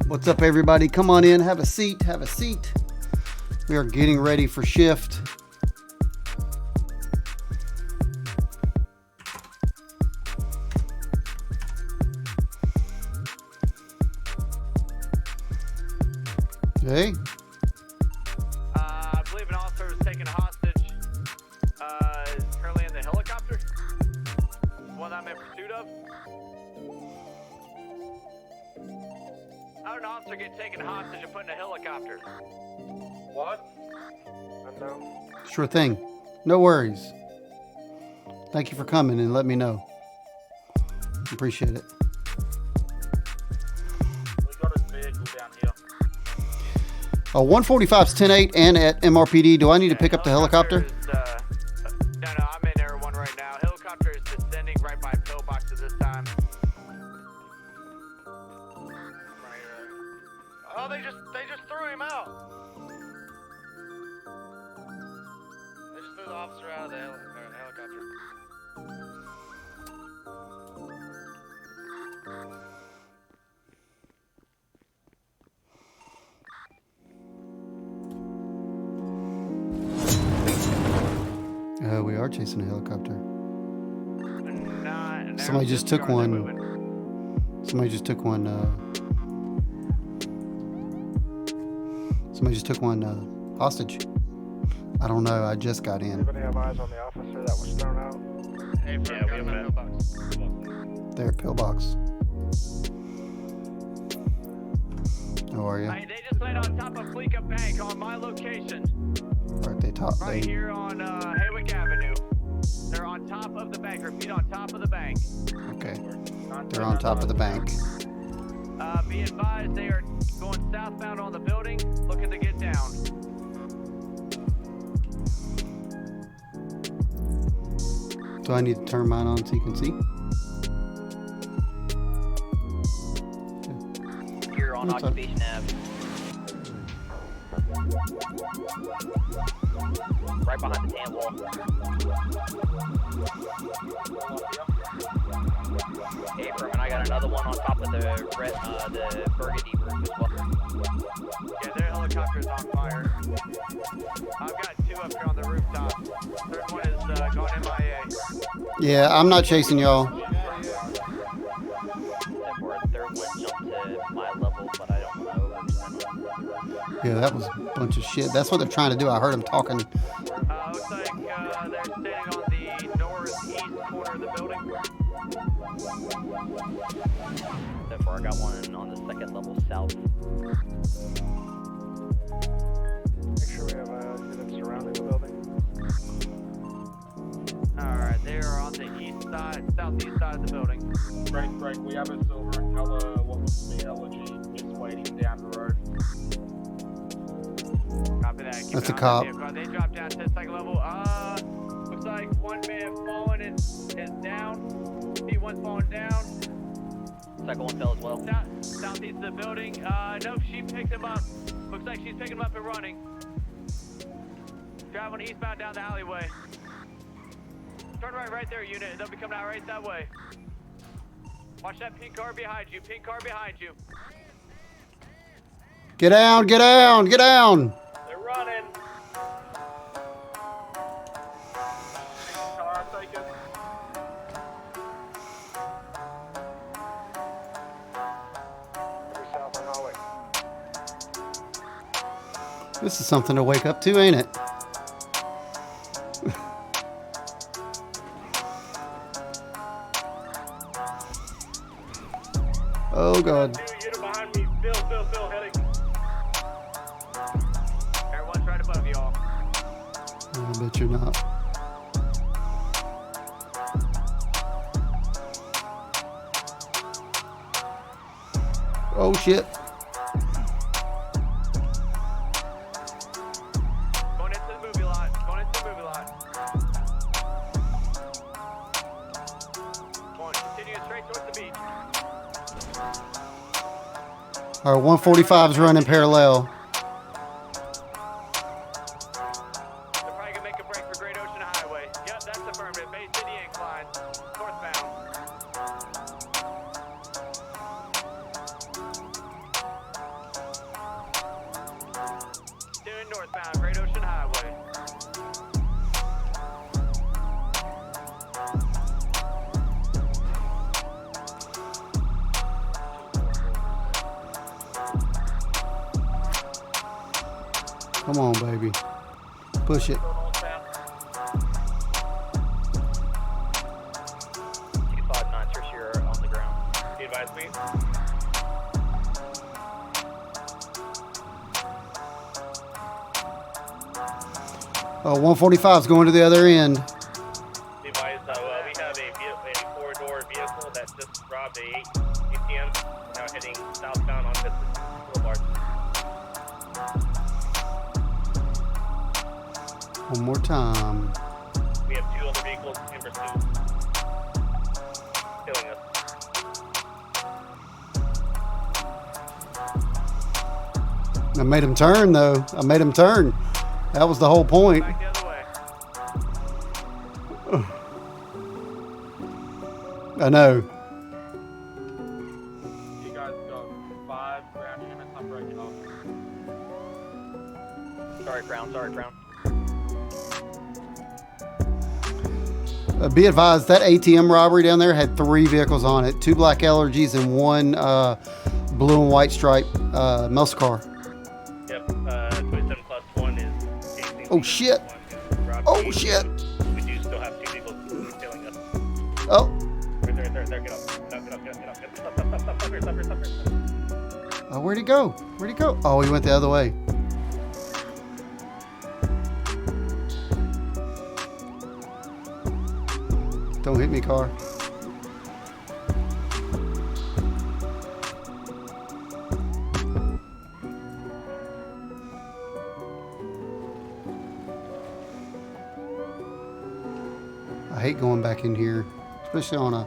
What's up, everybody? Come on in, have a seat, have a seat. We are getting ready for shift. Hey. I believe an officer was taken hostage. Is currently in the helicopter. One that I'm in pursuit of. How did an officer get taken hostage and put in a helicopter? What? Unknown. Sure thing. No worries. Thank you for coming and let me know. Appreciate it. We got a vehicle down here. 145's 10-8 and at MRPD. Do I need to pick up the helicopter? No, I'm in Air 1 right now. Helicopter is descending right by pillboxes this time. Oh, they just threw him out. They just threw the officer out of the helicopter. We are chasing a helicopter. Nah, Somebody just took one. Somebody just took one. Somebody just took one hostage. I don't know. I just got in. Anybody have eyes on the officer that was thrown out? Hey, yeah, we have a pillbox. There, pillbox. How are you? Hey, they just landed on top of Fleeca Bank on my location. Right, they top. Right here on Haywick Avenue. They're on top of the bank. Repeat, on top of the bank. Okay. They're on top of the bank. Be advised, they are going southbound on the building, looking to get down. Do I need to turn mine on so you can see? Here on Occupation Ave. Right behind the tan wall. Hey, Furman, I got another one on top of the burgundy roof as well. Yeah, their helicopter's on fire. I've got two up here on the rooftop. Third one is gone MIA. Yeah, I'm not chasing y'all. Third one jumped to my level, but I don't know. Yeah, that was a bunch of shit. That's what they're trying to do. I heard them talking. Looks like they're standing on the northeast corner of the building. So far, I got one on the second level south. Make sure we have units surrounding the building. Alright, they are on the east side, southeast side of the building. Great. We have a silver in color, what looks to be LG, just waiting down the road. Copy that. Keep That's an a eye cop. on the vehicle. They dropped down to the second level. Looks like one man fallen is down. One's falling down. Second one fell as well. Southeast of the building. Nope, she picked him up. Looks like she's picking him up and running. Traveling eastbound down the alleyway. Turn right there, unit. They'll be coming out right that way. Watch that pink car behind you. Pink car behind you. Get down, get down, get down. They're running. Car taken. Every south on highway. This is something to wake up to, ain't it? Oh, God. Unit behind me. Phil, heading. Everyone's right above y'all. I bet you're not. Oh, shit. Going into the movie lot. Continuing straight towards the beach. All right, 145's running parallel. They're probably gonna make a break for Great Ocean Highway. Yep, that's affirmative. Bay City incline. Northbound. northbound Great Ocean Highway. Come on, baby. Push it. 259, search you're on the ground. Be advised, please. Oh, 145 is going to the other end. Be advised, we have a four-door vehicle that just robbed a ATM, now heading southbound on Mississippi Boulevard. One more time. We have 2 other vehicles in pursuit. Killing us. I made him turn, though. I made him turn. That was the whole point. Back the other way. I know. You guys go 5 ground units, I'm breaking off. Sorry, Crown. Be advised, that ATM robbery down there had 3 vehicles on it. 2 black LRGs and 1 blue and white stripe muscle car. Yep, 27 plus 1 is chasing. Oh, shit. Oh, shit. We do still have 2 vehicles killing us. Oh. Right there, get up. Stop here. Oh, where'd he go? Where'd he go? Oh, he went the other way. Don't hit me, car. I hate going back in here, especially on a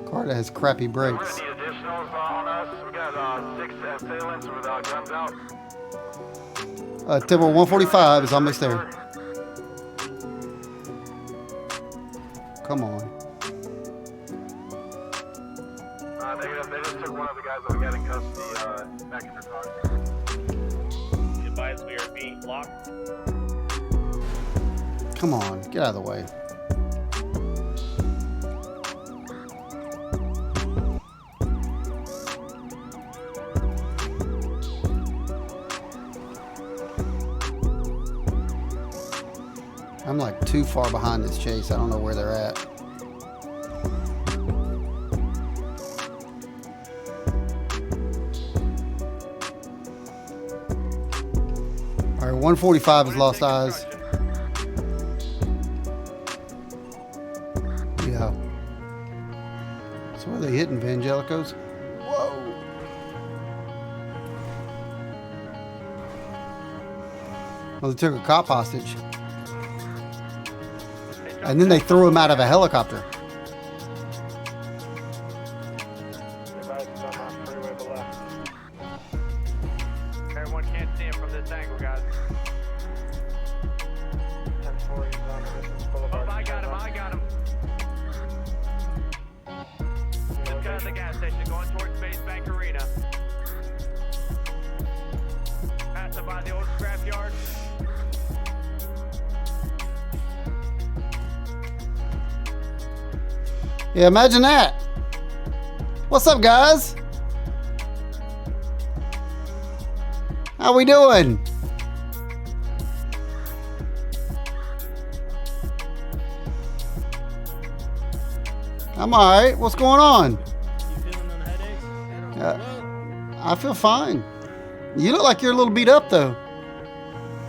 car that has crappy brakes. Any additionals on us? We got 6 assailants with guns out. Table 145 is almost there. Come on. Negative. They just took one of the guys that we got in custody back in their car. Be advised, we are being blocked. Come on, get out of the way. I'm like too far behind this chase. I don't know where they're at. All right, 145 has lost eyes. Yeah. So where are they hitting, Vangelicos? Whoa. Well, they took a cop hostage. And then they threw him out of a helicopter. Everyone can't see him from this angle, guys. 10-4, he's on Business Boulevard. Oh, I got him. This guy at the gas station going towards Space Bank Arena. Passing by the old scrapyard. Yeah, imagine that. What's up, guys? How we doing? I'm all right. What's going on? You feeling on headaches? I feel fine. You look like you're a little beat up, though.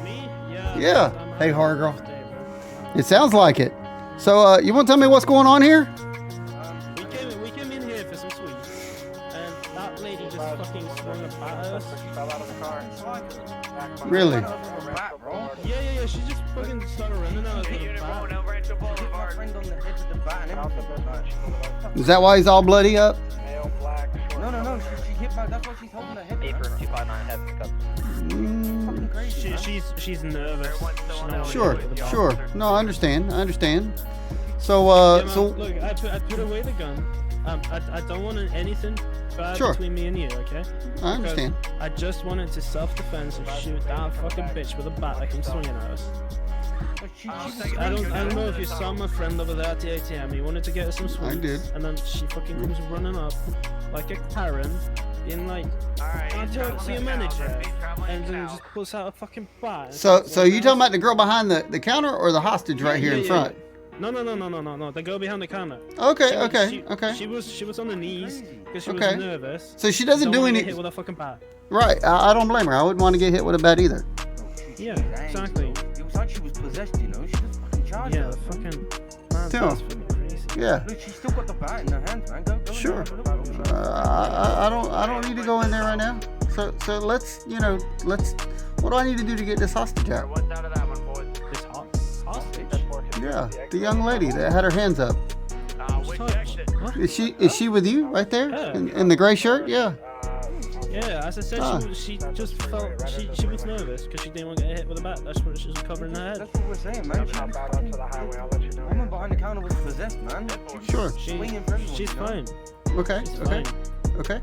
Me? Yeah. Yeah. I'm Hey, hard girl. Day, bro. It sounds like it. So, you want to tell me what's going on here? We came in here for some sweets, and that lady just fucking swung a bat at us. Fell out of the car. Really? Yeah. She just fucking started running out of the Unit rolling bat. over Rancho Boulevard. Is that why he's all bloody up? Male, black, short. No, she hit my, that's why she's holding her hip. Apron 259 has cups. Fucking crazy, man. She's nervous. Everyone's still on She's Sure, not ready for the bat. sure. No, I understand. So, Yeah, man, so look, I put away the gun. I don't want anything fair Sure. between me and you, okay? I understand. Because I just wanted to self-defense and shoot that fucking bitch with a bat like I'm swinging at us. I don't know if you saw my friend over there at the ATM. He wanted to get us some sweets. I did. And then she fucking comes running up like a Karen, being like, "Can I talk to your manager?" And then just pulls out a fucking bat. and So starts you talking about the girl behind the counter or the hostage right here in front? No. The girl behind the counter. Okay, She was on her knees because she Okay. was nervous. So she doesn't Don't do wanna get any. hit with a fucking bat. Right. I don't blame her. I wouldn't want to get hit with a bat either. Yeah, exactly. It was like she was possessed, you know? She just fucking charged Yeah, her. fucking man, Yeah. that's fucking crazy. Yeah. Look, she's still got the bat in her hands, man. Go Sure. and have a look. I don't need to go in there right now. So let's what do I need to do to get this hostage out? What's out of that one, boys? This hostage? Yeah, the young lady that had her hands up. Which exit? What? Is she with you right there Yeah. in the gray shirt? Yeah. Yeah, as I said, Ah. she just felt she was nervous because she didn't want to get hit with a bat. That's what she was covering her head. That's what we're saying, man. The woman behind the counter was possessed, man. Sure. Swinging for everyone, She's you know? fine. Okay. She's Okay. fine. Okay.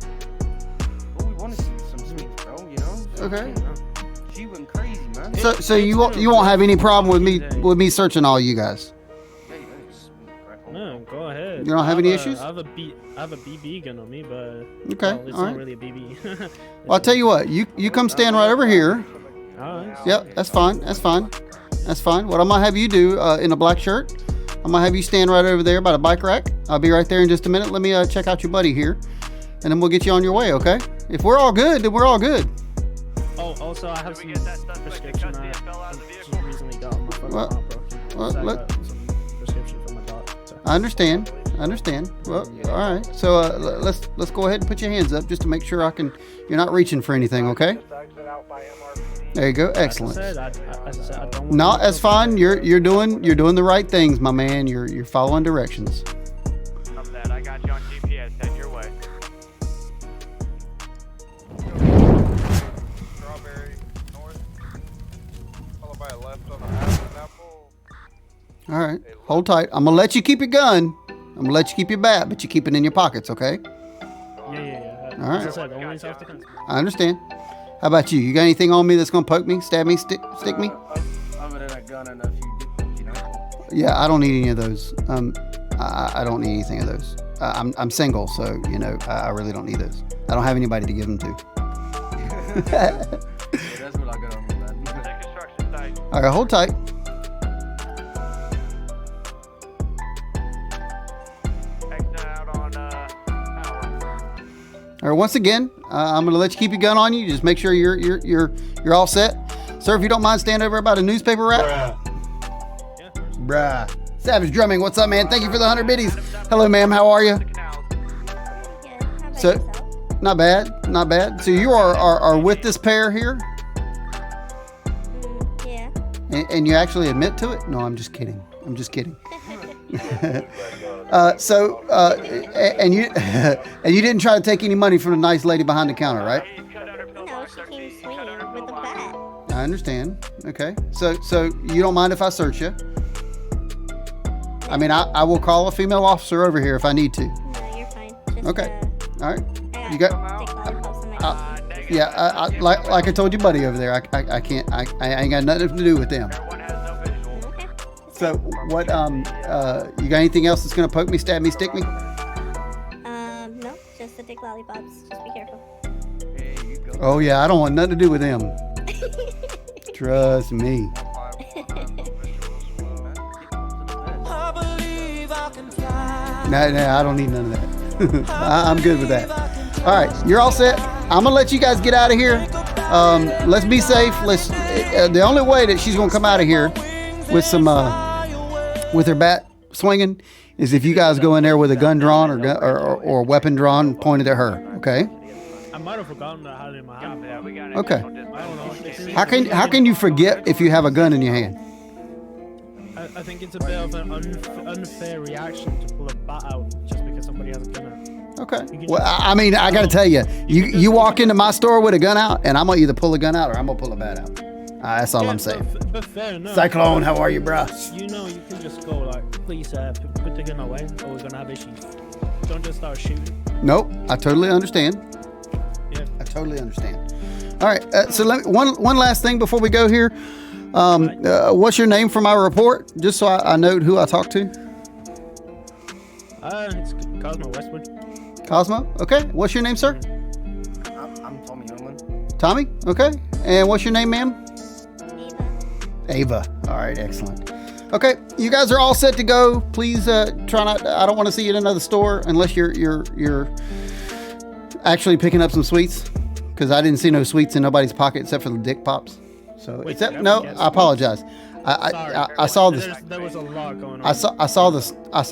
All we want is some sweets, bro, you know? Okay. She went crazy, man. So you won't have any problem with me searching all you guys. No, go ahead. You don't have I any a- issues? I have a BB gun on me, but Okay, well, it's alright. not really a BB. Well, I'll tell you what. You come stand right over here. Alright. Yep, that's fine. That's fine. That's fine. What I'm gonna have you do in a black shirt, I'm gonna have you stand right over there by the bike rack. I'll be right there in just a minute. Let me check out your buddy here, and then we'll get you on your way. Okay? If we're all good, then we're all good. Oh, also I have some get that suspect in prescription custody I and fell out of the just vehicle? recently got on my fucking Well, arm broken. well, So I let- got some prescription for my dog. So. I understand. I understand. Well, all right. So let's go ahead and put your hands up just to make sure you're not reaching for anything. Okay? There you go. Excellent. As I said, I don't want No, to that's fine. You're doing the right things, my man. You're following directions. Up that. I got you on GPS. Head your way. Strawberry north, followed by a left on the apple. All right. Hold tight. I'm gonna let you keep your gun. I'm gonna let you keep your bat, but you keep it in your pockets, okay? Yeah. All right. As I said, only self-defense. I understand. How about you? You got anything on me that's gonna poke me, stab me, stick me? Other than a gun and a few dick, you know? Yeah, I don't need any of those. I don't need anything of those. I'm single, so I really don't need those. I don't have anybody to give them to. Yeah, that's what I got on me, man. Take construction site. All right, hold tight. Exit out on power. All right, once again, I'm gonna let you keep your gun on you. Just make sure you're all set. Sir, if you don't mind, stand over about a newspaper wrap. Bruh. Savage Drumming, what's up, man? Thank you for the 100 biddies. Hello, ma'am. How are you? So, not bad, not bad. So you are with this pair here, Yeah. and you actually admit to it? No, I'm just kidding. I'm just kidding. And you and you didn't try to take any money from the nice lady behind the counter, right? No, she came swinging with a bat. I understand. Okay. So you don't mind if I search you? I mean, I will call a female officer over here if I need to. No, you're fine. Just, Okay. All right. I You got got? dick lollipops on my cheek. Yeah. Like I told your buddy over there, I can't. I ain't got nothing to do with them. Everyone has no visual. Okay. So what? You got anything else that's gonna poke me, stab me, stick me? No, just the dick lollipops. Just be careful. There you go. Oh yeah, I don't want nothing to do with them. Trust me. No, I don't need none of that. I'm good with that. All right, you're all set. I'm gonna let you guys get out of here. Let's be safe. The only way that she's gonna come out of here with some with her bat swinging is if you guys go in there with a gun drawn or a weapon drawn pointed at her. Okay. I might have forgotten that I had it in my hand. Yeah, we got Okay. I don't know. How can you forget if you have a gun in your hand? I think it's a bit of an unfair reaction to pull a bat out just because somebody has a gun out. Okay. Well, I mean, I got to tell you, you walk into my store with a gun out, and I'm gonna either pull a gun out or I'm gonna pull a bat out. That's all I'm saying. But fair enough. Cyclone, how are you, bruh? You know, you can just go like, please, put the gun away, or we're gonna have issues. don't just start shooting. Nope, I totally understand. Yeah. I totally understand. All right, so one last thing before we go here. What's your name for my report, just so I note who I talked to? It's Cosmo Westwood. Cosmo. Okay. What's your name, sir? I'm Tommy Youngman. Tommy. Okay. And what's your name, ma'am? Ava. Ava. All right. Excellent. Okay, you guys are all set to go. Please try not. I don't want to see you in another store unless you're actually picking up some sweets, because I didn't see no sweets in nobody's pocket except for the dick pops. So Wait, except did no, I forget I apologize. I saw this. There was a lot going on. I saw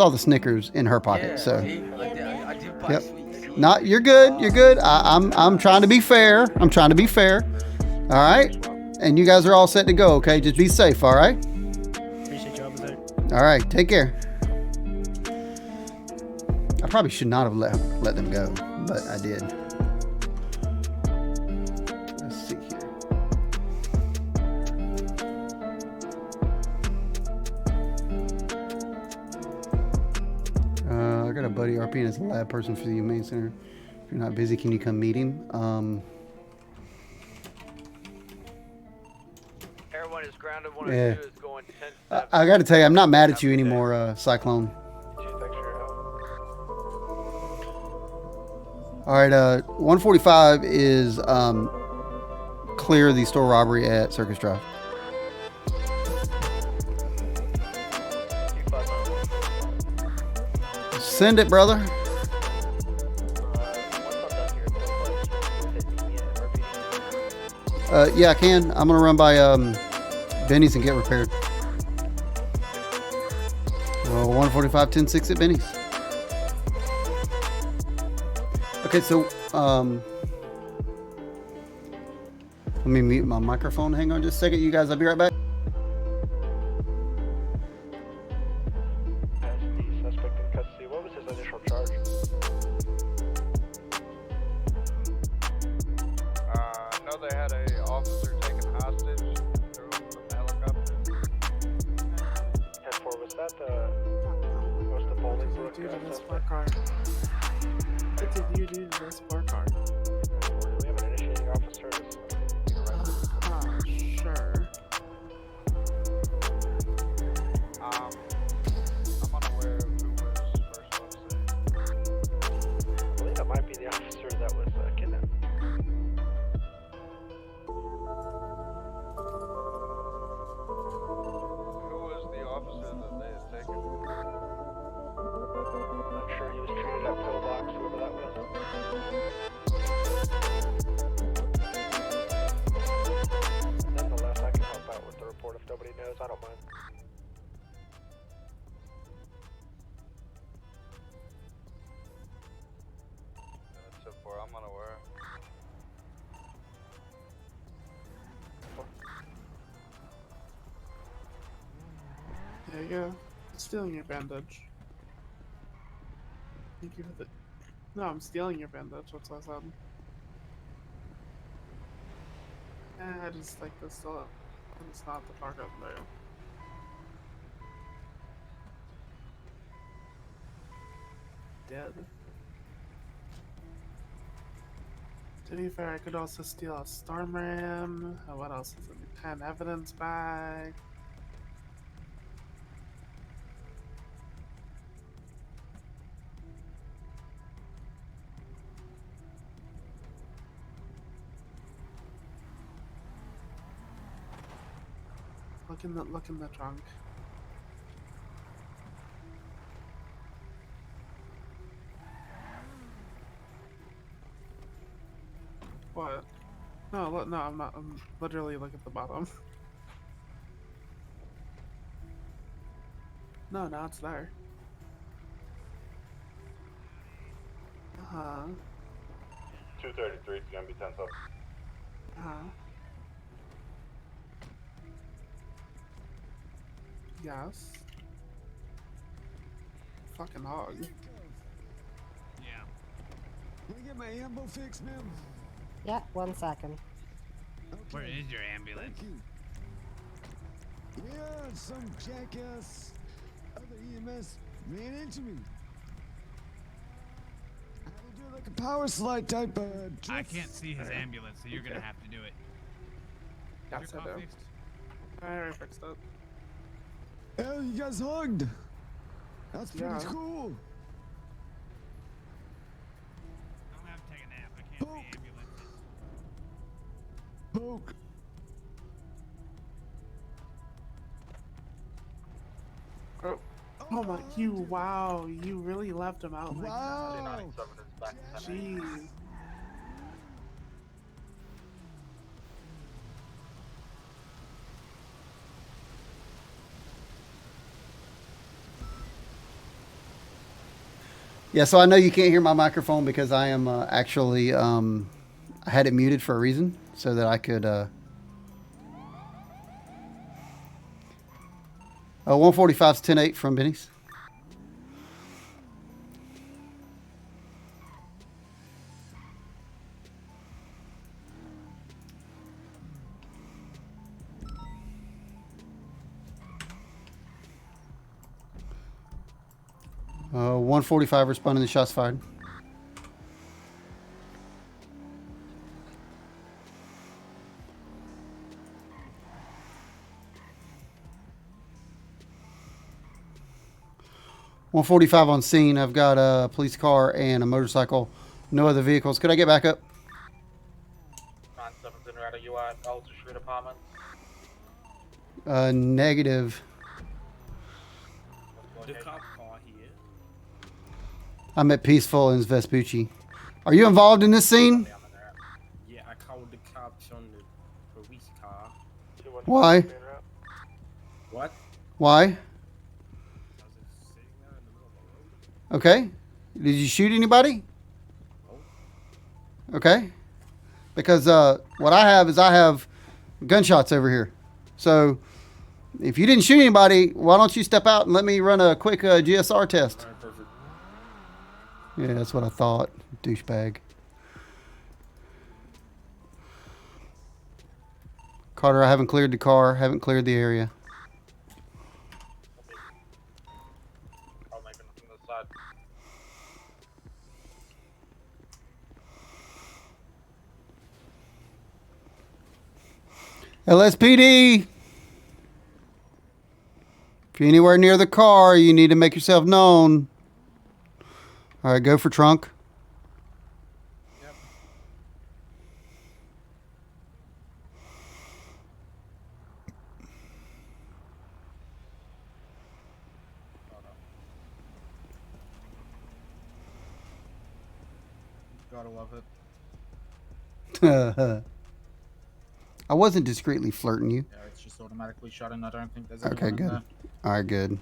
the Snickers in her pocket. So I did buy Yep. sweets. not you're good. You're good. I'm trying to be fair. I'm trying to be fair. All right, and you guys are all set to go. Okay, just be safe. All right. Appreciate you, officer. All right, take care. I probably should not have let them go, but I did. Let's see here. I got a buddy RP as a lab person for the Humane Center. If you're not busy, can you come meet him? Everyone is grounded. Yeah. 102 is going 10. I got to tell you, I'm not mad at you anymore, Cyclone. Thanks for your help. All right, 145 is clear the store robbery at Circus Drive. Send it, brother. Yeah, I can. I'm gonna run by Benny's and get repaired. 145 10-6 at Benny's. Okay, so let me mute my microphone. Hang on just a second, you guys. I'll be right back. As the suspect in custody, what was his initial charge? No, they had a officer taken hostage through from the helicopter. 10-4, was that the Bolingbrook? Dude, in this sport car. What did you do to this sport car? Do we have an initiating officer? Sure. I'm unaware of who was first on scene. I believe that might be the officer that was kidnapped. Who was the officer that they had taken? I'm sure he was treated at pillbox, whoever that was. Nonetheless, I can help out with the report if nobody knows. I don't mind. So far, I'm unaware. There you go. Stealing your bandage. Thank you for the. No, I'm stealing your bandage. What's I said? I just like this still. It's not the fuck up there. Dead. To be fair, I could also steal a storm ram. What else is in the pen evidence bag? Look in the trunk. What? No, no, I'm not. I'm literally look at the bottom. No, now it's there. Uh-huh. 233, it's gonna be 10 up. Uh-huh. Yes. Fucking hog. Yeah. Can I get my ambo fixed, ma'am? Yeah, 1 second. Okay. Where is your ambulance? Thank you. Yeah, some jackass other EMS ran into me. feel like a power slide type of. I can't see his ambulance, so you're gonna have to do it. Yes, Is your I car do. fixed? I already fixed it. Hell, you guys hugged. That's pretty Yeah. cool. I'm gonna have to take a nap. I can't see ambulances. Poke. Oh my, wow, you really left him out like Wow. that. Jeez. Yeah, so I know you can't hear my microphone because I am actually, I had it muted for a reason so that I could, 145's 10-8 from Benny's. Uh, 145 responding to shots fired. .145 on scene. I've got a police car and a motorcycle. No other vehicles. Could I get back up? 9-7's in route. Are you at Alter Street Apartments? Negative. The cop car here. I'm at Peaceful in Vespucci. Are you involved in this scene? Yeah, I called the cops on the police car. Why? What? Why? Okay. Did you shoot anybody? Okay. Because what I have gunshots over here. So if you didn't shoot anybody, why don't you step out and let me run a quick Gsr test? Alright, perfect. Yeah, that's what I thought. Douchebag. Carter, I haven't cleared the car. Haven't cleared the area. I'll make it from the side. LSPD! If you're anywhere near the car, you need to make yourself known. All right, go for trunk. Yep. Gotta love it. I wasn't discreetly flirting you. Yeah, it's just automatically shut in. I don't think there's Okay, anyone in good. there. All right, good.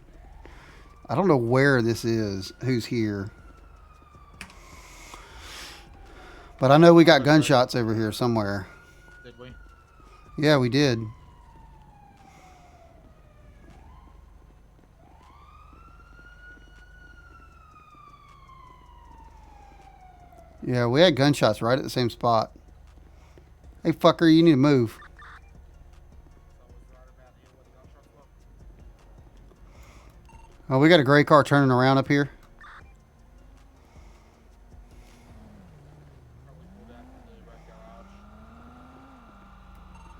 I don't know where this is, who's here. But I know we got gunshots over here somewhere. Did we? Yeah, we did. Yeah, we had gunshots right at the same spot. Hey, fucker, you need to move. Oh, we got a gray car turning around up here.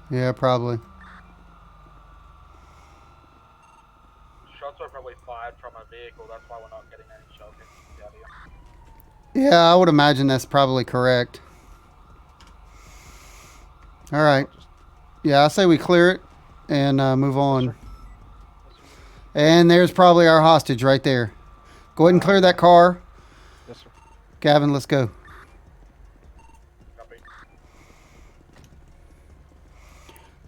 Yeah, probably. Shots were probably fired from a vehicle. That's why we're not getting any shell hits out here. Yeah, I would imagine that's probably correct. All right. Yeah, I say we clear it and move on. And there's probably our hostage right there. Go ahead and clear that car. Yes, sir. Gavin, let's go. Copy.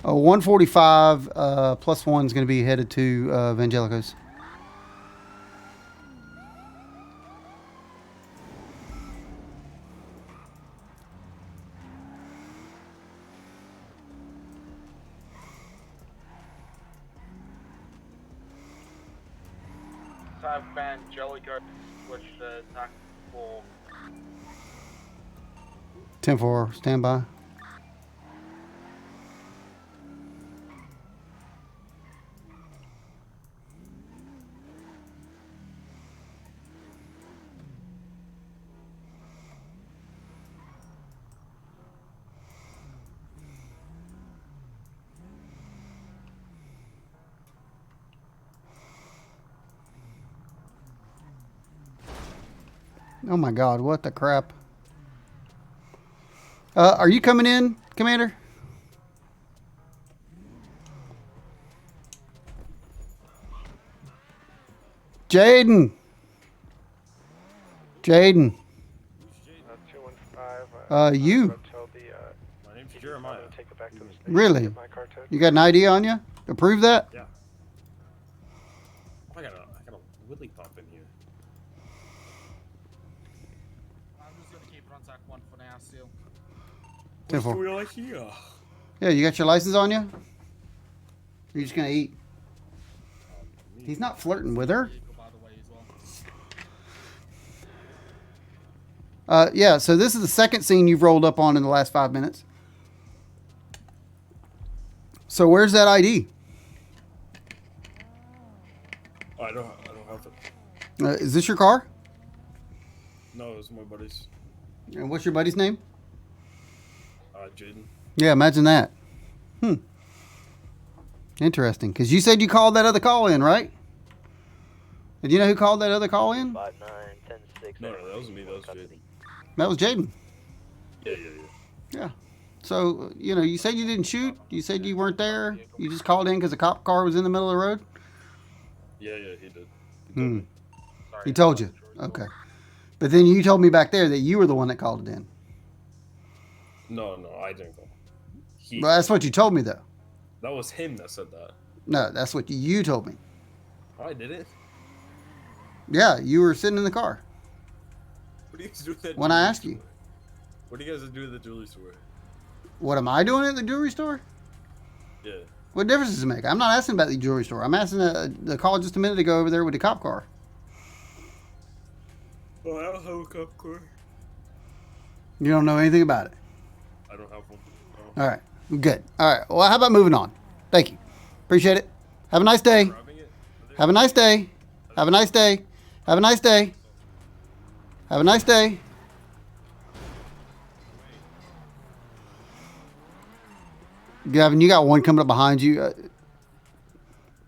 145 plus 1 is going to be headed to Vangelicos. FiveM Jellico switch to attack 4. 10-4, stand by. Oh my God, what the crap? Are you coming in, Commander? Jaden. 215. You. My name's Jeremiah. Take it back to the station. Really? You got an ID on you? To prove that? Yeah. I got a Willy pop in here. I'm just gonna keep it on TAC 1 for now, still. Temple. What's like here? Yeah, you got your license on you? You're just gonna eat. He's not flirting with her. Yeah, so this is the second scene you've rolled up on in the last 5 minutes. So where's that ID? I don't have it. Is this your car? No, it's my buddy's. And what's your buddy's name? Jaden. Yeah, imagine that. Interesting, because you said you called that other call in, right? Did you know who called that other call in? 5, 9, 10, 6. No, that wasn't me. That was Jaden. That was Jaden. Yeah. Yeah. So, you know, you said you didn't shoot. You said you weren't there. You just called in because a cop car was in the middle of the road? Yeah, he did. He told you? Okay. But then you told me back there that you were the one that called it in. No, I didn't go. Well, that's what you told me, though. That was him that said that. No, that's what you told me. I did it. Yeah, you were sitting in the car. What do you guys do at that when I asked you. What do you guys do at the jewelry store? What am I doing at the jewelry store? Yeah. What difference does it make? I'm not asking about the jewelry store. I'm asking the call just a minute ago over there with the cop car. Well, I don't have a cop car. You don't know anything about it? I don't have one. No. All right. Good. All right. Well, how about moving on? Thank you. Appreciate it. Have a nice day. Have a nice day. Have a nice day. Have a nice day. Have a nice day. Gavin, you got one coming up behind you.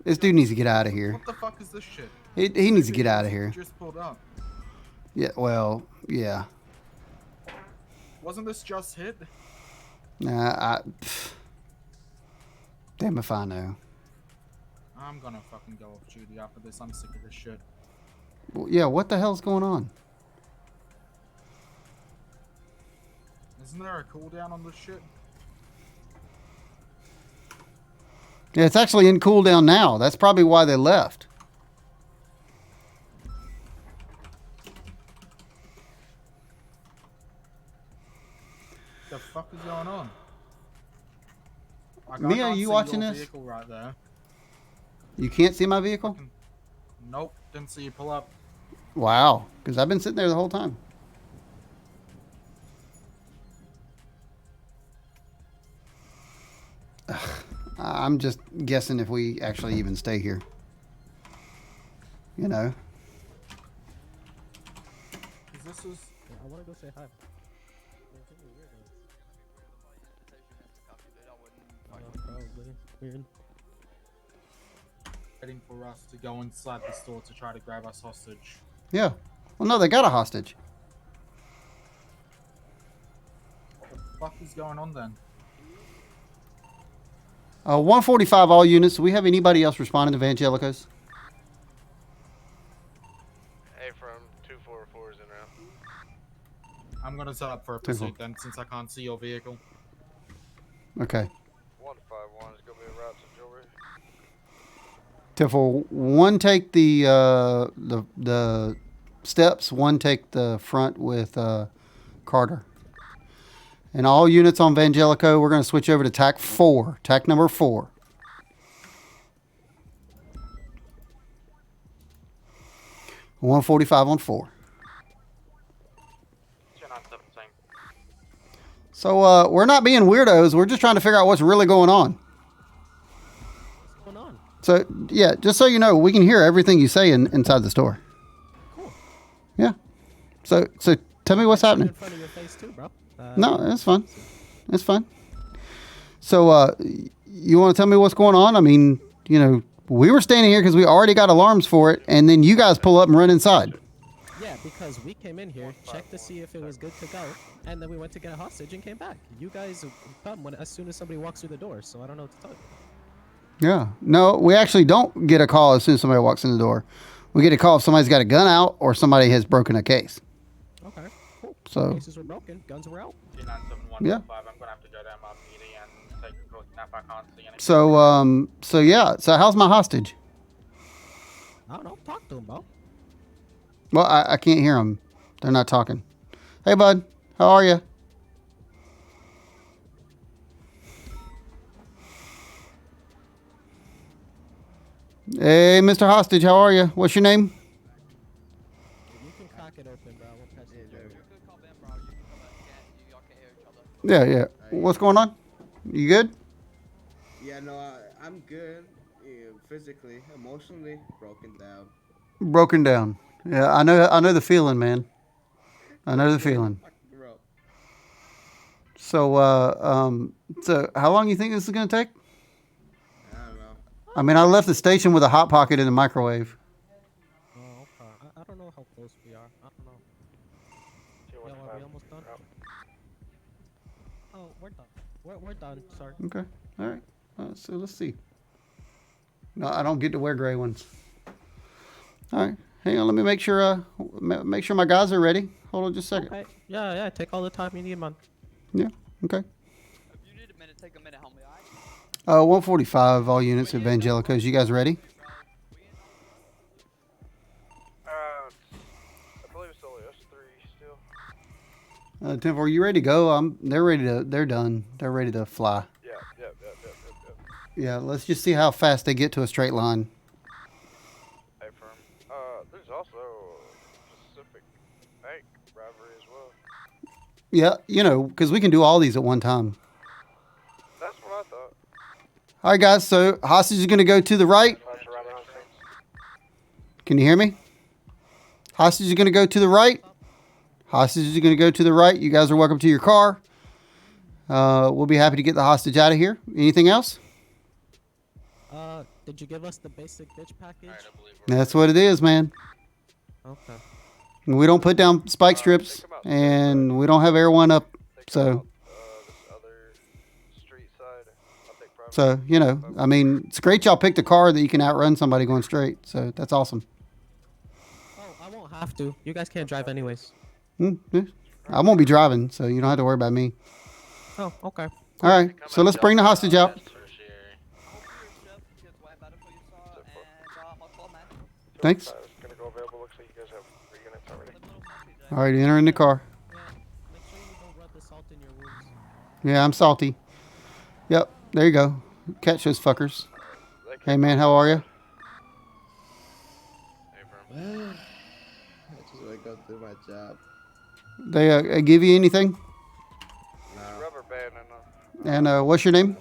This dude needs to get out of here. What the fuck is this shit? He needs to get out of here. Just pulled up. Yeah, well, yeah. Wasn't this just hit? Nah, damn if I know. I'm gonna fucking go off duty after this. I'm sick of this shit. Well, yeah, what the hell's going on? Isn't there a cooldown on this shit? Yeah, it's actually in cooldown now. That's probably why they left. The fuck is going on? Mia, are you watching this? Vehicle right there. You can't see my vehicle? Nope, didn't see you pull up. Wow, because I've been sitting there the whole time. I'm just guessing if we actually even stay here. You know? This is... I want to go say hi. Probably. Weird. Waiting for us to go inside the store to try to grab us hostage. Yeah. Well, no, they got a hostage. What the fuck is going on then? 145 all units. Do we have anybody else responding to Evangelicos? Hey, from 244 is in route. I'm gonna set up for a pursuit then, since I can't see your vehicle. Okay. 151 is gonna be a route to jewelry. For one, take the steps. One, take the front with Carter. And all units on Vangelico, we're going to switch over to TAC 4. TAC number 4. $145 on 4. So we're not being weirdos. We're just trying to figure out what's really going on. What's going on? So, yeah, just so you know, we can hear everything you say inside the store. Cool. Yeah. So tell me what's happening. In front of your face too, bro. No, that's fine. That's fine. So, you want to tell me what's going on? I mean, we were standing here because we already got alarms for it, and then you guys pull up and run inside. Yeah, Yeah, because we came in here, checked to see if it was good to go, and then we went to get a hostage and came back. You guys come as soon as somebody walks through the door, so I don't know what to tell you. Yeah. No, we actually don't get a call as soon as somebody walks in the door. We get a call if somebody's got a gun out or somebody has broken a case. Okay, cool. So. Cases were broken, guns were out. Yeah. I'm gonna have to go to MLPD and take a quick nap. I can't see anything. So yeah. So how's my hostage? I don't know. Talk to him, bro. Well, I can't hear them. They're not talking. Hey, bud. How are you? Hey, Mr. Hostage. How are you? What's your name? You can crack it open, bro. We'll catch it. Yeah. What's going on? You good? Yeah, no, I'm good. Physically, emotionally, broken down. Broken down. Yeah, I know the feeling, man. I know the feeling. So, so how long you think this is gonna take? I don't know. I mean, I left the station with a hot pocket in the microwave. Oh, okay. I don't know how close we are. I don't know. Yo, are we almost done? Oh, we're done. We're done. Sorry. Okay. All right. So let's see. No, I don't get to wear gray ones. All right. Hang on. Let me make sure. Make sure my guys are ready. Hold on just a second. Okay. Yeah. Take all the time you need, man. Yeah. Okay. If you need a minute, take a minute, homie. 145. All units, Evangelicos. You guys ready? I believe it's only us 3 still. 10-4, you ready to go? They're ready to. They're done. They're ready to fly. Yep. Yeah. Let's just see how fast they get to a straight line. Hey, firm. There's also Pacific Bank robbery as well. Yeah, because we can do all these at one time. That's what I thought. All right, guys. So hostage is going to go to the right. Can you hear me? Hostage is going to go to the right. Hostage is going to go to the right. You guys are welcome to your car. We'll be happy to get the hostage out of here. Anything else? Did you give us the basic bitch package? That's what it is, man. Okay. We don't put down spike strips, and we don't have air one up. So, I mean, it's great y'all picked a car that you can outrun somebody going straight. So that's awesome. Oh, I won't have to. You guys can't drive anyways. I won't be driving, so you don't have to worry about me. Oh, okay. All right, so let's bring the hostage out. Thanks. All right, enter in the car. Make sure you don't rub the salt in your wounds. Yeah, I'm salty. Yep, there you go. Catch those fuckers. Hey, man, how are you? I just want to go do my job. They give you anything? No. Rubber band And what's your name?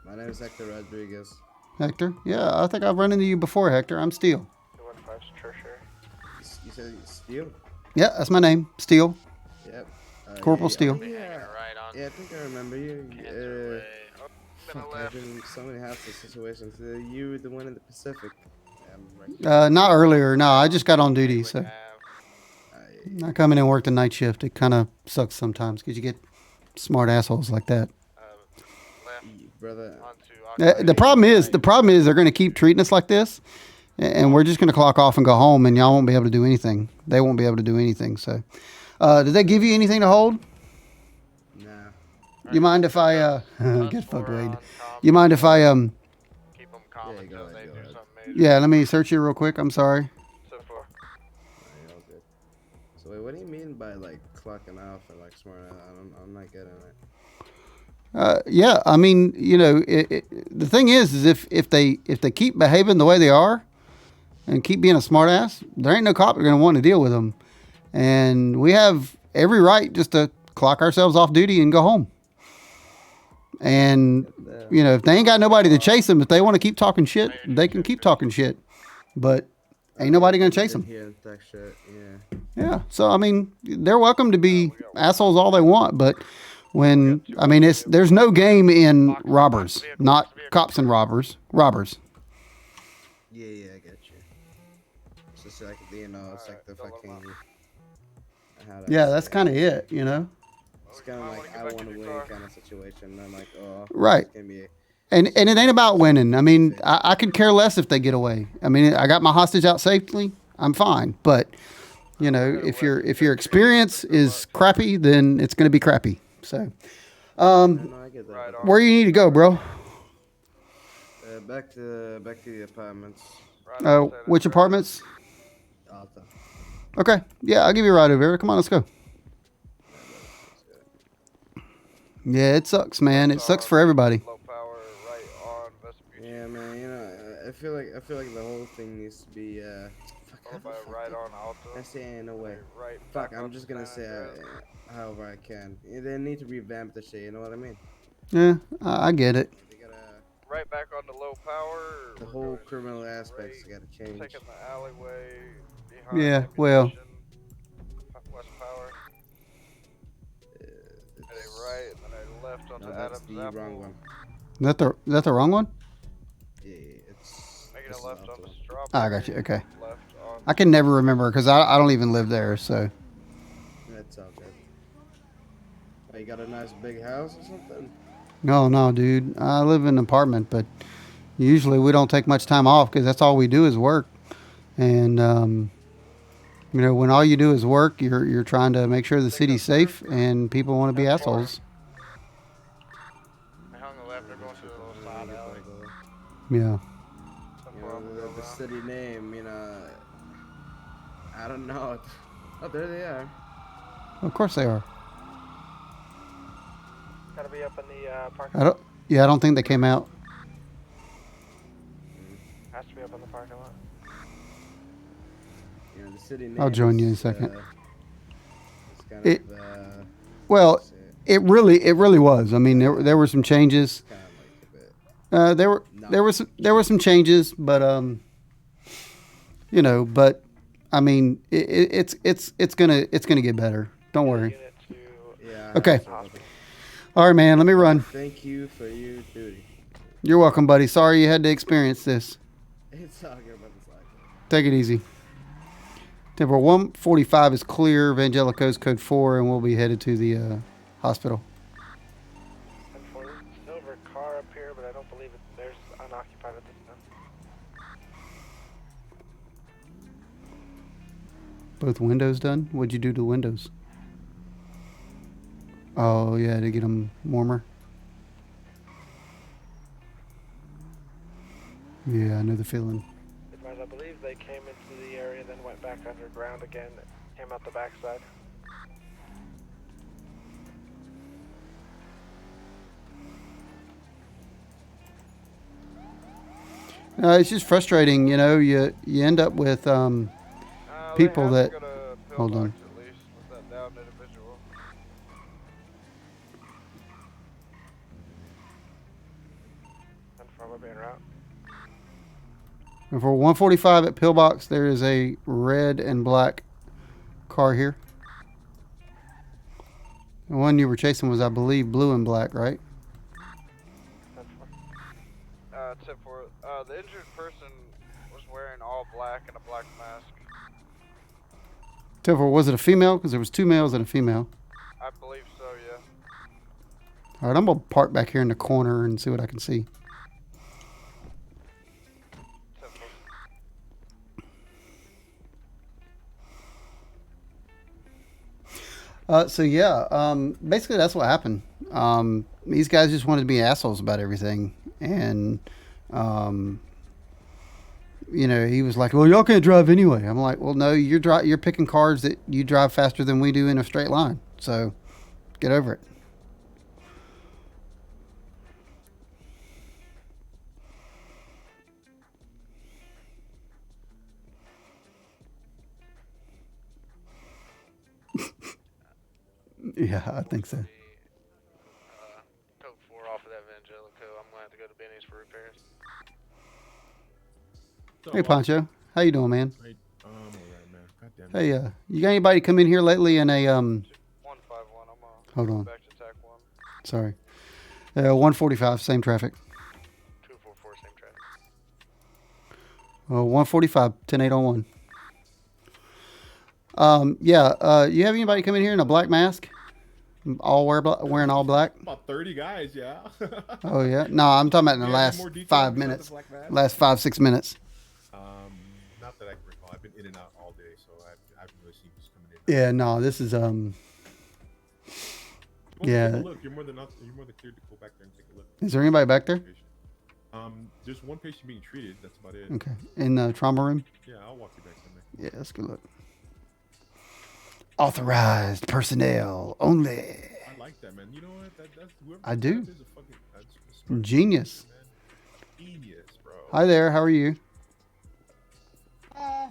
My name is Hector Rodriguez. Hector? Yeah, I think I've run into you before, Hector. I'm Steele. You said Steele? Yeah, that's my name. Steele. Yep. Corporal Steele. Yeah, I think I remember you. I've been in so many hostage situations. You were the one in the Pacific. Not earlier. No, I just got on duty, so I come in and work the night shift. It kind of sucks sometimes because you get smart assholes like that. Brother. The problem is they're going to keep treating us like this, and we're just going to clock off and go home, and y'all won't be able to do anything. They won't be able to do anything. So, did they give you anything to hold? Nah. You mind if I get fucked, Wade? You mind if I Keep them calm until they do something major. Yeah, let me search you real quick. I'm sorry. So far. So wait, what do you mean by like clocking off and like smart? I'm not getting it. Yeah, I mean, the thing is if they keep behaving the way they are and keep being a smart ass, there ain't no cop going to want to deal with them. And we have every right just to clock ourselves off duty and go home. And, if they ain't got nobody to chase them, if they want to keep talking shit, they can keep talking shit. But ain't nobody going to chase them. Yeah, so, I mean, they're welcome to be assholes all they want, but there's no game in robbers, not cops and robbers. Yeah, I get you. So I can you know, it's like the fucking. Yeah, that's kind of it, you know. It's kind of like I want to win kind of situation. I'm like, oh, Right. This can be And it ain't about winning. I mean, I could care less if they get away. I mean, I got my hostage out safely. I'm fine. But you know, if your experience is crappy, then it's going to be crappy. So, where you need to go, bro? Back to the apartments. Which apartments? Alta. Okay. Yeah, I'll give you a ride over here. Come on, let's go. Yeah, it sucks, man. It sucks for everybody. Right on Vespucci. Yeah, man. You know, I feel like the whole thing needs to be. Right on Alta. I say no way. Right. Fuck, I'm just gonna say however I can. They need to revamp the shit. You know what I mean? Yeah, I get it. They gotta. Right back on the low power. The whole criminal aspects gotta change. Taking the alleyway behind. Yeah, well. West Power. Right, and then I left onto that's Adams the Apple. wrong one. Is that the wrong one? Yeah, it's. Making a left onto Strawberry. I got you. Okay. Left on. I can never remember because I don't even live there. So. That's all good. Oh, you got a nice big house or something? No, dude. I live in an apartment, but usually we don't take much time off because that's all we do is work. And you know, when all you do is work, you're trying to make sure the city's safe, and people want to be assholes. I hung a left. They're going through a little side alley. Yeah. You know, the city name, you know, I don't know. Oh, there they are. Of course they are. Gotta be up in the parking lot. I don't think they came out. Has to be up in the parking lot. You know, the city name I'll join you in a is, second. It's kind Well, it really was. I mean, there were some changes. There were some changes, but you know, but I mean, it's gonna get better. Don't worry. Yeah. Okay. All right, man. Let me run. Thank you for your duty. You're welcome, buddy. Sorry you had to experience this. It's all good, but it's like. Take it easy. Temporal 145 is clear. Evangelico's code 4, and we'll be headed to the hospital. Silver car up here, but I don't believe there's unoccupied at this time. Both windows done? What'd you do to the windows? Oh, yeah, to get them warmer. Yeah, I know the feeling. I believe they came into the area, then went back underground again, came out the backside. It's just frustrating, you know. You end up with people that. Hold on. And for 145 at Pillbox, there is a red and black car here. The one you were chasing was, I believe, blue and black, right? Tip for the injured person was wearing all black and a black mask. Therefore, was it a female? Because there was 2 males and a female. I believe so, yeah. All right, I'm going to park back here in the corner and see what I can see. So yeah, basically that's what happened. These guys just wanted to be assholes about everything, and you know, he was like, "Well, y'all can't drive anyway." I'm like, "Well, no, you're picking cars that you drive faster than we do in a straight line, so get over it." Yeah, I think so. Code 4 off of that Evangelico. I'm going to have to go to Benny's for repairs. Hey, Pancho. How you doing, man? Hey, alright, man. Goddamn. Hey, you got anybody come in here lately in a 151. I'm hold on. back to TAC 1. Sorry. 145, same traffic. 244, same traffic. 145, 10-8 on 1. Yeah. You have anybody come in here in a black mask? All wearing all black? About 30 guys, yeah. Oh yeah. No, I'm talking about in the Yeah, last more detail 5 besides the minutes. black mask? Last 5-6 minutes. Not that I can recall. I've been in and out all day, so I haven't really seen who's coming in. Yeah. No, this is Yeah. Take a look. You're more than cleared to go back there and take a look. Is there anybody back there? There's one patient being treated. That's about it. Okay. In the trauma room? Yeah, I'll walk you back there. Yeah, let's go look. Authorized personnel only. I like that, man. You know what? That's whoever I do. is a fucking that's smart Genius. man. Genius, bro. Hi there. How are you? Okay, I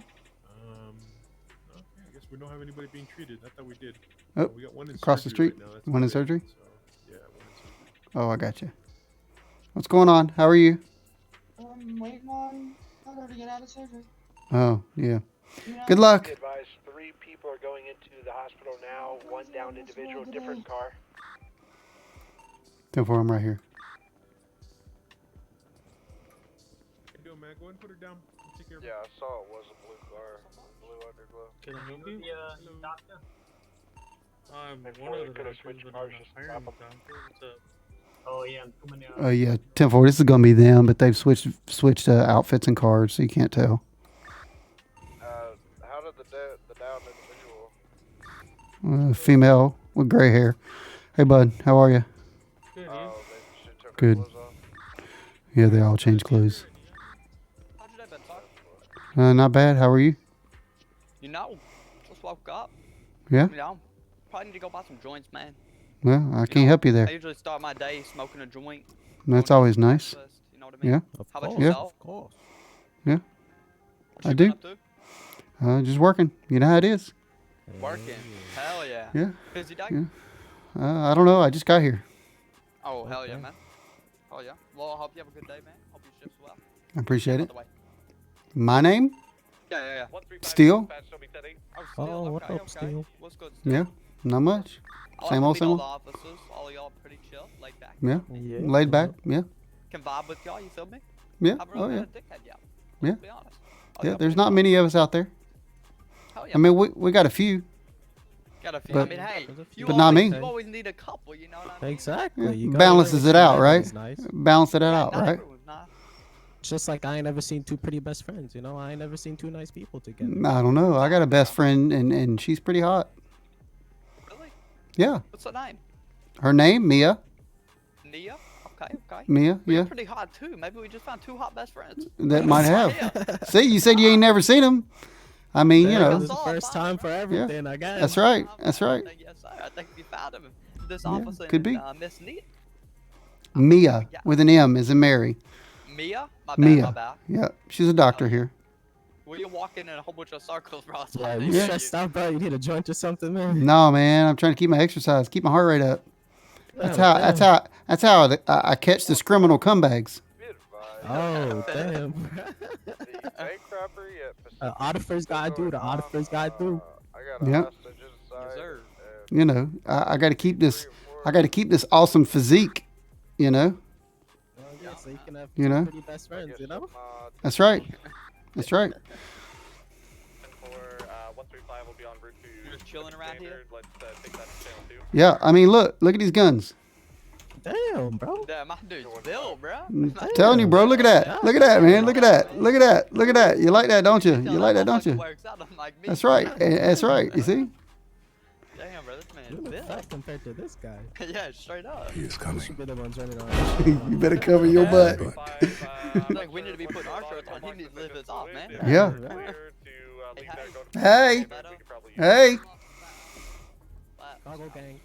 guess we don't have anybody being treated. I thought we did. Oh, we got one in across the surgery street. right now. That's One in about it. surgery. So, yeah, one in surgery. Oh, I got you. What's going on? How are you? I'm waiting on her to get out of surgery. Oh, yeah. Good luck. Be advised, 3 people are going into the hospital now. 1 downed individual, different car. 10-4, I'm right here. How you doing, man? Go ahead and put her down. Take care of her. Yeah, I saw it was a blue car. Blue underglow. Can I help you? Doctor? One of the could have switched cars. Oh yeah, I'm coming out. Oh yeah, 10-4. This is gonna be them, but they've switched outfits and cars, so you can't tell. How did the downed individual? Female with gray hair. Hey bud, how are you? Good. She took her Good. clothes off. Yeah, they all changed clothes. How'd your day been, sir? Not bad. How are you? You know, just woke up. Yeah. You know, probably need to go buy some joints, man. Well, I can't help you I there. usually start my day smoking a joint. That's always nice. Breakfast, you know what I mean? Yeah. How about Yeah. yourself? Of course. Yeah. What I you do. been up to? Just working. You know how it is. Working. Hell yeah. Yeah. Busy day? Yeah. I don't know. I just got here. Oh, hell yeah, man. Oh yeah. Well, I hope you have a good day, man. Hope you shift well. I appreciate By it. the way. My name? Yeah. Steel? Oh, what okay, up, Steel? What's good? Yeah. Not much. I Same like old, to same meet all old. the officers. All y'all pretty chill, laid back. Yeah. Yeah. Laid back. Yeah. Can vibe with y'all, you feel me? Yeah. I've really Oh been yeah. a dickhead, y'all. Yeah. Let's be honest. All Yeah. y'all There's pretty not many of us out there. Hell yeah. I mean, we got a few. Got a few. but- I mean, hey, you but not always, me. you always need a couple, you know what I mean? Exactly. Yeah. You gotta Balances learn it out, what right? is nice. Balance it out, Not right? everyone, nah. Just like I ain't never seen 2 pretty best friends, you know? I ain't never seen 2 nice people together. I don't know. I got a best friend, and she's pretty hot. Really? Yeah. What's her name? Her name, Mia. Nia? Okay. Mia, Well, you're yeah. pretty hot too. Maybe we just found 2 hot best friends. That might Yeah. have. See, you said you ain't never seen them. I mean, you There know. it is, the first time for everything, I guess. That's right. That's right. Yes, sir. I think we found him. This Yeah, officer could be. and Miss Nia. Mia with an M is in Mary. Mia? My bad, Mia. my bad. Yeah, she's a doctor here. Well, you're walking in a whole bunch of circles, bro. So Yeah, I you think stressed out, bro. You need a joint or something, man. No, man, I'm trying to keep my exercise, keep my heart rate up. That's how I catch this criminal comebacks. Oh, damn. The bank robbery at Auditors gotta do. The auditors gotta do. I got a Yep. hostage inside. Yes, sir. You know, I got to keep this. I got to keep this awesome physique. You know. Yeah, so you can have You 2 know? pretty best friends, you know? That's right. That's right. 135 will be en route to. You're chilling around here? Let's take that to channel 2. Yeah, I mean, look at these guns. Damn, bro. Damn, my dude's built, bro. I'm telling you, bro. Look at that. Look at that, man. Look at that. Look at that. Look at that. You like that, don't you? You like that, don't you? Works out unlike me. That's right. That's right. You see? Damn, bro, this You man's look built. fat compared to this guy. Yeah, straight up. You should be the ones running around. You better cover your butt. Like, we need to be putting our shirts on. He needs to live his off, man. Yeah. Hey, Hey. Hey. Goggle gang.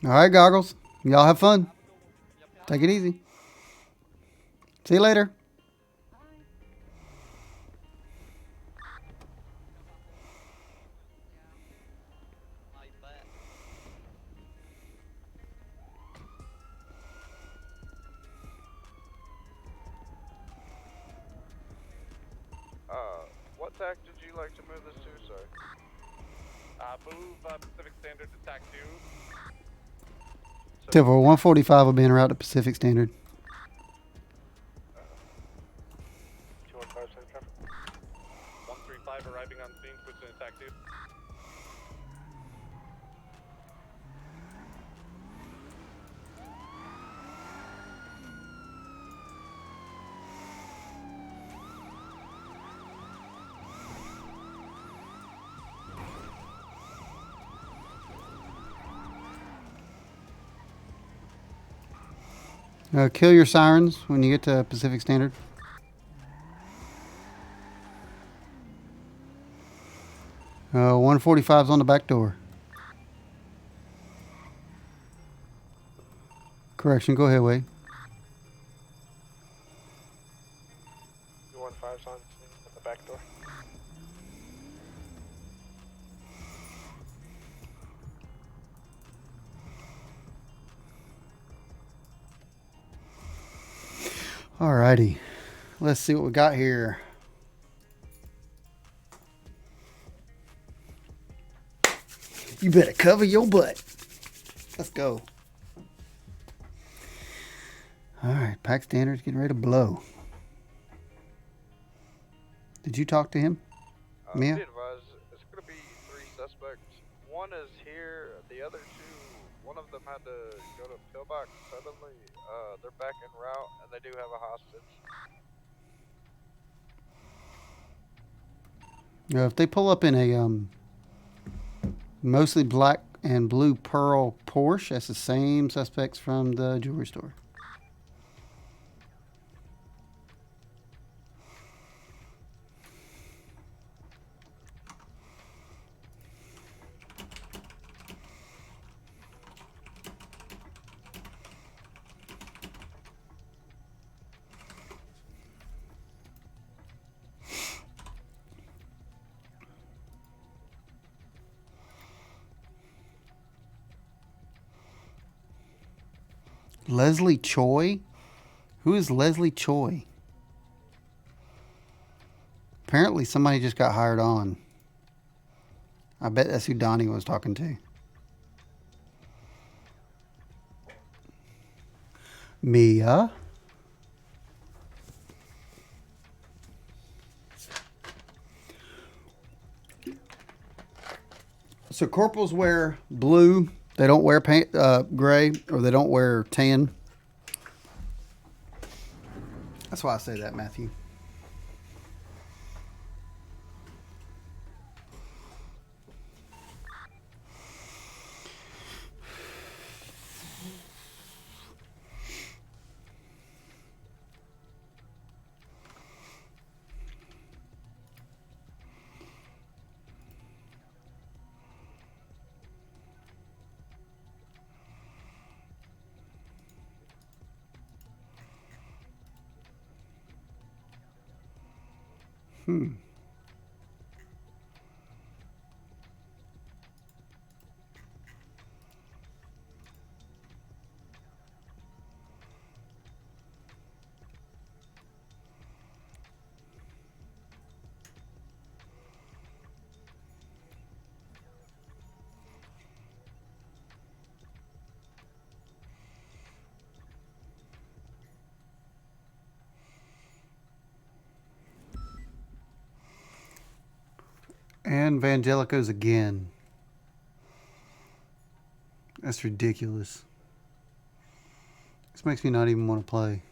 All right, goggles. Y'all have fun. Take it easy. See you later. What tack did you like to move this to, sir? Move Pacific Standard to TAC 2. Tip for 145 will be en route to Pacific Standard. 215 center traffic. 135 arriving on Kill your sirens when you get to Pacific Standard. Uh, 145's on the back door. Correction, go ahead, Wade. 215's on at the back door. Alrighty. Let's see what we got here. You better cover your butt. Let's go. Alright, pack standards getting ready to blow. Did you talk to him? Mia? Be advised, it's going to be 3 suspects. One is here, the other 2, one of them had to go to pillbox suddenly. They're back en route, and they do have a hostage. If they pull up in a mostly black and blue pearl Porsche, that's the same suspects from the jewelry store. Leslie Choi? Who is Leslie Choi? Apparently somebody just got hired on. I bet that's who Donnie was talking to. Mia? So corporals wear blue. They don't wear paint, gray, or they don't wear tan. That's why I say that, Matthew. And Vangelicos again. That's ridiculous. This makes me not even want to play.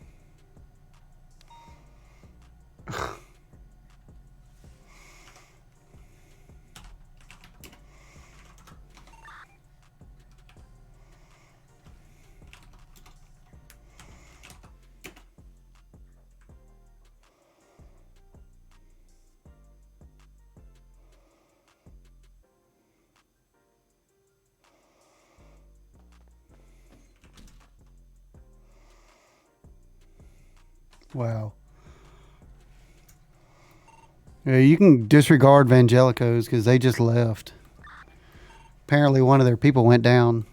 Wow. Yeah, you can disregard Vangelicos because they just left. Apparently one of their people went down.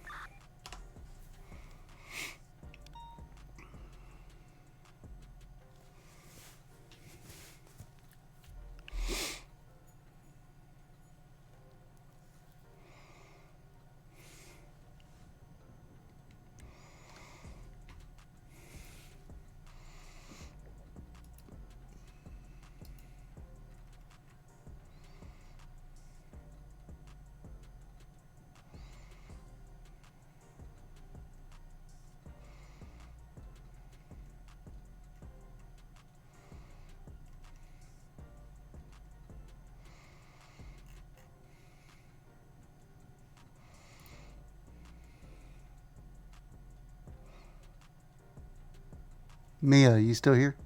Mia, you still here?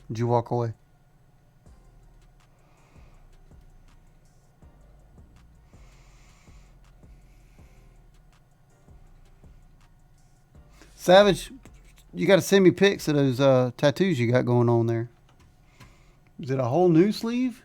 Did you walk away? Savage, you got to send me pics of those tattoos you got going on there. Is it a whole new sleeve?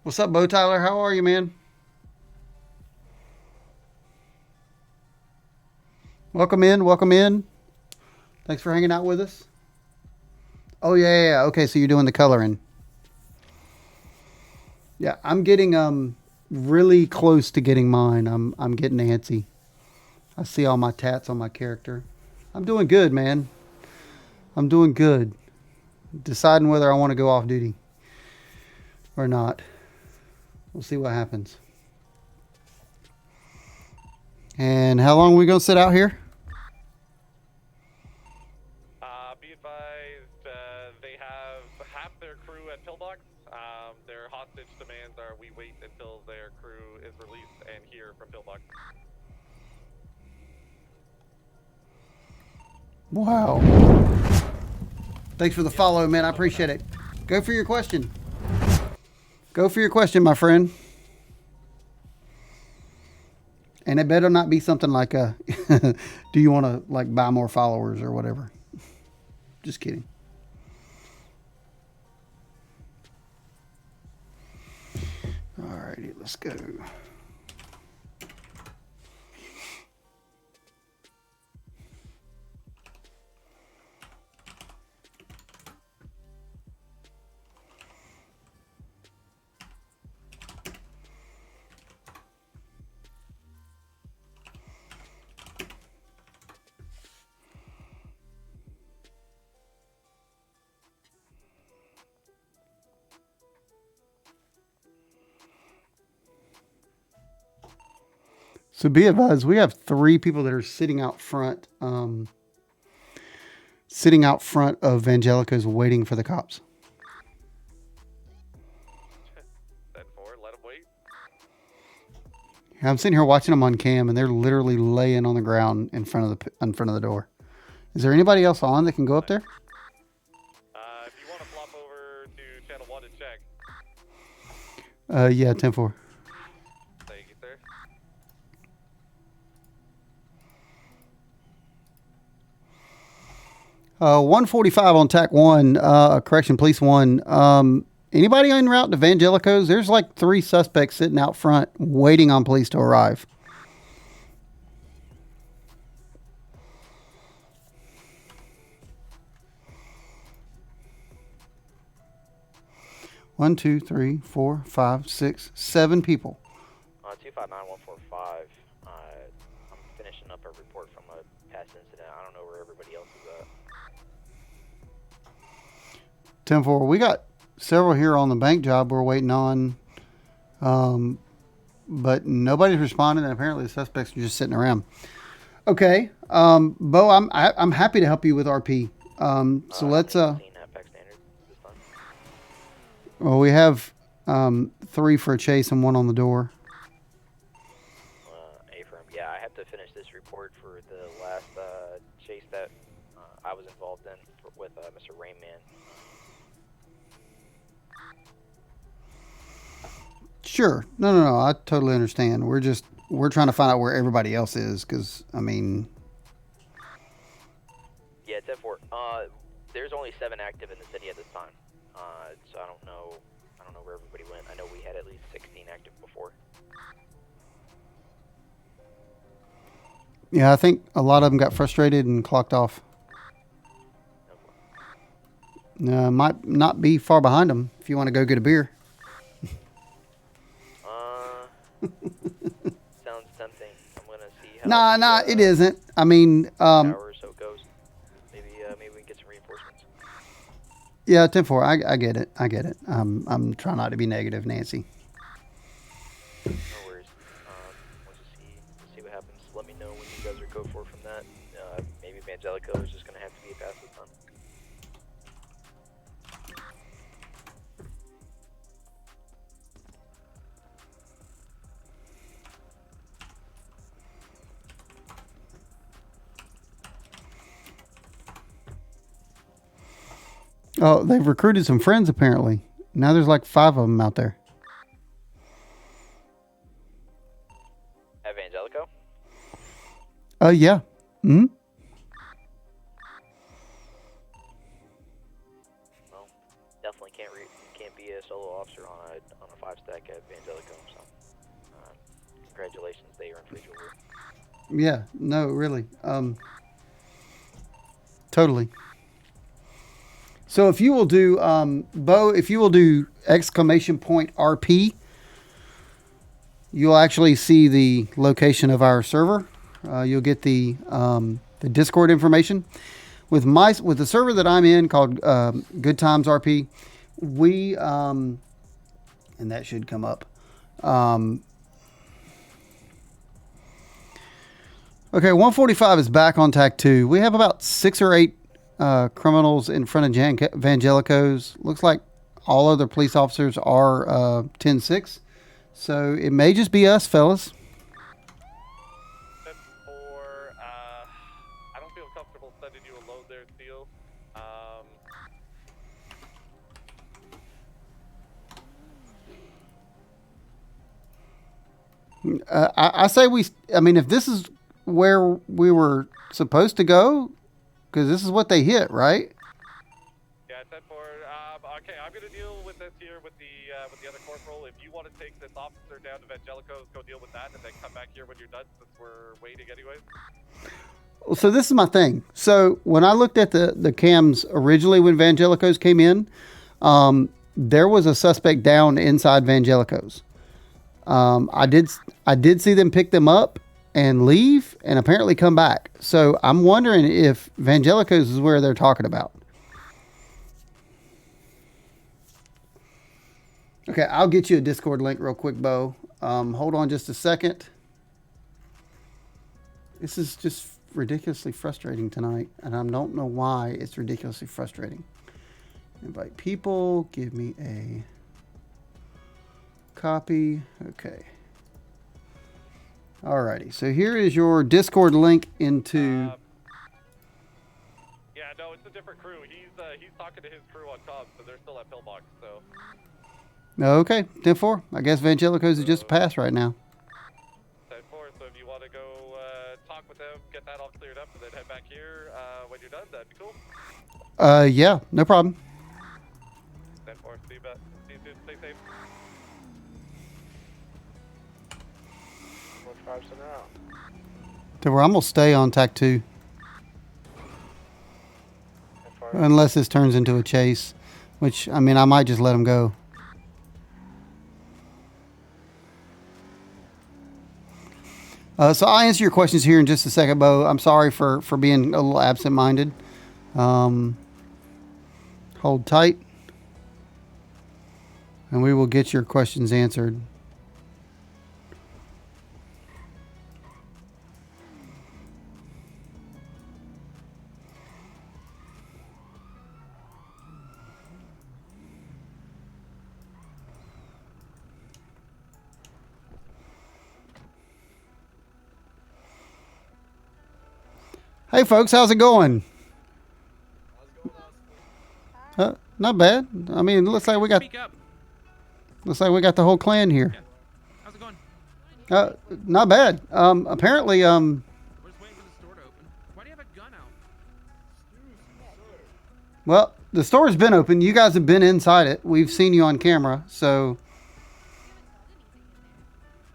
What's up, Bo Tyler? How are you, man? Welcome in. Welcome in. Thanks for hanging out with us. Oh, yeah. Okay, so you're doing the coloring. Yeah, I'm getting really close to getting mine. I'm getting antsy. I see all my tats on my character. I'm doing good, man. I'm doing good. Deciding whether I want to go off duty or not. We'll see what happens. And how long are we going to sit out here? Be advised, they have half their crew at pillbox. Their hostage demands are we wait until their crew is released and hear from pillbox. Wow. Thanks for the follow, man. I appreciate it. Go for your question. Go for your question, my friend. And it better not be something like do you want to like buy more followers or whatever? Just kidding. Alrighty, let's go. So be advised, we have 3 people that are sitting out front of Angelica's waiting for the cops. 10-4, let them wait. I'm sitting here watching them on cam, and they're literally laying on the ground in front of the door. Is there anybody else on that can go up there? If you want to flop over to channel 1 and check. Yeah, 10-4. Thank you, sir. 145 on TAC 1, correction, police 1. Anybody en route to Vangelico's? There's like 3 suspects sitting out front waiting on police to arrive. One, 2, 3, 4, 5, 6, 7 people. 259145. I'm finishing up a report from a past incident. I don't know where everybody else is at. 10-4. We got several here on the bank job we're waiting on, but nobody's responding, and apparently the suspects are just sitting around. Okay, Bo, I'm happy to help you with RP. So let's well, we have 3 for a chase and 1 on the door. A-firm, yeah, I have to finish this report for the last chase that I was involved in with Mr. Rainman. Sure. No. I totally understand. We're trying to find out where everybody else is, because I mean. Yeah, it's F4. There's only 7 active in the city at this time. So I don't know where everybody went. I know we had at least 16 active before. Yeah, I think a lot of them got frustrated and clocked off. Might not be far behind them if you want to go get a beer. Sounds tempting. I'm gonna see how. Nah, it isn't. I mean, hour or so goes. Maybe we can get some reinforcements. Yeah, 10-4. I get it. I get it. I'm trying not to be negative, Nancy. No worries. We'll just see what happens. Let me know when you guys are code 4 from that. Maybe Vangelico is just gonna have to be a pass this time. Oh, they've recruited some friends apparently. Now there's like 5 of them out there. At Vangelico? Yeah. Hmm. Well, definitely can't be a solo officer on a 5-stack at Vangelico. So, congratulations, they are in free jewelry. Yeah. No, really. Totally. So if you will do, Bo, if you will do !RP, you'll actually see the location of our server. You'll get the Discord information. With the server that I'm in called Good Times RP, we and that should come up. Okay, 145 is back on TAC 2. We have about 6 or 8 criminals in front of Vangelicos. Looks like all other police officers are 10-6. So it may just be us, fellas. I don't feel comfortable sending you a load there, Steel. I say I mean, if this is where we were supposed to go, because this is what they hit, right? Yeah, 10-4. Okay, I'm gonna deal with this here with the other corporal. If you want to take this officer down to Vangelico's, go deal with that, and then come back here when you're done, since we're waiting anyways. So this is my thing. So when I looked at the cams originally when Vangelico's came in, there was a suspect down inside Vangelico's. I did see them pick them up and leave and apparently come back. So I'm wondering if Vangelico's is where they're talking about. Okay, I'll get you a Discord link real quick, Bo. Hold on just a second. This is just ridiculously frustrating tonight, and I don't know why it's ridiculously frustrating. Invite people. Give me a copy. Okay. Alrighty, so here is your Discord link into... Yeah, no, it's a different crew. He's talking to his crew on top, so they're still at Pillbox, so... Okay, 10-4. I guess Vangelico's is just a pass right now. 10-4, so if you want to go talk with them, get that all cleared up, and then head back here when you're done, that'd be cool. Yeah, no problem. 10-4, see you soon, stay safe. 5 center out. So I'm gonna stay on TAC 2. Unless this turns into a chase, which, I mean, I might just let him go. So I'll answer your questions here in just a second, Bo. I'm sorry for being a little absent-minded. Hold tight. And we will get your questions answered. Hey folks, how's it going? Not bad. I mean, looks like we got the whole clan here. How's it going? Not bad. Apparently, We're just waiting for the store to open. Why do you have a gun out? well, the store's been open. You guys have been inside it. We've seen you on camera, so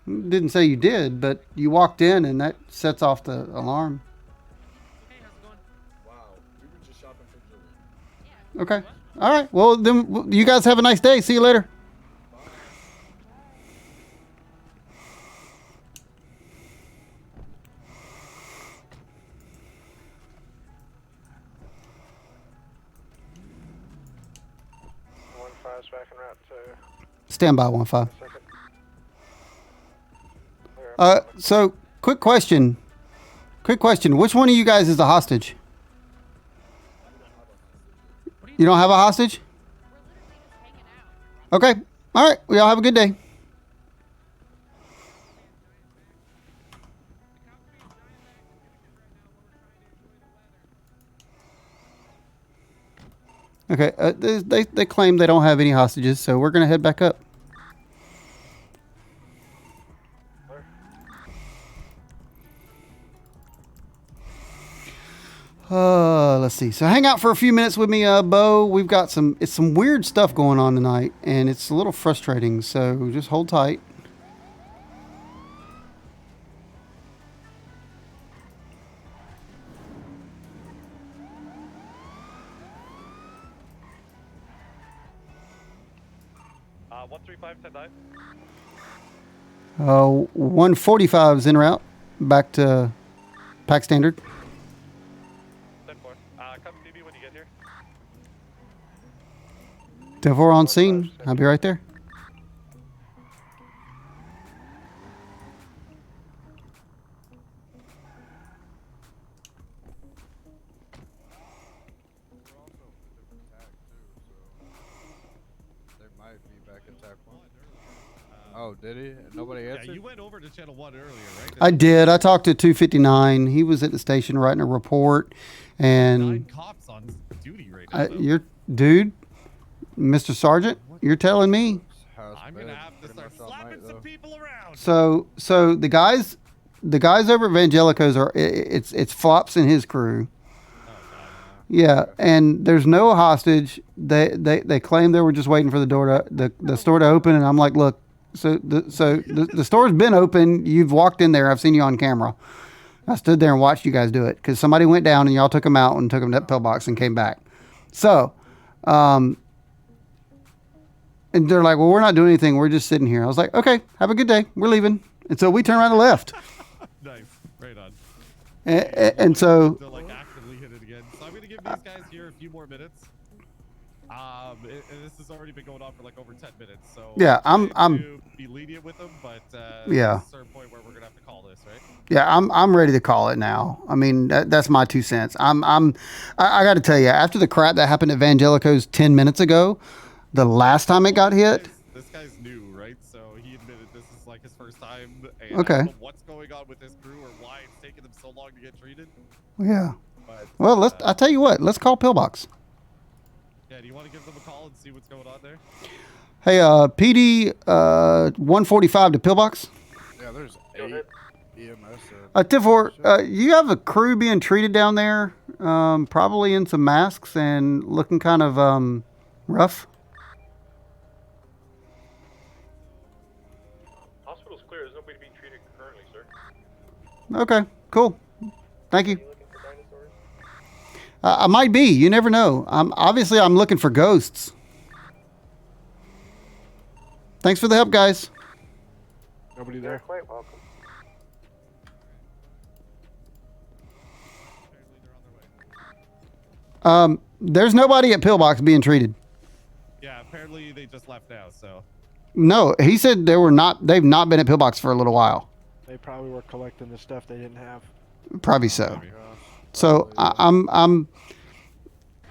didn't say you did, but you walked in and that sets off the alarm. Okay. All right. Well, then you guys have a nice day. See you later. route to Stand by 1-5. So quick question. Which one of you guys is the hostage? You don't have a hostage? Okay. All right. We all have a good day. Okay. They claim they don't have any hostages, so we're gonna head back up. Let's see. So hang out for a few minutes with me, Bo. We've got some weird stuff going on tonight, and it's a little frustrating. So just hold tight. Uh, 135 145 is en route back to Pack Standard. 10-4. Come see me when you get here. 10-4 on scene. I'll be right there. They might be back at Tac 1. Oh, did he? Nobody answered? Yeah, you went over to Channel 1 earlier, right? I did. I talked to 259. He was at the station writing a report, and 9 cops on duty right now. you're, dude, Mr. Sergeant, you're telling me. I'm gonna have to start slapping some people around. So the guys over at Evangelico's are it's Flops and his crew. Yeah, and there's no hostage. They claim they were just waiting for the store to open, and I'm like, look, so the store's been open. You've walked in there. I've seen you on camera. I stood there and watched you guys do it because somebody went down and y'all took them out and took them to that pillbox and came back. So, and they're like, well, we're not doing anything. We're just sitting here. I was like, okay, have a good day. We're leaving. And so we turned around and left. Nice, right on. And so. To like actively hit it again. So I'm gonna give these guys here a few more minutes. And this has already been going on for like over 10 minutes. So yeah, I'm to be lenient with them, but yeah, there's a certain point where we're gonna have to call this, right? Yeah, I'm ready to call it now. I mean, that's my 2 cents. I got to tell you, after the crap that happened at Evangelico's 10 minutes ago, the last time it got hit. This guy's new, right? So he admitted this is like his first time. And Okay. I don't know what's going on with this crew or why it's taking them so long to get treated. Yeah. But, Well, I tell you what. Let's call Pillbox. Yeah. Do you want to give them a call and see what's going on there? Hey, PD 145 to Pillbox. Yeah, there's 8 EMS. Tifor, you have a crew being treated down there, probably in some masks and looking kind of rough. Hospital's clear. There's nobody being treated currently, sir. Okay, cool. Thank you. I might be. You never know. I'm looking for ghosts. Thanks for the help, guys. Nobody there. Quite welcome. There's nobody at Pillbox being treated. Yeah, apparently they just left now, so. No, he said they've not been at Pillbox for a little while. They probably were collecting the stuff they didn't have. Probably so. So I'm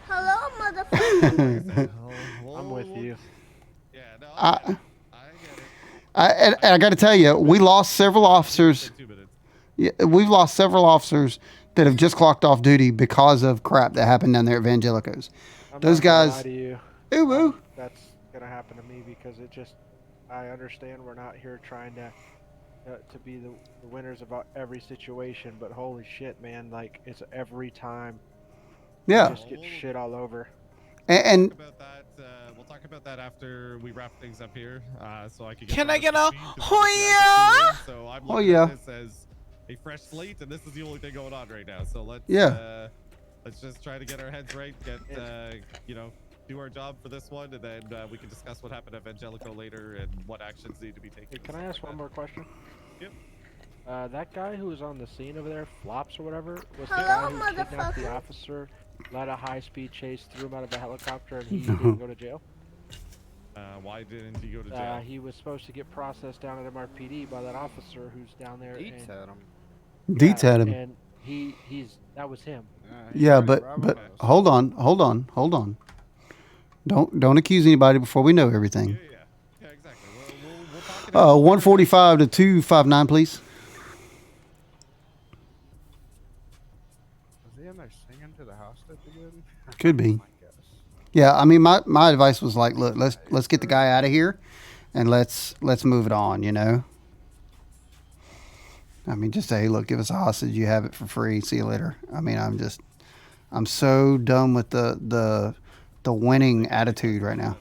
Hello, motherfucker. I'm with you. Yeah, no, and I got to tell you, we lost several officers. Yeah, we've lost several officers that have just clocked off duty because of crap that happened down there at Evangelico's. Those guys. Lie to you. Ooh, woo. That's gonna happen to me because I understand we're not here trying to be the winners about every situation, but holy shit, man, like it's every time. Yeah. You just get shit all over. And we'll talk about that after we wrap things up here. So I can. Can I get a hoya? So I'm Oh, looking yeah. at this as a fresh slate, and this is the only thing going on right now. So let's let's just try to get our heads right, get do our job for this one, and then we can discuss what happened at Evangelico later and what actions need to be taken. Hey, can I ask one more question? Yep. That guy who was on the scene over there, Flops or whatever, was the Hello, guy who kidnapped the motherfucker. officer, led a high-speed chase, threw him out of a helicopter, and he didn't go to jail? Why didn't he go to jail? He was supposed to get processed down at MRPD by that officer who's down there. Deets had him. Deets had him. And that was him. Yeah, but hold on. Don't accuse anybody before we know everything. Yeah, exactly. We'll 145 to 259, please. Was he in there singing to the hostage again? Could be. Yeah, I mean, my advice was like, look, let's get the guy out of here, and let's move it on. You know. I mean, just say, hey, look, give us a hostage. You have it for free. See you later. I mean, I'm so done with the winning attitude right now.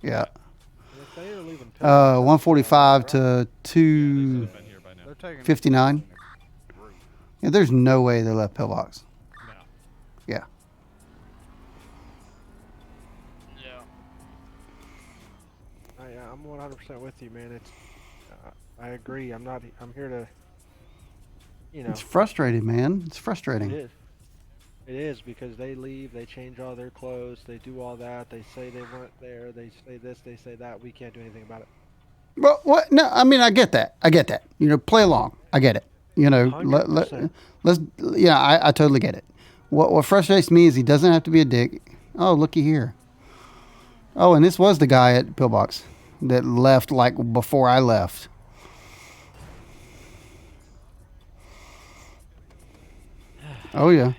Yeah. 145 to 259. Yeah, there's no way they left pillbox. Yeah. I'm 100% with you, man. It's I agree. I'm here to, you know. It's frustrating, man. It's frustrating. It is. It is, because they leave, they change all their clothes, they do all that, they say they weren't there, they say this, they say that. We can't do anything about it. Well, what? No, I mean, I get that. You know, play along. I get it. You know, let's. Yeah, I totally get it. What frustrates me is he doesn't have to be a dick. Oh, looky here. Oh, and this was the guy at Pillbox that left like before I left. Oh yeah.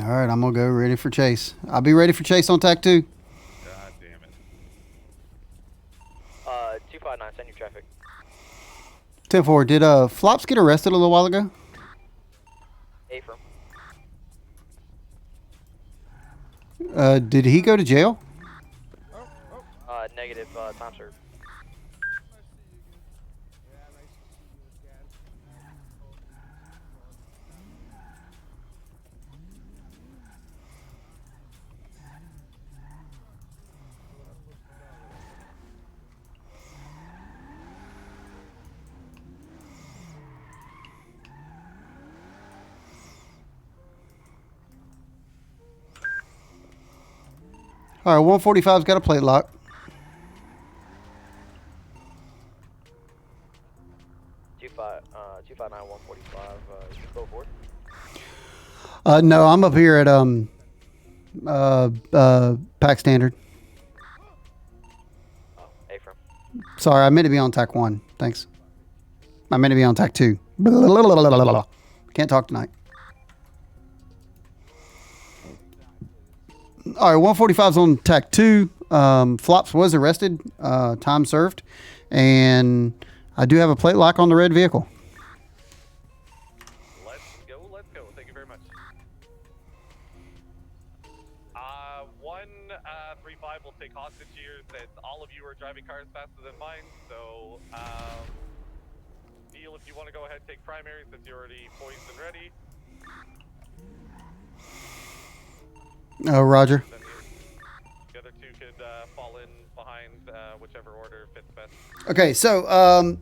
All right, I'm gonna go ready for chase. I'll be ready for chase on tack 2. God damn it. 259, send your traffic. 10-4. Did Flops get arrested a little while ago? Affirm. Did he go to jail? Negative, time served. All right, 145's got a plate lock. Two five nine 145. You go for it. No, I'm up here at pack standard. Affirm. Sorry, I meant to be on tack 1. Thanks. I meant to be on tack 2. Can't talk tonight. All right, 145's on tack 2. Flops was arrested. Time served. And I do have a plate lock on the red vehicle. Let's go. Thank you very much. 135 will take hostage here, since all of you are driving cars faster than mine, so, Neil, if you want to go ahead and take primary, since you're already poised and ready. Oh, Roger. The other two could fall in behind whichever order fits best. Okay, so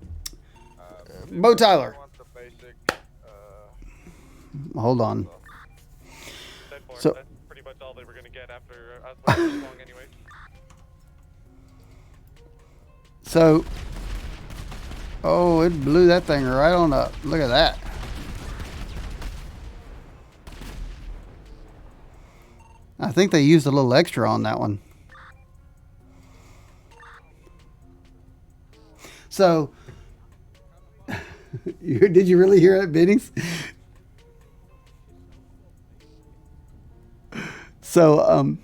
Bo Tyler. Hold on. So that's pretty much all they were going to get after us waiting this long anyway. So, oh, it blew that thing right on up. Look at that. I think they used a little extra on that one. So, did you really hear that, Benny's? So,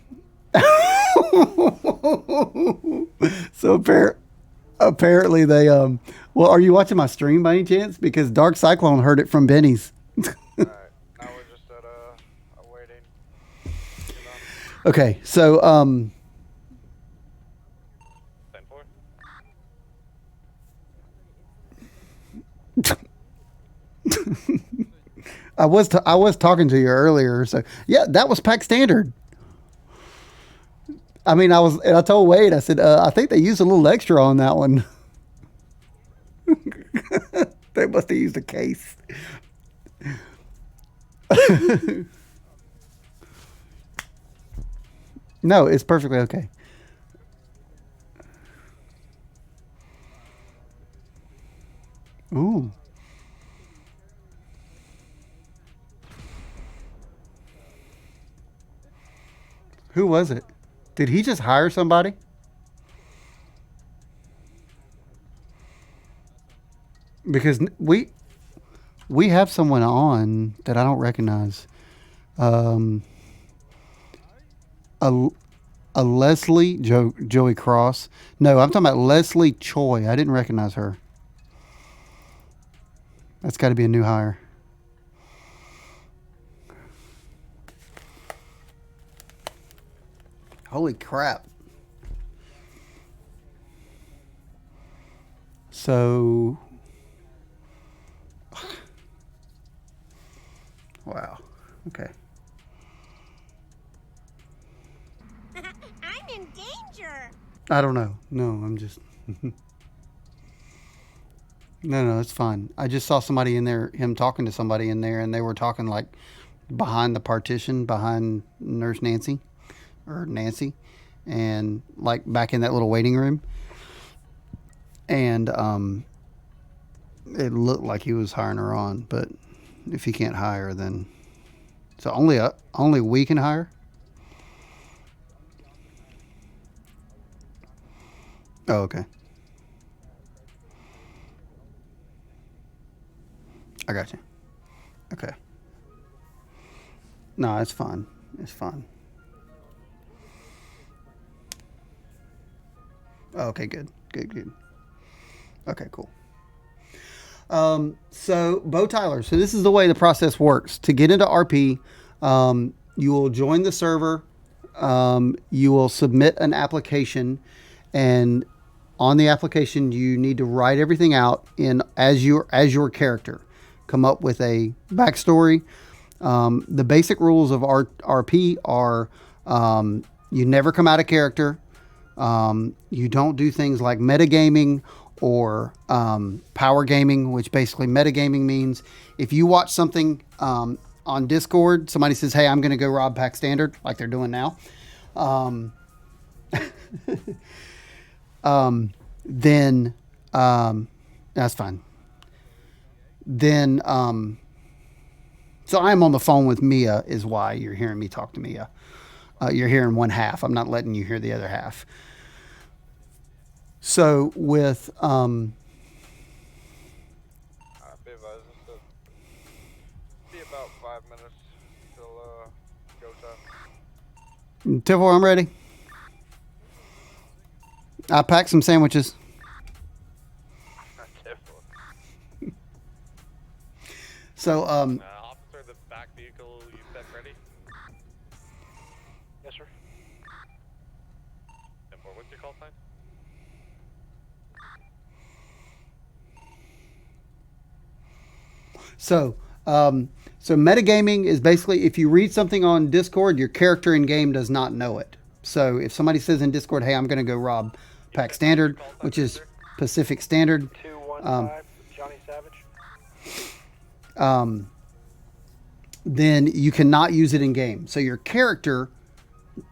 apparently they, well, are you watching my stream by any chance? Because Dark Cyclone heard it from Benny's. Okay, so I was talking to you earlier, so yeah, that was pack standard. I mean, I told Wade, I said, I think they used a little extra on that one. They must have used a case. No, it's perfectly okay. Ooh. Who was it? Did he just hire somebody? Because we have someone on that I don't recognize. A Leslie Joey Cross. No, I'm talking about Leslie Choi. I didn't recognize her. That's got to be a new hire. Holy crap. So, wow. Okay. I'm in danger. I don't know. No, I'm just. No, it's fine. I just saw somebody in there, him talking to somebody in there, and they were talking like behind the partition, behind Nurse Nancy, or Nancy, and like back in that little waiting room. And it looked like he was hiring her on, but if he can't hire, then so only we can hire. Oh, okay. I got you. Okay. No, it's fine. It's fine. Okay, good. Good. Okay, cool. So, Bo Tyler. So this is the way the process works. To get into RP, you will join the server. You will submit an application, and on the application, you need to write everything out as your character. Come up with a backstory. The basic rules of RP are you never come out of character. You don't do things like metagaming or power gaming, which basically metagaming means if you watch something on Discord, somebody says, "Hey, I'm going to go rob Pack Standard," like they're doing now. Then that's fine. Then so I'm on the phone with Mia is why you're hearing me talk to Mia. You're hearing one half. I'm not letting you hear the other half. So with be advised, be about 5 minutes till go time. Tiffle, I'm ready. I packed some sandwiches. So officer, the back vehicle you said ready? Yes, sir. What's your call sign? So metagaming is basically if you read something on Discord, your character in game does not know it. So if somebody says in Discord, "Hey, I'm going to go rob Pack Standard," which is Pacific Standard, 215 Johnny Savage. then you cannot use it in game. So your character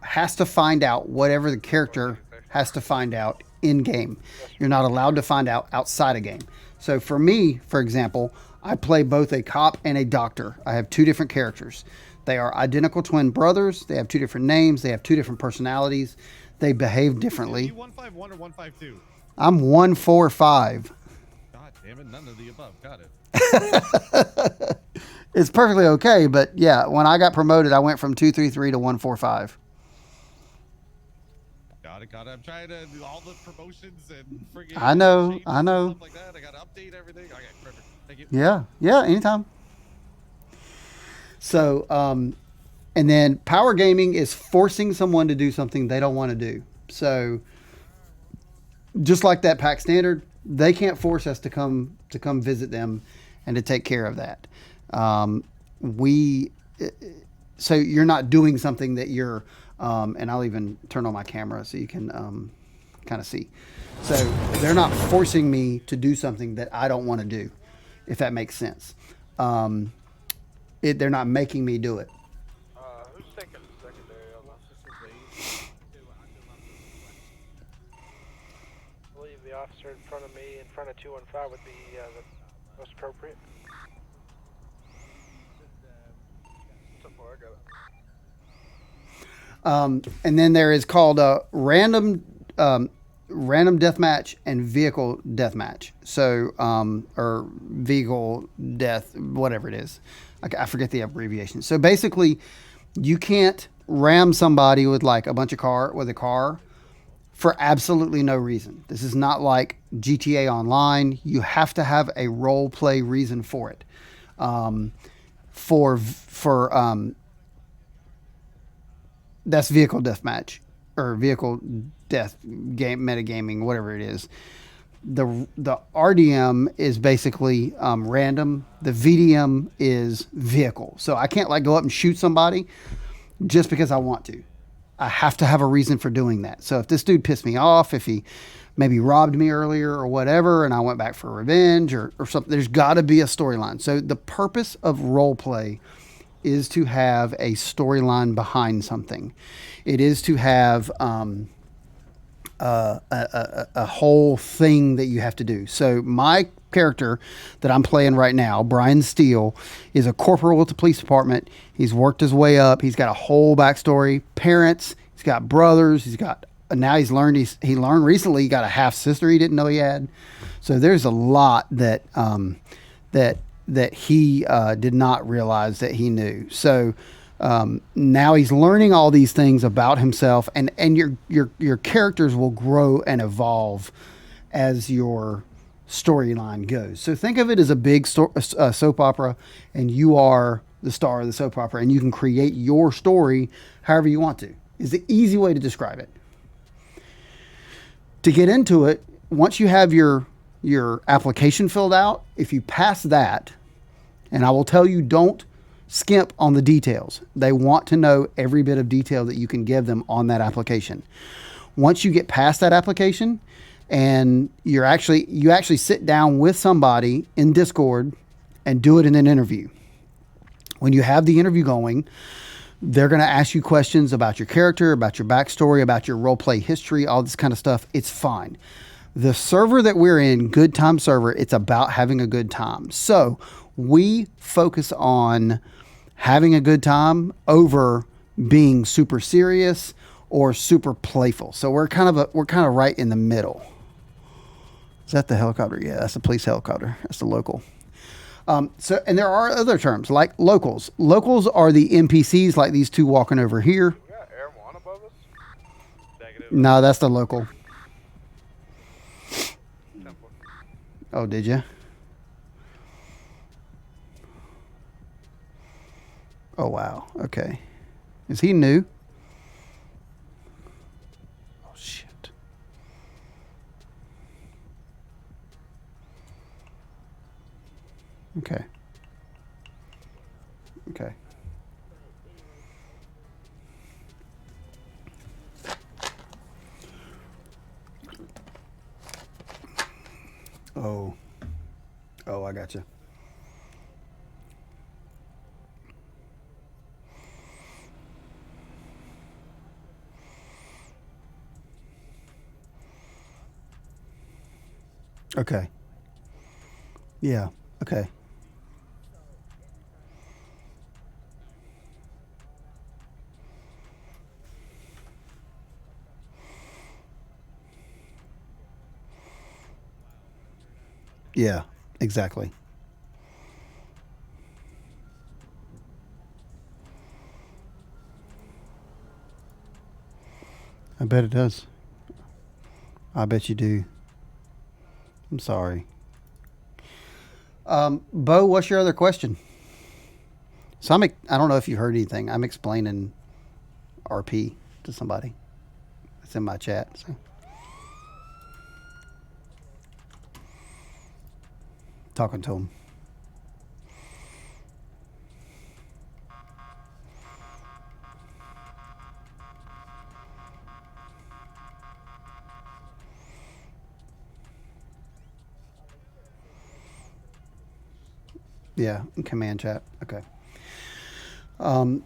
has to find out whatever the character has to find out in game. You're not allowed to find out outside a game. So for me, for example, I play both a cop and a doctor. I have two different characters. They are identical twin brothers. They have two different names. They have two different personalities. They behave differently. Are you 151 or 152? I'm 145. God damn it, none of the above. Got it. It's perfectly okay, but yeah, when I got promoted, I went from 233 to 145. Got it. I'm trying to do all the promotions and friggin' I know. stuff like that. I got to update everything. Okay, perfect. Thank you. Yeah, anytime. So, and then power gaming is forcing someone to do something they don't want to do. So, just like that Pack Standard, they can't force us to come visit them and to take care of that. So you're not doing something that you're, and I'll even turn on my camera so you can kind of see. So they're not forcing me to do something that I don't want to do, if that makes sense. They're not making me do it. Who's taking secondary on this? the officer in front of me, in front of 215, would be the most appropriate. So far, I got it. And then there is called a random deathmatch and vehicle deathmatch. So, or vehicle death, whatever it is. I forget the abbreviation. So basically, you can't ram somebody with like a car for absolutely no reason. This is not like GTA Online. You have to have a role play reason for it. That's vehicle deathmatch or vehicle death game metagaming, whatever it is. The RDM is basically random. The VDM is vehicle. So I can't like go up and shoot somebody just because I want to. I have to have a reason for doing that. So if this dude pissed me off, if he maybe robbed me earlier or whatever, and I went back for revenge or something, there's got to be a storyline. So the purpose of role play is to have a storyline behind something. It is to have a whole thing that you have to do. So my character that I'm playing right now, Brian Steele, is a corporal with the police department. He's worked his way up. He's got a whole backstory. Parents. He's got brothers. Now he's learned. He learned recently. He got a half sister he didn't know he had. So there's a lot that he did not realize that he knew. So now he's learning all these things about himself, and your characters will grow and evolve as your storyline goes. So think of it as a big soap opera, and you are the star of the soap opera, and you can create your story however you want to. Is the easy way to describe it. To get into it, once you have your application filled out, if you pass that, and I will tell you, don't skimp on the details. They want to know every bit of detail that you can give them on that application. Once you get past that application, and you actually sit down with somebody in Discord and do it in an interview. When you have the interview going, they're going to ask you questions about your character, about your backstory, about your role play history, all this kind of stuff. It's fine. The server that we're in, Good Time Server, it's about having a good time. So we focus on having a good time over being super serious or super playful. So we're kind of right in the middle. Is that the helicopter? Yeah, that's the police helicopter. That's the local. And there are other terms like locals. Locals are the NPCs, like these two walking over here. We got Air 1 above us? Negative. No, that's the local. Oh, did you? Oh, wow. Okay. Is he new? Oh, shit. Okay. Okay. Oh, I gotcha. Okay. Yeah. Okay. Yeah, exactly. I bet it does. I bet you do. I'm sorry. Bo, what's your other question? So I don't know if you heard anything. I'm explaining RP to somebody. It's in my chat. So. Talking to him. Yeah, in command chat. Okay.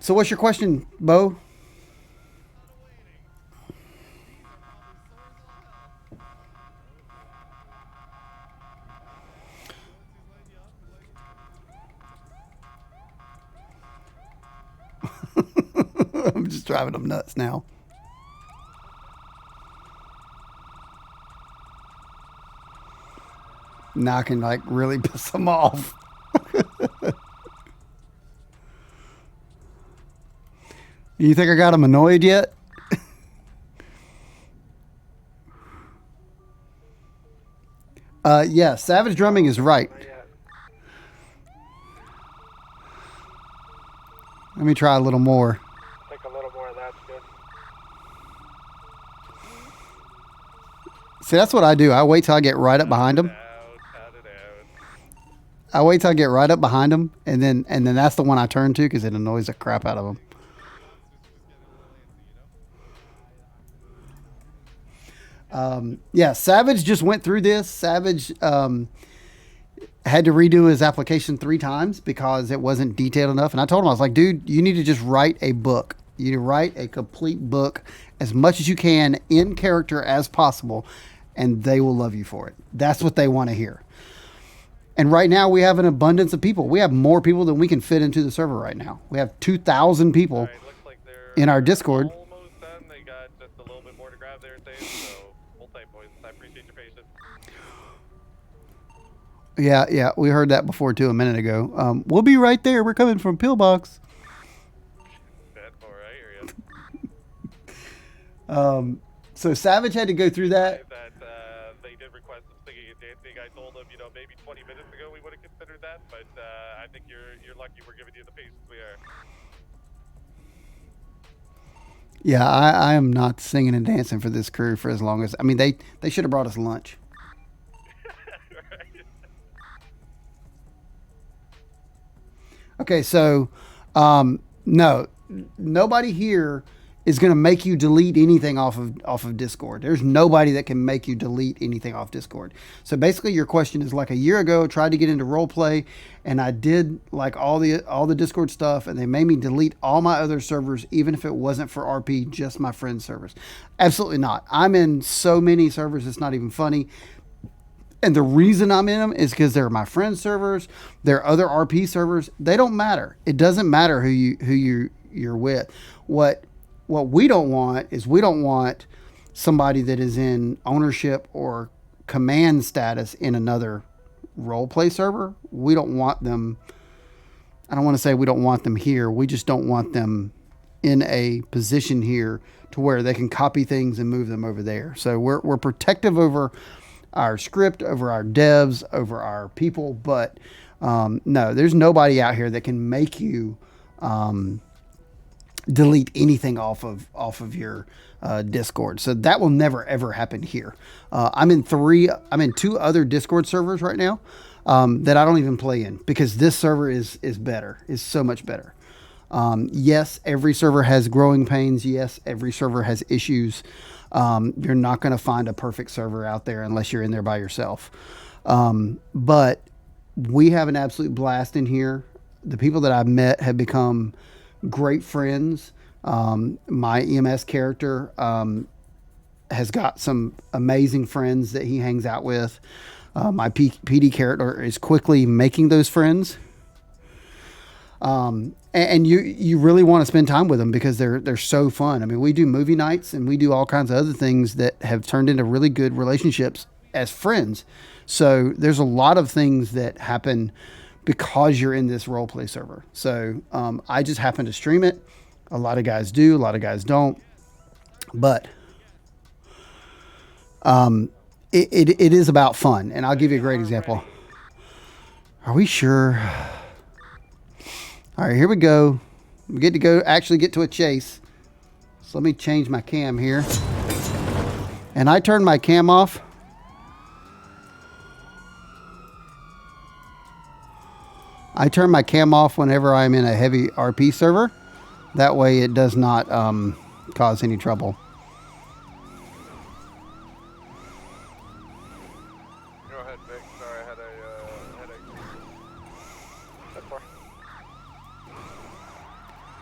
So what's your question, Bo? I'm just driving them nuts now. Now I can like really piss them off. You think I got them annoyed yet? Yeah, Savage Drumming is right. Let me try a little more. I think a little more of that's good. See, that's what I do. I wait till I get right up behind them. I wait till I get right up behind them, and then that's the one I turn to because it annoys the crap out of them. Yeah, Savage just went through this. Savage had to redo his application 3 times because it wasn't detailed enough. And I told him, I was like, dude, you need to just write a book. You need to write a complete book as much as you can in character as possible, and they will love you for it. That's what they want to hear. And right now we have an abundance of people. We have more people than we can fit into the server right now. We have 2,000 people in our Discord. Almost done. They got just a little bit more to grab there, so hold tight, boys. I appreciate your patience. Yeah, we heard that before too a minute ago. We'll be right there. We're coming from Pillbox. So Savage had to go through that. They did request some singing and dancing. I told them, maybe 20 minutes ago we would have considered that, but I think you're lucky we're giving you the patience we are. Yeah, I am not singing and dancing for this crew for as long as... I mean, they should have brought us lunch. Okay, so, no, nobody here is going to make you delete anything off of Discord. There's nobody that can make you delete anything off Discord. So basically your question is, like, a year ago, I tried to get into roleplay, and I did like all the Discord stuff, and they made me delete all my other servers, even if it wasn't for RP, just my friends' servers. Absolutely not. I'm in so many servers, it's not even funny. And the reason I'm in them is because they're my friends' servers. They're other RP servers. They don't matter. It doesn't matter who you're with. What we don't want is, we don't want somebody that is in ownership or command status in another roleplay server. We don't want them. I don't want to say we don't want them here. We just don't want them in a position here to where they can copy things and move them over there. So we're protective over our script, over our devs, over our people, but no, there's nobody out here that can make you delete anything off of your Discord. So that will never ever happen here. I'm in 2 other Discord servers right now that I don't even play in, because this server is so much better. Yes, every server has growing pains. Yes, every server has issues. You're not going to find a perfect server out there unless you're in there by yourself. But we have an absolute blast in here. The people that I've met have become great friends. My EMS character has got some amazing friends that he hangs out with. My PD character is quickly making those friends. And you really want to spend time with them because they're so fun. I mean, we do movie nights and we do all kinds of other things that have turned into really good relationships as friends. So there's a lot of things that happen because you're in this roleplay server. So I just happen to stream it. A lot of guys do, a lot of guys don't. But it is about fun. And I'll give you a great example. Are we sure? All right, here we go. We get to actually get to a chase. So let me change my cam here. And I turn my cam off. I turn my cam off whenever I'm in a heavy RP server. That way it does not cause any trouble. Go ahead, Vic. Sorry, I had a headache. That's fine.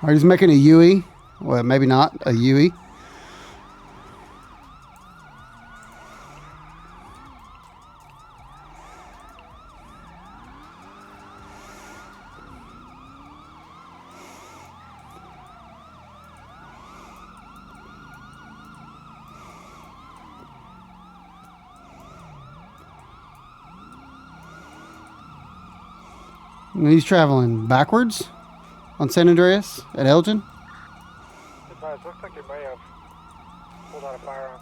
All right, he's making a UE. Well, maybe not a UE. He's traveling backwards on San Andreas at Elgin. Looks like they may have pulled out a firearm.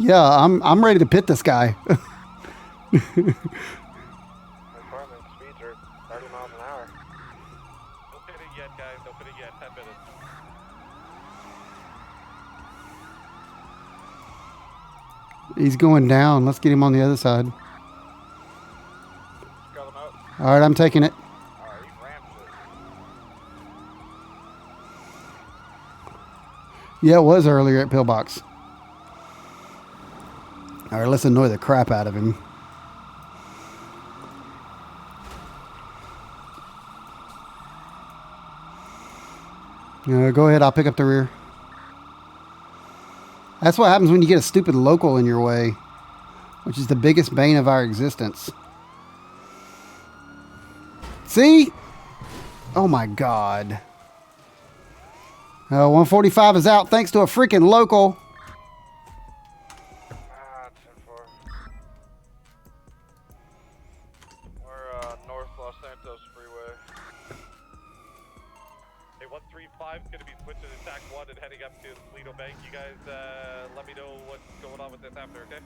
Yeah, I'm ready to pit this guy. Speeds are 30 miles an hour. Don't pit it yet, guys. Don't pit it yet. 10 minutes. He's going down. Let's get him on the other side. All right, I'm taking it. Yeah, it was earlier at Pillbox. All right, let's annoy the crap out of him. Go ahead, I'll pick up the rear. That's what happens when you get a stupid local in your way, which is the biggest bane of our existence. See? Oh my God. 145 is out thanks to a freaking local. We're North Los Santos Freeway. Hey, 135 is going to be switching to TAC 1 and heading up to Toledo Bank. You guys let me know what's going on with this after, okay?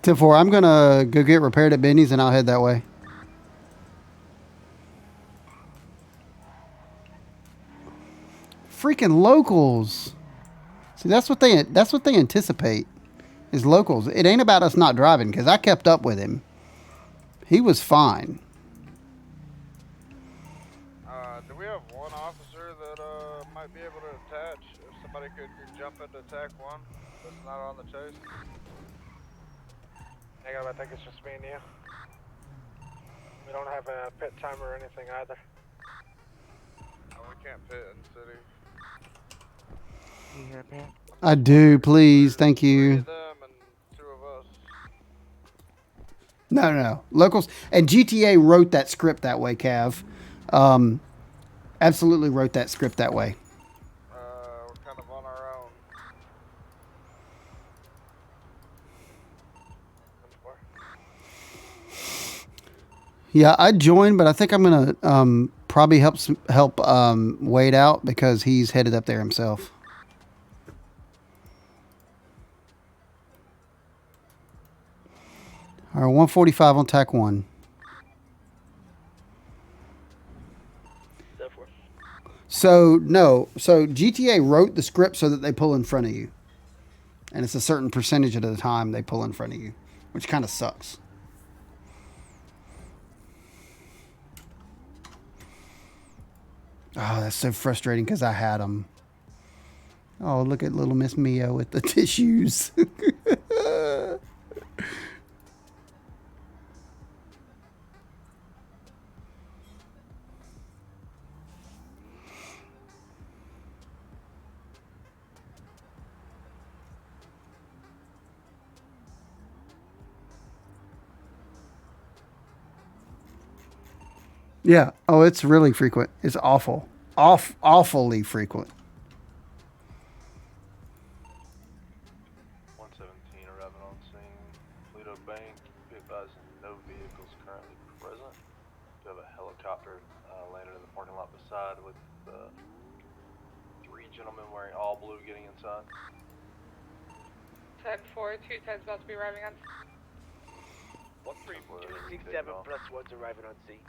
10-4, I'm going to go get repaired at Benny's and I'll head that way. Freaking locals. See, that's what they anticipate is locals. It ain't about us not driving because I kept up with him. He was fine. Do we have one officer that might be able to attach? If somebody could jump into TAC 1 that's not on the chase? Hang on, I think it's just me and you. We don't have a pit timer or anything either. Oh, we can't pit in the city. You hear me? I do, please. Thank you. No. Locals. And GTA wrote that script that way, Cav. Absolutely wrote that script that way. We're kind of on our own. Yeah, I joined, but I think I'm gonna probably help Wade out because he's headed up there himself. All right, 145 on TAC 1. So GTA wrote the script so that they pull in front of you, and it's a certain percentage of the time they pull in front of you, which kind of sucks. Oh, that's so frustrating because I had them. Oh, look at little Miss Mia with the tissues. Yeah. Oh, it's really frequent. It's awful. Awfully frequent. 117 arriving on scene. Toledo Bank. Be advised no vehicles currently present. We have a helicopter landed in the parking lot beside with 3 gentlemen wearing all blue getting inside. 10-4, 2 10's about to be arriving on. 137 plus 1's arriving on scene.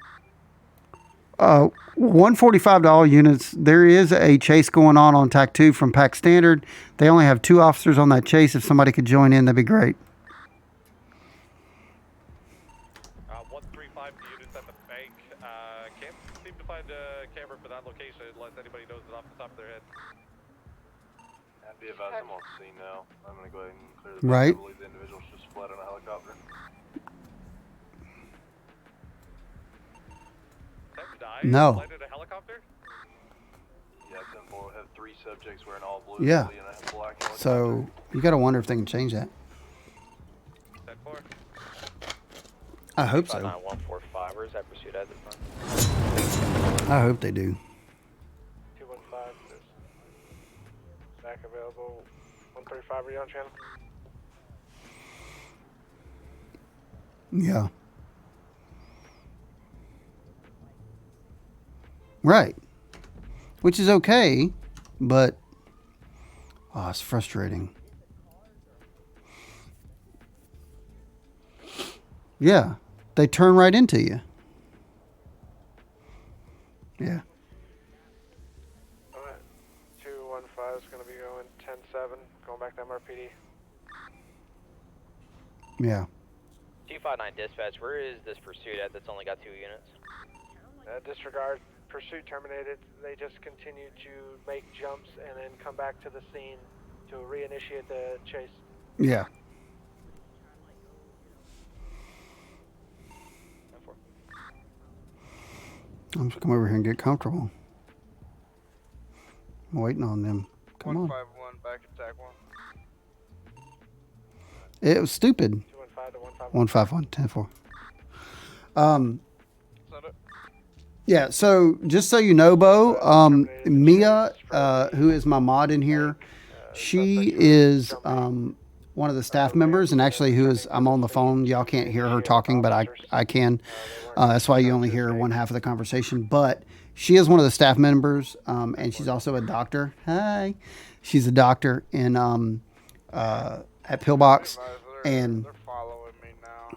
$145 units. There is a chase going on TAC 2 from PAC Standard. They only have 2 officers on that chase. If somebody could join in, that'd be great. 135 units at the bank. Can't seem to find a camera for that location unless anybody knows it off the top of their head. And be advised I'm on scene now. I'm going to go ahead and clear the Right. I believe the individual's just fled on a helicopter. No. Landed a helicopter? Yeah, 10-4 have 3 subjects wearing all blue. Yeah. In a black helicopter. So you got to wonder if they can change that. 10-4. I hope so. 145, where's that pursuit at this time? I hope they do. 215. Back available. 135, are you on channel? Yeah. Right. Which is okay, but it's frustrating. Yeah. They turn right into you. Yeah. Alright. 215 is going to be going 10-7, going back to MRPD. Yeah. 259 dispatch, where is this pursuit at that's only got 2 units? Disregard. Pursuit terminated. They just continue to make jumps and then come back to the scene to reinitiate the chase. Yeah. I'm just come over here and get comfortable. I'm waiting on them. Come on. 151 back attack 1. It was stupid. 215 to 151 10-4. Yeah, so just so you know, Bo, Mia, who is my mod in here, she is one of the staff members, and actually I'm on the phone. Y'all can't hear her talking, but I can. That's why you only hear one half of the conversation. But she is one of the staff members, and she's also a doctor. Hi. She's a doctor in at Pillbox. And They're following me now.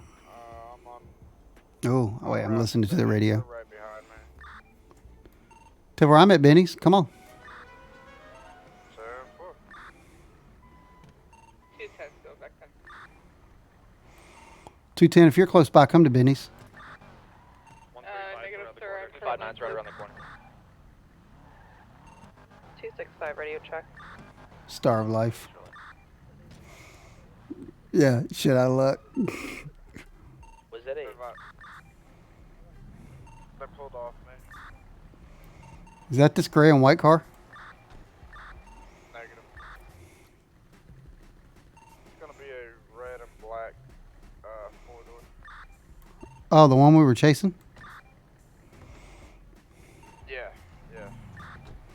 I'm on. wait, I'm listening to the radio. Right behind me. To where I'm at, Benny's. Come on. 7-4. 210, go back then. 210. If you're close by, come to Benny's. Negative, sir. 59's right around the corner. 265, radio check. Star of Life. Yeah, shit out of luck. Was that a... They pulled off me. Is that this gray and white car? Negative. It's gonna be a red and black 4-door. Oh, the one we were chasing? Yeah.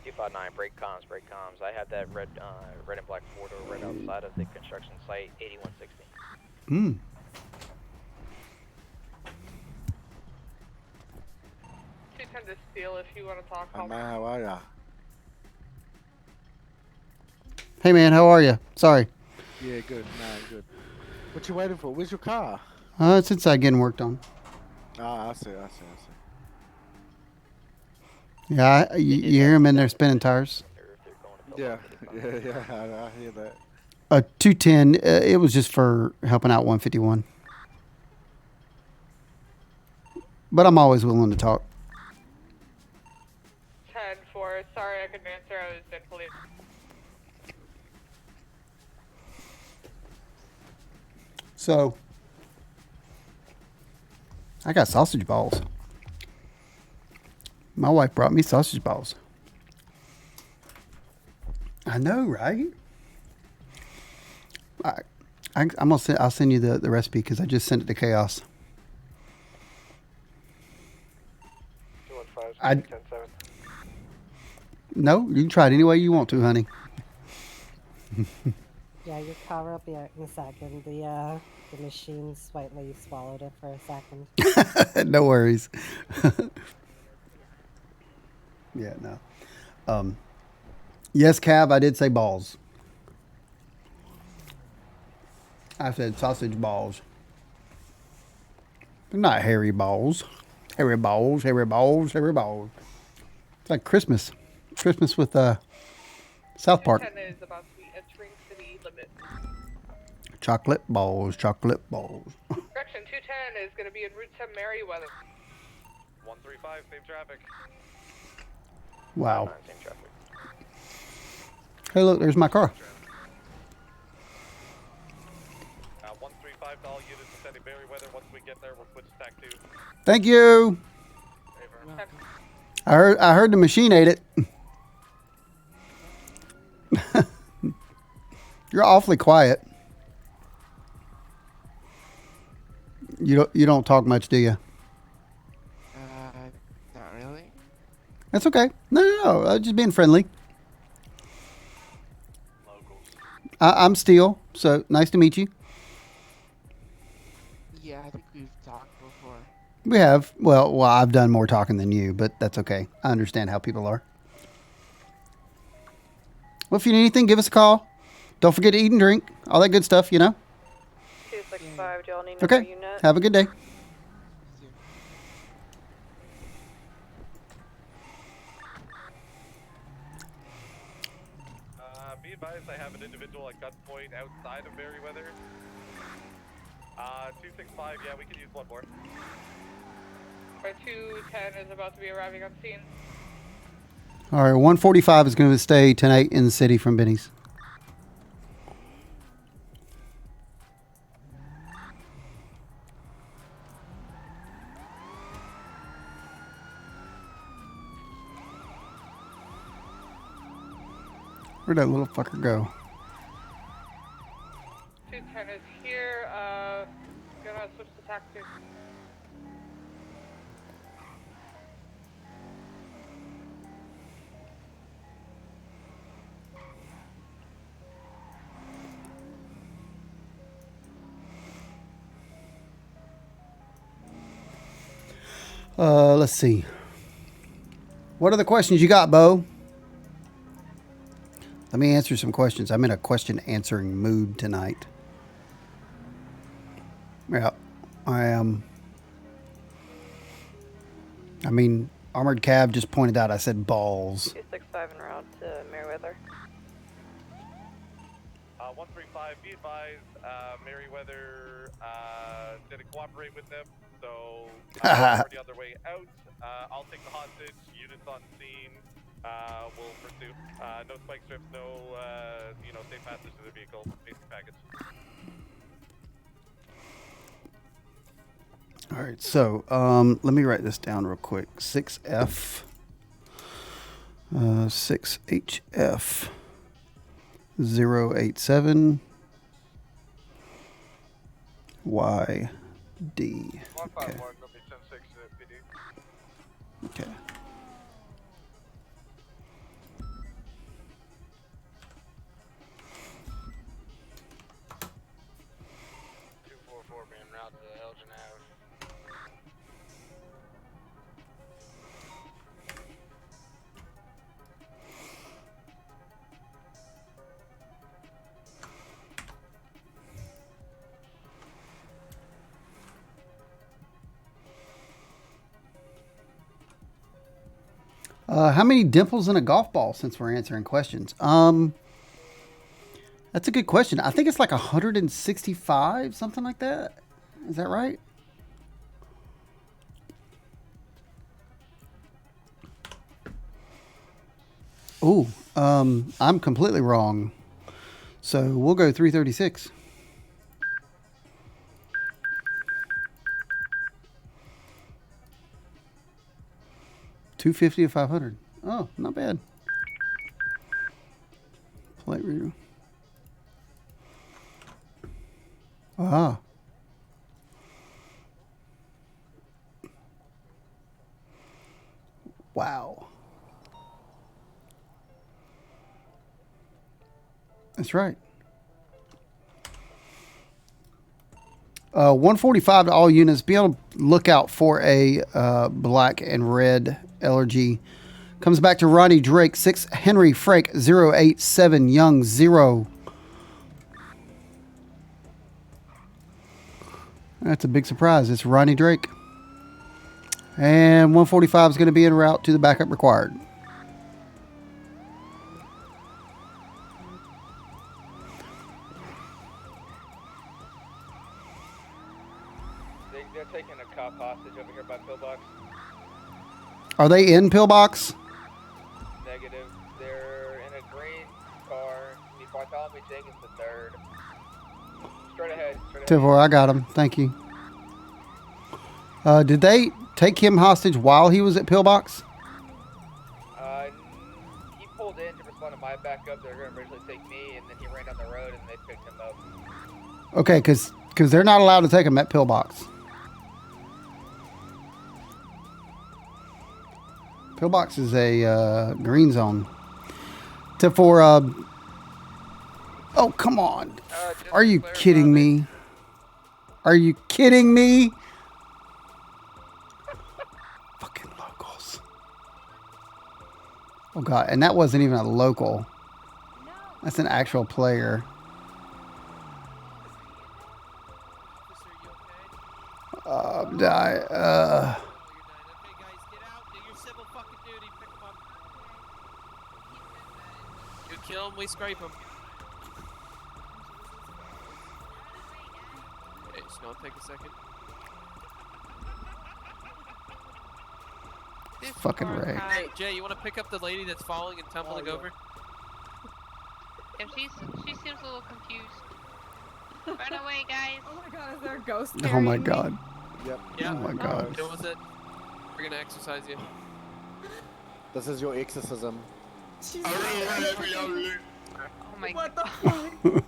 259, break comms. I have that red and black 4-door right outside of the construction site, 8160. Hmm. To steal if you want to talk. Man, how are ya? Hey, man, how are you? Sorry. Yeah, good. Nah, good. What you waiting for? Where's your car? It's inside getting worked on. Ah, I see. Yeah, you hear them in there spinning tires? Yeah, I hear that. 210, it was just for helping out 151. But I'm always willing to talk. 10-4, sorry I couldn't answer, I was in police. So, I got sausage balls. My wife brought me sausage balls. I know, right? I'll send you the recipe because I just sent it to Chaos. 215, 10-7. No, you can try it any way you want to, honey. Yeah, your car will be out in a second. The machine slightly swallowed it for a second. No worries. Yeah, no. Yes, Cav, I did say balls. I said sausage balls. They're not hairy balls. Hairy balls, hairy balls, hairy balls. It's like Christmas. Christmas with South Park. 210 is about to be entering city limits. Chocolate balls, chocolate balls. Correction, 210 is going to be en route to Merriweather. 135, same traffic. Wow. Hey, look, there's my car. 135 to all units descending Merriweather. Once we get there, we'll switch to TAC 2. Thank you. I heard the machine ate it. You're awfully quiet. You don't talk much, do you? Not really. That's okay. No. Just being friendly. I'm Steele, so nice to meet you. Yeah, I think we've We have. Well, I've done more talking than you, but that's okay. I understand how people are. Well, if you need anything, give us a call. Don't forget to eat and drink. All that good stuff, you know? 265, do y'all need Okay. another unit? Have a good day. Be advised, I have an individual at gunpoint outside of Merriweather. 265, yeah, we can use one more. 210 is about to be arriving on scene. All right, 145 is going to stay tonight in the city from Benny's. Where'd that little fucker go? 210 is here. Gonna switch to taxi. Let's see. What are the questions you got, Bo? Let me answer some questions. I'm in a question answering mood tonight. Yeah, I am. I mean, Armored Cab just pointed out I said balls. 265 en route to Merriweather. 135, be advised, Merriweather didn't cooperate with them, so already on their way out. I'll take the hostage, units on scene, we'll pursue. No spike strips, no, safe passage to the vehicle, basic package. All right, so let me write this down real quick. 6F, 6HF, 087, YD. Okay. Okay. How many dimples in a golf ball, since we're answering questions? That's a good question. I think it's like 165, something like that. Is that right? Ooh, I'm completely wrong. So we'll go 336. $250 to $500. Oh, not bad. Plate reader. Ah. Wow. That's right. 145 to all units. Be on the lookout for a black and red LRG. Comes back to Ronnie Drake, 6 Henry Frank 087 Young 0. That's a big surprise. It's Ronnie Drake. And 145 is going to be en route to the backup required. They're taking a cop hostage over here by Pillbox. Are they in Pillbox? Negative. They're in a green car. Bartholomew Jenkins the third. Straight ahead. 10-4, I got him. Thank you. Did they take him hostage while he was at Pillbox? He pulled in to respond to my backup. They were going to originally take me, and then he ran down the road, and they picked him up. Okay, because they're not allowed to take him at Pillbox. Pillbox is a green zone. 10-4, oh, come on. Are you kidding me? Are you kidding me? Oh god, and that wasn't even a local. That's an actual player. Die. You kill him, we scrape him. Okay, it's gonna take a second. Fucking Ray. Hey, Jay, you want to pick up the lady that's falling and tumbling over? Yeah, she seems a little confused. Run away, guys. Oh my god, is there a ghost Oh my god. Yep. Yeah. Oh my god. Deal with it. We're gonna exercise you. This is your exorcism. Oh my What the god. They're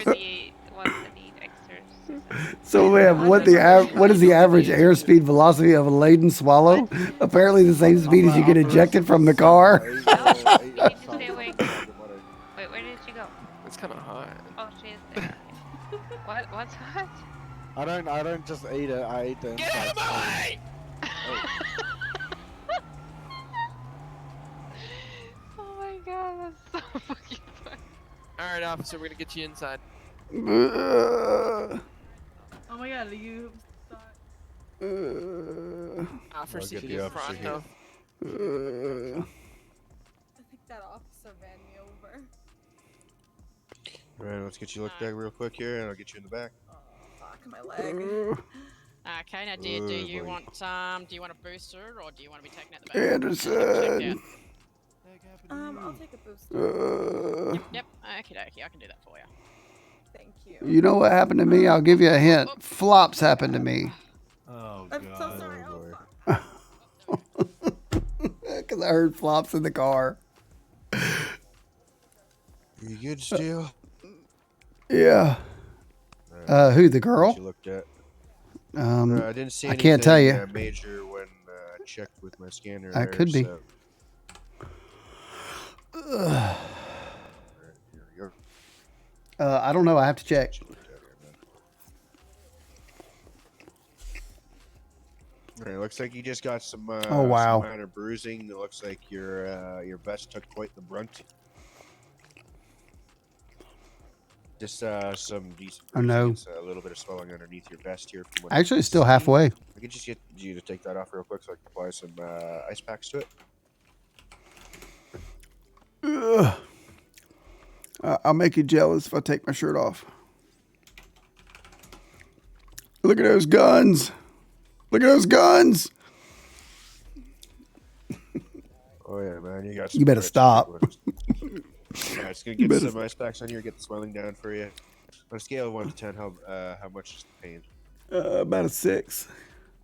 the ones that need exorcism. So man, what is the average airspeed velocity of a laden swallow? Apparently the same speed as you get ejected from the car. You need to stay away. Wait, where did she go? It's kind of hot. Oh, she is there. What's hot? I don't just eat it. I eat the Get out of my way! Oh my god, that's so fucking funny. Alright, officer, we're gonna get you inside. Oh my god, are you Officer, get you the in officer front, here. though. I think that officer ran me over. Alright, let's get you looked at real quick here, and I'll get you in the back. Fuck my leg. Okay, now do you boy. want a booster or do you want to be taken at the back? Anderson. I'll take a booster. Yep. Okie dokie, I can do that for you. Thank you. You know what happened to me? I'll give you a hint. Flops happened to me. Oh, I'm so sorry. boy. Because I heard flops in the car. You good, Steel? Yeah. Who, the girl? You looked at. I didn't see I can't tell you. Major when I checked with my scanner. I could be. So. I don't know. I have to check. Alright, looks like you just got some. Oh, wow. Some minor bruising. It looks like your vest took quite the brunt. Just some decent. Oh, no. A little bit of swelling underneath your vest here. From what Actually, I it's still see. halfway. I could just get you to take that off real quick so I can apply some ice packs to it. I'll make you jealous if I take my shirt off. Look at those guns. Look at those guns. Oh yeah, man, you got. Some You better stop. Yeah, it's gonna get some ice packs on you, get the swelling down for you. On a scale of 1 to 10, how much is the pain? About a 6.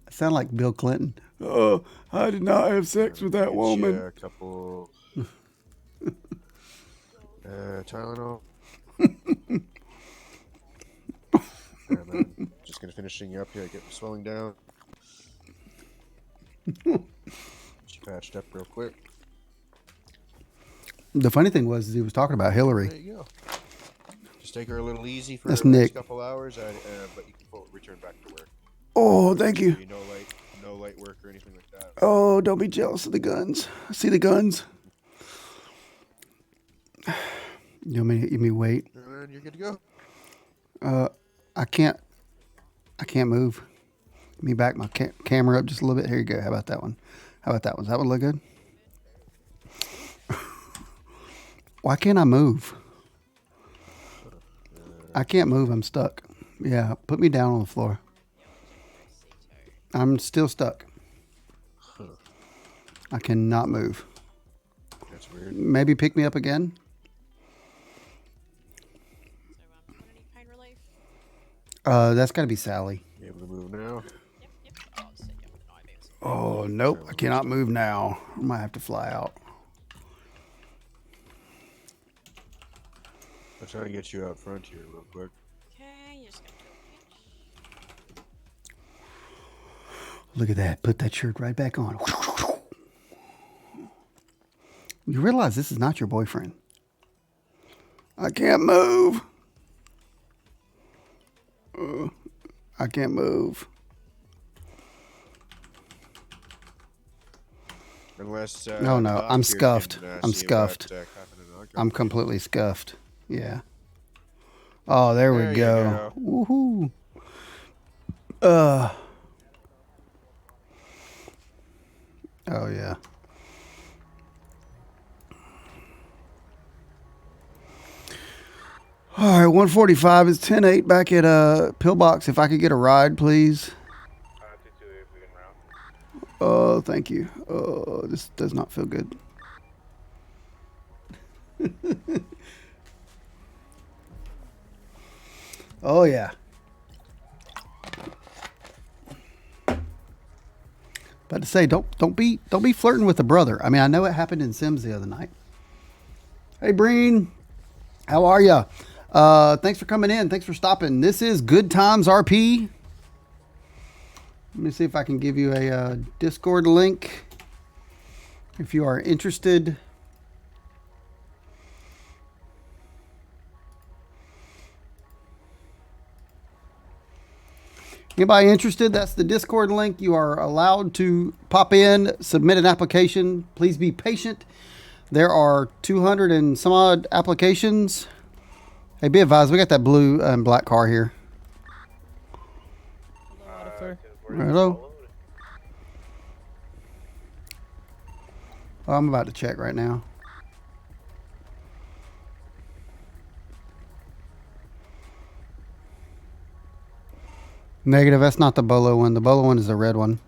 I sound like Bill Clinton. Oh, I did not have sex with that woman. A couple. Tylenol. Man. Just gonna finishing you up here, get the swelling down. Get you patched up real quick. The funny thing was he was talking about Hillary. There you go. Just take her a little easy for That's the next Nick. couple hours, but you can return back to work. Oh, thank you. No light work or anything like that. Oh, don't be jealous of the guns. See the guns? You want me to wait? And you're good to go. I can't move. Let me back my camera up just a little bit. Here you go. How about that one? Does that one look good? Why can't I move? I can't move. I'm stuck. Yeah, put me down on the floor. I'm still stuck. I cannot move. That's weird. Maybe pick me up again. That's got to be Sally. You able to move now? Oh, nope. I cannot move now. I might have to fly out. I'll try to get you out front here real quick. Okay, you're just gonna do Look at that. Put that shirt right back on. You realize this is not your boyfriend. I can't move. I can't move. Unless. No, no, Doc I'm here scuffed. can, I'm see about, scuffed. copying an autograph. I'm completely scuffed. Yeah. Oh, there we There you go. go. Woohoo. Oh yeah. All right, 145 is 10-8 back at Pillbox. If I could get a ride, please. Oh, thank you. Oh, this does not feel good. Oh yeah. But to say, don't be flirting with a brother. I mean, I know it happened in Sims the other night. Hey, Breen, how are ya? Thanks for coming in. Thanks for stopping. This is Good Times RP. Let me see if I can give you a Discord link if you are interested. Anybody interested? That's the Discord link. You are allowed to pop in, submit an application. Please be patient. There are 200 and some odd applications. Hey, be advised, we got that blue and black car here. Hello. Oh, I'm about to check right now. Negative, that's not the Bolo one. The Bolo one is the red one.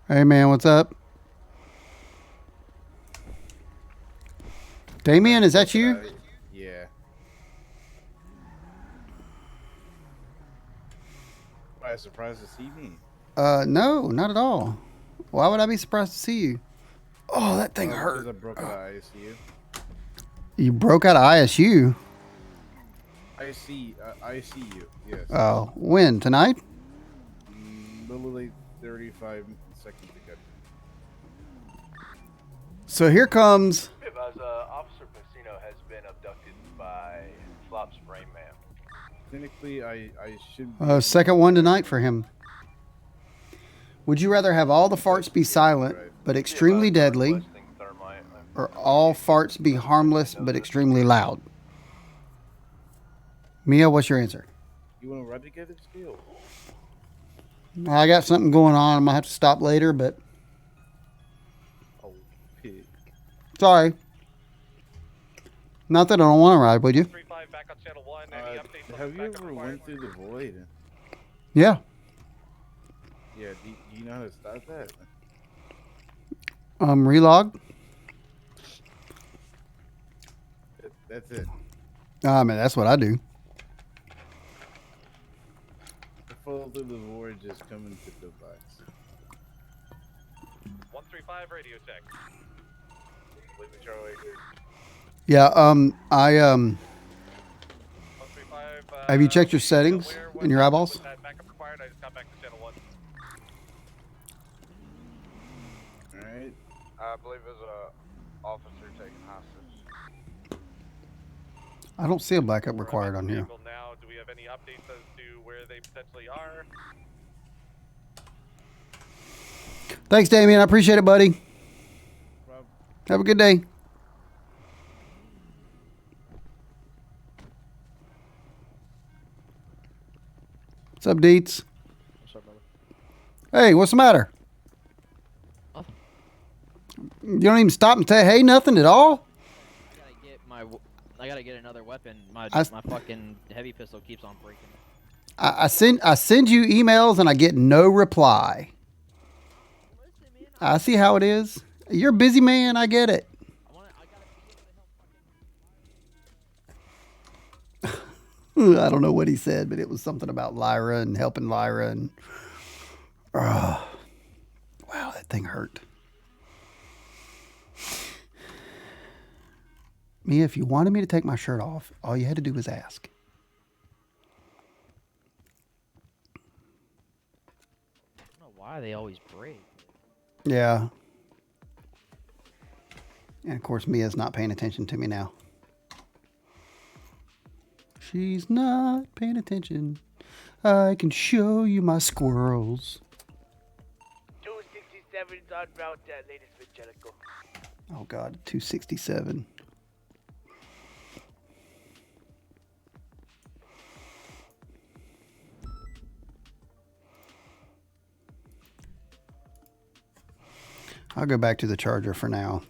Hey, man, what's up? Damien, is that you? Yeah. Why, surprised to see me? No, not at all. Why would I be surprised to see you? Oh, that thing hurt. Because I broke out of ISU. You broke out of ISU? ICU, yes. Oh, when? Tonight? Literally 35 seconds ago. So here comes... Officer Pacino has been abducted by Flop's Brain Man. Technically, I should... second one tonight for him. Would you rather have all the farts be silent, but extremely deadly, or all farts be harmless, but extremely loud? Mia, what's your answer? You want to ride together still? I got something going on. I'm going to have to stop later, but... Oh, pig. Sorry. Not that I don't want to ride, would you? Have you ever went through the void? Yeah. Yeah, do you know how to stop that? Relog? That's it. I mean, that's what I do. Fall through the void, just coming to the box. 135 radio check. Leaving Charlie. Yeah, have you checked your settings in your eyeballs? Alright. I believe there's a officer taking hostage. I don't see a backup required on here. Now, do we have any updates as to where they potentially are? Thanks, Damien. I appreciate it, buddy. Have a good day. What's up, Deets? What's up, brother? Hey, what's the matter? You don't even stop and say hey, nothing at all? I gotta get another weapon. My fucking heavy pistol keeps on breaking. I send you emails and I get no reply. I see how it is. You're a busy man. I get it. I don't know what he said, but it was something about Lyra and helping Lyra. And wow, that thing hurt. Mia, if you wanted me to take my shirt off, all you had to do was ask. I don't know why they always break. Yeah. And of course, Mia's not paying attention to me now. She's not paying attention. I can show you my squirrels. en route to latest Angelico. Oh God, 267. I'll go back to the Charger for now.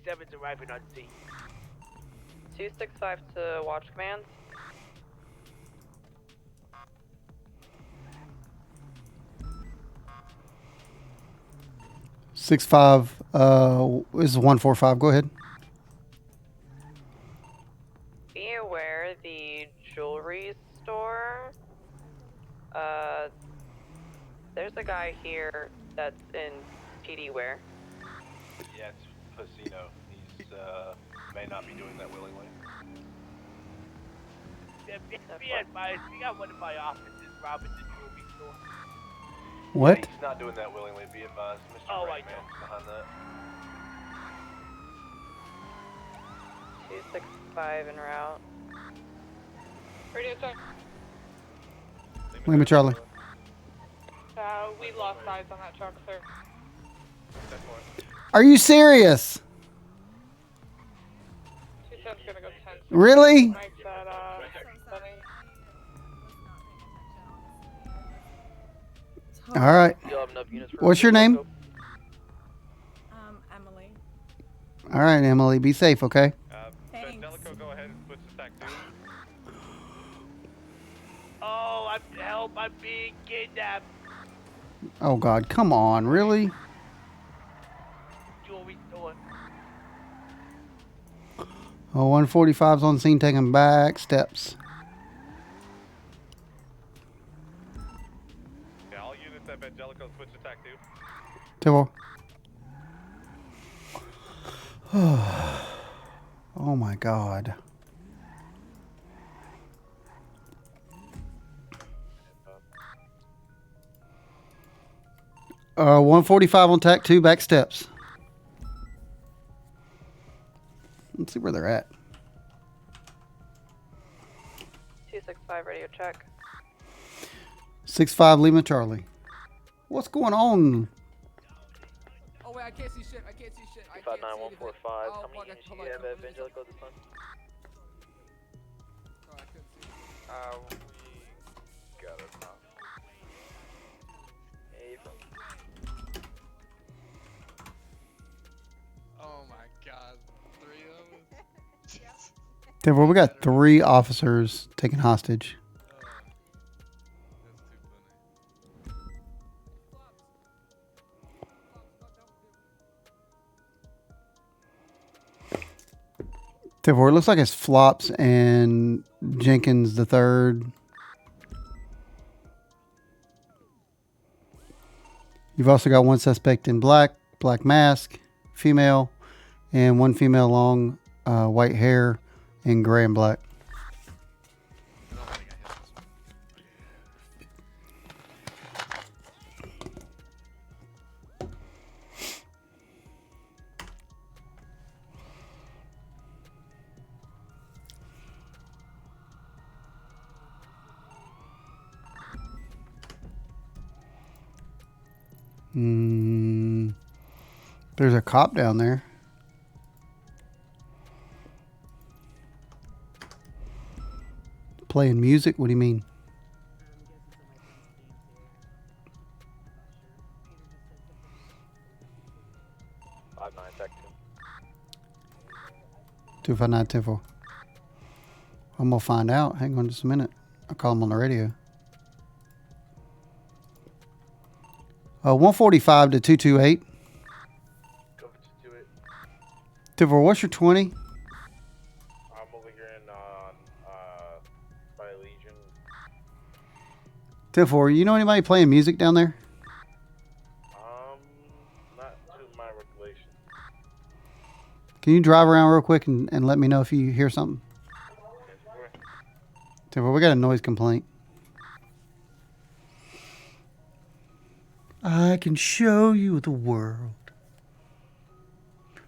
Seven's arriving on scene. 265 to watch commands. Six five. This is 145. Go ahead. Be aware the jewelry store. There's a guy here that's in PD wear. Yeah, it's Casino. He's may not be doing that willingly. Be advised, we got one of my officers robbing the jewelry store. What? Yeah, he's not doing that willingly. Be advised, Mr. Oh, Rayman I know. behind that. 265 en route. Radio check. Lima Charlie. We lost eyes on that truck, sir. Are you serious? 210's gonna go 10. Really? Make that, setting. All right. What's your name? Emily. All right, Emily. Be safe, okay? Angelico, go ahead and switch to TAC 2. Oh, I'm being kidnapped. Oh God, come on, really? Jewelry store. Oh, 145's on scene, taking back steps. Yeah, all units have Angelico switch to TAC 2. Oh my God. Uh, 145 on TAC 2, back steps. Let's see where they're at. 265 radio check. 65 Lima Charlie. What's going on? Oh wait, I can't see shit. I can't see shit. 59145. How many units do you have at Angelico this time? We got it now. Oh my god. 3 of them? Well, we got 3 officers taken hostage. It looks like it's Flops and Jenkins the third. You've also got 1 suspect in black mask, female, and 1 female long white hair and gray and black. There's a cop down there. Playing music? What do you mean? TAC 2. 259 I'm gonna find out. Hang on just a minute. I'll call him on the radio. 145 to 228. Go for 228. Tiffle, what's your 20? I'm over here in by Legion. Tiffle, you know anybody playing music down there? Not to my recollection. Can you drive around real quick and let me know if you hear something? Tiffle, we got a noise complaint. I can show you the world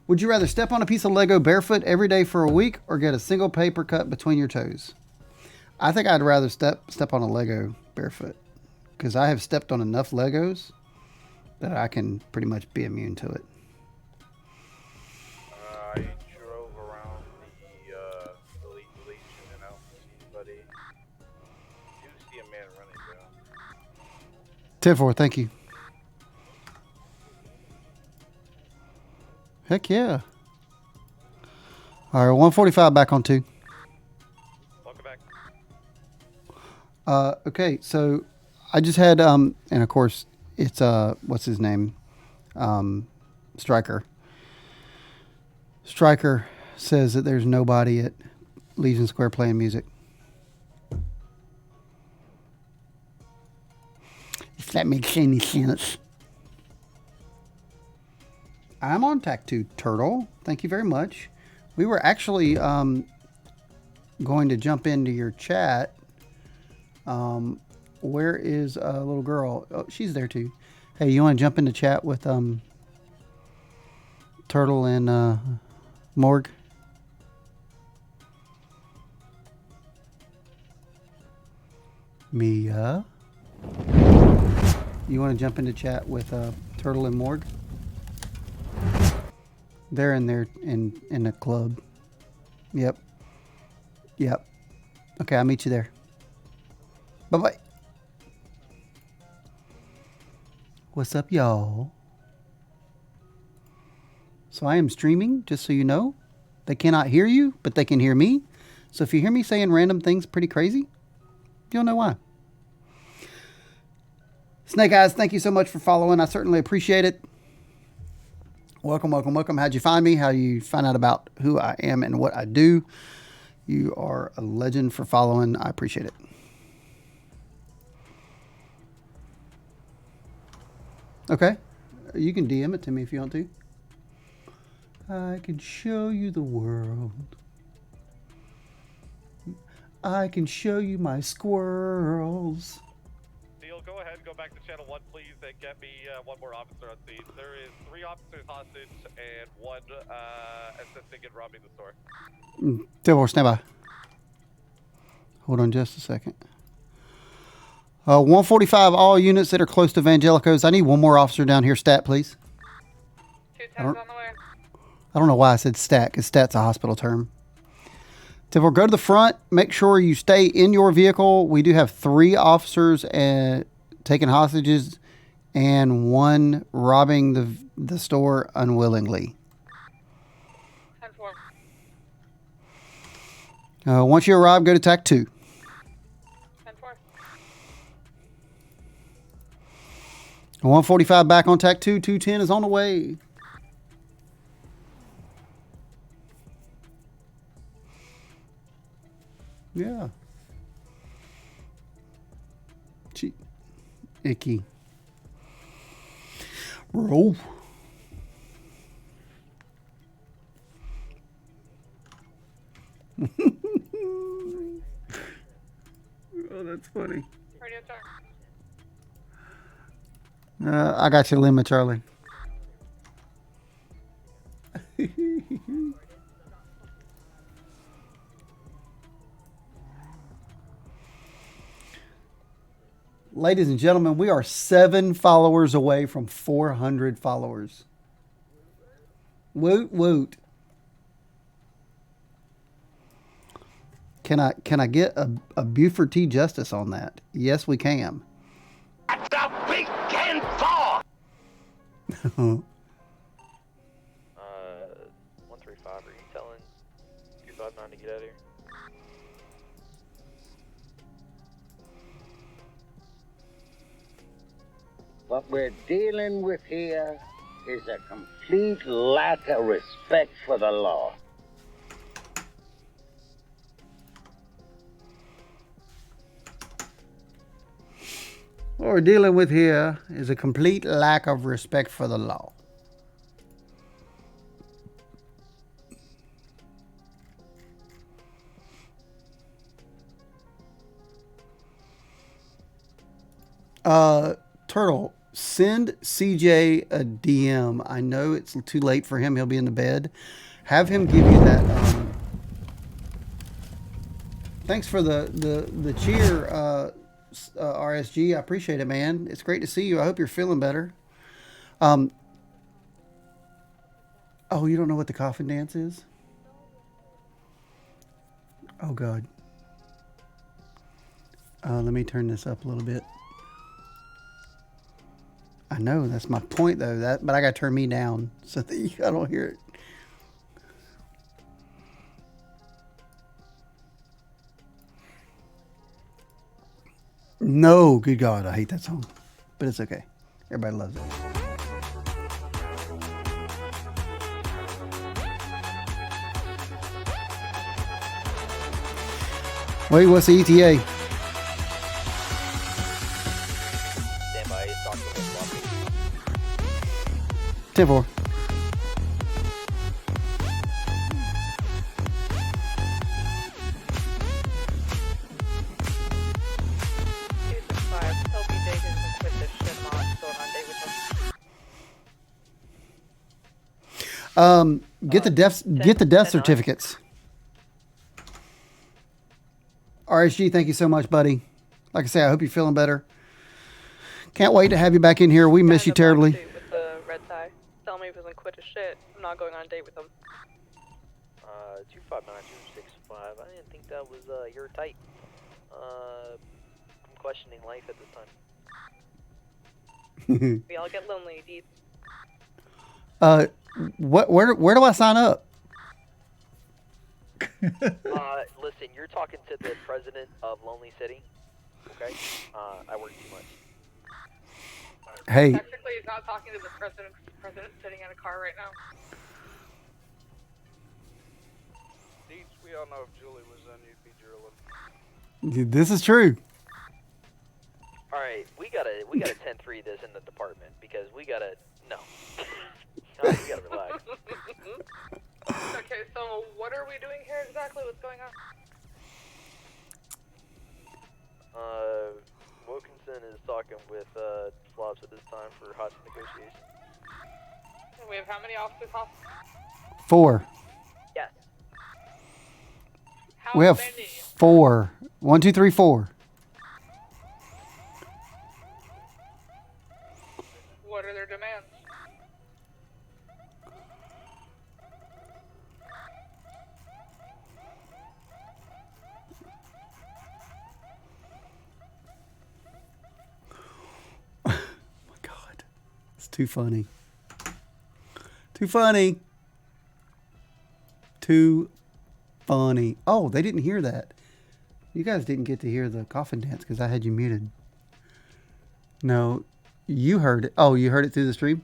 Would you rather step on a piece of Lego barefoot every day for a week or get a single paper cut between your toes? I think I'd rather step on a Lego barefoot because I have stepped on enough Legos that I can pretty much be immune to it. I drove around the Legion and I don't see anybody. I do see a man running though. 10-4, thank you. Heck yeah. All right, 145 back on 2. Welcome back. Okay, so I just had and of course it's what's his name? Stryker. Stryker says that there's nobody at Legion Square playing music. If that makes any sense. I'm on TAC 2, Turtle. Thank you very much. We were actually going to jump into your chat. Where is a little girl? Oh, she's there too. Hey, you want to jump into chat with Turtle and Morg? Mia? You want to jump into chat with Turtle and Morg? They're in there in the club. Yep. Yep. Okay, I'll meet you there. Bye-bye. What's up, y'all? So I am streaming, just so you know. They cannot hear you, but they can hear me. So if you hear me saying random things pretty crazy, you'll know why. Snake Eyes, thank you so much for following. I certainly appreciate it. Welcome, welcome, welcome. How'd you find me? How do you find out about who I am and what I do? You are a legend for following. I appreciate it. Okay. You can DM it to me if you want to. I can show you the world. I can show you my squirrels. Deal, go ahead, go back to channel 1, please, and get me one more officer on scene. There is 3 officers hostage and 1 assisting in robbing the store. Devil, stand by. Hold on just a second. 145, all units that are close to Evangelicos. I need one more officer down here. Stat, please. 210's on the way. I don't know why I said stat, because stat's a hospital term. Devil, go to the front. Make sure you stay in your vehicle. We do have 3 officers taking hostages and 1 robbing the store unwillingly. 10-4. Once you arrive, go to TAC 2. 10-4. 145 back on TAC 2. 210 is on the way. Yeah. Icky. Roll. Oh, that's funny. Radio check. I got your limit, Charlie. Ladies and gentlemen, we are 7 followers away from 400 followers. Woot woot. Can I get a Buford T Justice on that? Yes, we can. That's a big 10-4! 135, are you telling 259 to get out of here? What we're dealing with here is a complete lack of respect for the law. What we're dealing with here is a complete lack of respect for the law. Turtle, send CJ a DM. I know it's too late for him. He'll be in the bed. Have him give you that. Thanks for the cheer, RSG. I appreciate it, man. It's great to see you. I hope you're feeling better. Oh, you don't know what the coffin dance is? Oh, God. Let me turn this up a little bit. I know, that's my point, though. But I got to turn me down so that I don't hear it. No, good God, I hate that song. But it's okay. Everybody loves it. Wait, what's the ETA? Stand by, talk to the 10-4. Get the death certificates. RSG, thank you so much, buddy. Like I say, I hope you're feeling better. Can't wait to have you back in here. We miss you terribly. With the red tie. Tell me if he doesn't quit his shit. I'm not going on a date with him. 259-265. I didn't think that was your type. I'm questioning life at this time. We all get lonely, Deep. Where do I sign up? Listen, you're talking to the president of Lonely City. Okay? I work too much. Hey. Technically, he's not talking to the president. The president's sitting in a car right now. Deeds, we all know if Julie was in, you'd be drilling. This is true. All right, we gotta 10-3 this in the department because we gotta no. We gotta relax. Okay, so what are we doing here exactly? What's going on? Wilkinson is talking with Flops at this time for hostage negotiations. We have how many officers hostage? 4. Yes. We have 4. 1, 2, 3, 4. What are their demands? Too funny. Too funny. Too funny. Oh, they didn't hear that. You guys didn't get to hear the coffin dance because I had you muted. No, you heard it. Oh, you heard it through the stream?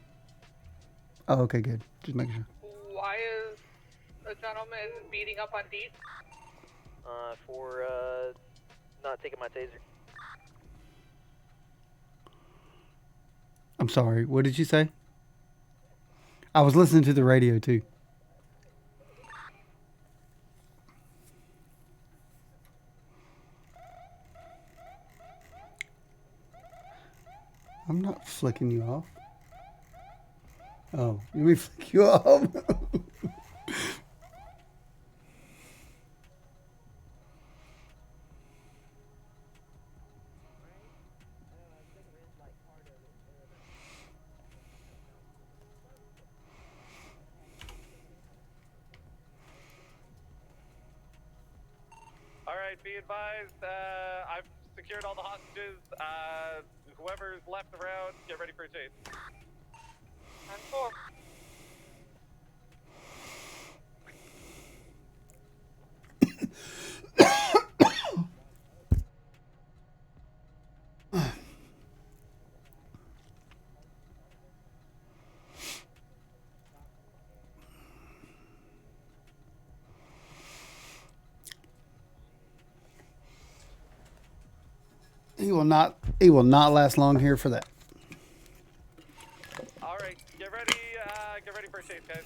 Oh, okay, good. Just making sure. Why is a gentleman beating up on Deeds? For not taking my taser. I'm sorry. What did you say? I was listening to the radio too. I'm not flicking you off. Oh, let me flick you off. Alright, be advised, I've secured all the hostages. Whoever's left around, get ready for a chase. 10-4. He will not last long here for that. Alright, get ready for a chase, guys.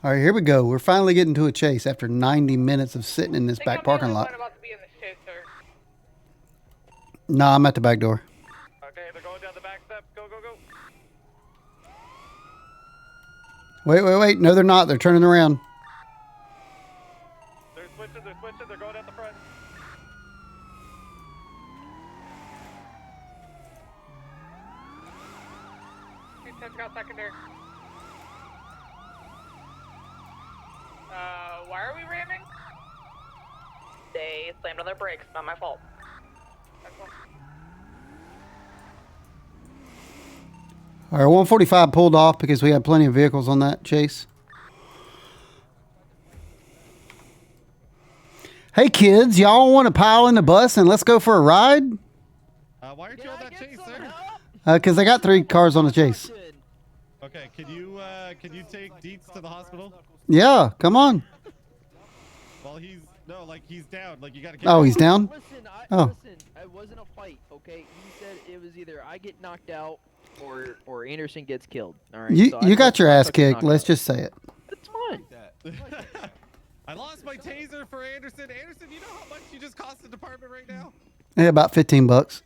All right, here we go. We're finally getting to a chase after 90 minutes of sitting in this back parking lot. About to be in this chase, sir. No, I'm at the back door. Okay, they're going down the back Wait. No, they're not. They're turning around. They're switching. They're going out the front. Got secondary. Why are we ramming? They slammed on their brakes. Not my fault. All right, 145 pulled off because we had plenty of vehicles on that chase. Hey kids, y'all want to pile in the bus and let's go for a ride? Why aren't you on that chase, sir? Because I got 3 cars on the chase. Okay, can you take Deets to the hospital? Yeah, come on. Well, he's down. Like you gotta. Oh, he's down. Listen, Oh. it wasn't a fight. Okay, he said it was either I get knocked out or Anderson gets killed. All right. You got your ass kicked. Let's just say it. That's fine. I lost my taser for Anderson. Anderson, you know how much you just cost the department right now? Yeah, about $15.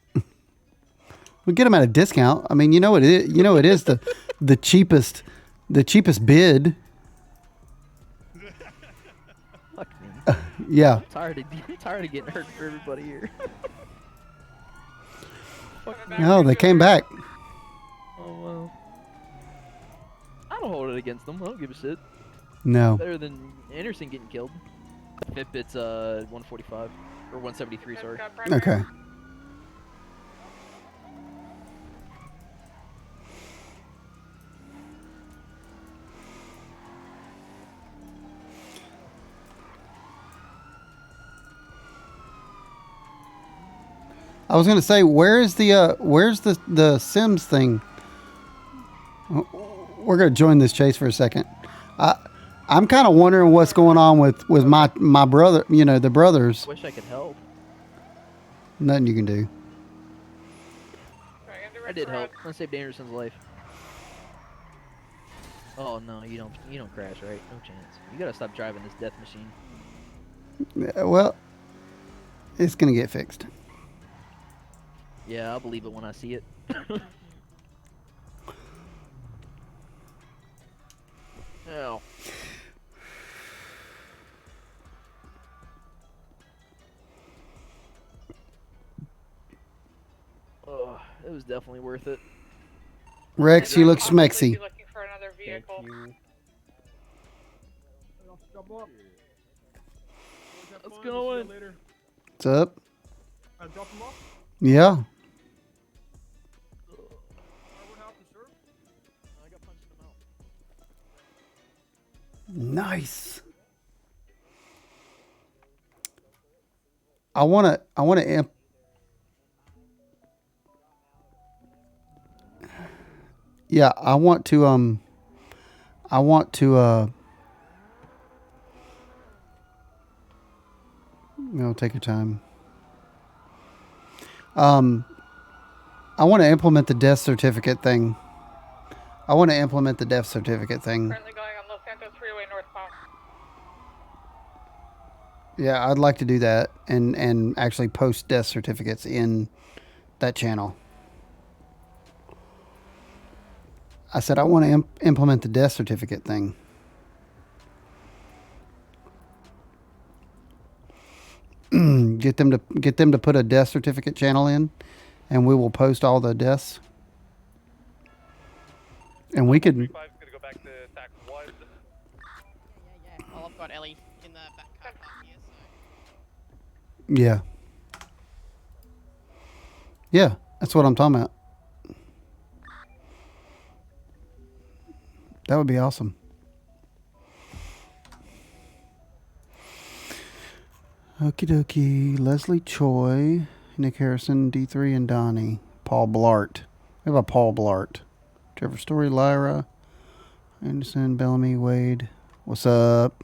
We get them at a discount. I mean, you know it is. You know it is the cheapest bid. Fuck me. Yeah. I'm tired of getting hurt for everybody here. No, they came back. Oh well. I don't hold it against them. I don't give a shit. No. Better than Anderson getting killed. Fitbit's 145 or 173. Sorry. Okay. I was gonna say, where's the Sims thing? We're gonna join this chase for a second. I'm kind of wondering what's going on with my brother. You know, the brothers. Wish I could help. Nothing you can do. I did help. I saved Anderson's life. Oh no, you don't crash, right? No chance. You gotta stop driving this death machine. Yeah, well, it's gonna get fixed. Yeah, I'll believe it when I see it. Ow. Oh, it was definitely worth it. Rex, you look schmexy. Looking for another vehicle. Let's go in. What's up? Drop him off? Yeah. Nice. I wanna yeah, I want to take your time. I want to implement the death certificate thing. Currently going on Los Santos Freeway northbound. Yeah, I'd like to do that and actually post death certificates in that channel. I said I want to implement the death certificate thing. Get them to put a death certificate channel in, and we will post all the deaths. And we could. Gonna go back to attack 1. Yeah. Well, I've got Ellie in the back car park here, so. Yeah. Yeah, that's what I'm talking about. That would be awesome. Okie dokie. Leslie Choi, Nick Harrison, D3, and Donnie. Paul Blart. We have a Paul Blart. Trevor Story, Lyra, Anderson, Bellamy, Wade. What's up?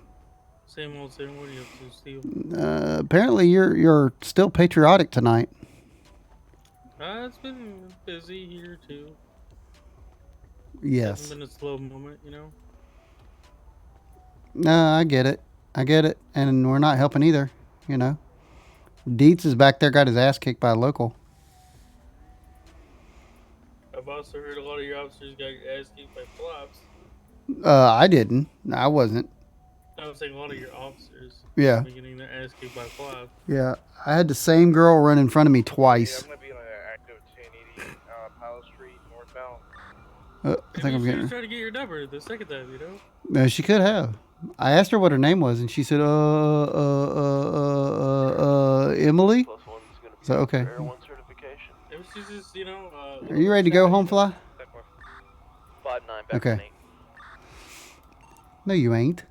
Same old. What are you up to, Steve? Apparently you're still patriotic tonight. It's been busy here too. Yes. It's been a slow moment, you know. No, I get it. And we're not helping either, you know. Dietz is back there, got his ass kicked by a local. I've also heard a lot of your officers got your ass kicked by flops. I didn't. I wasn't. I was saying a lot of your officers. Yeah. Beginning to ask you by Five. Yeah, I had the same girl run in front of me twice. I'm gonna be on an active 1080 Powell Street northbound. I think I'm She getting was her. trying to get your number the second time, you know? No, she could have. I asked her what her name was, and she said, Emily. So okay. It was just, you know. Are you ready to go home, Fly? 5-9 back Okay. on 8. No, you ain't.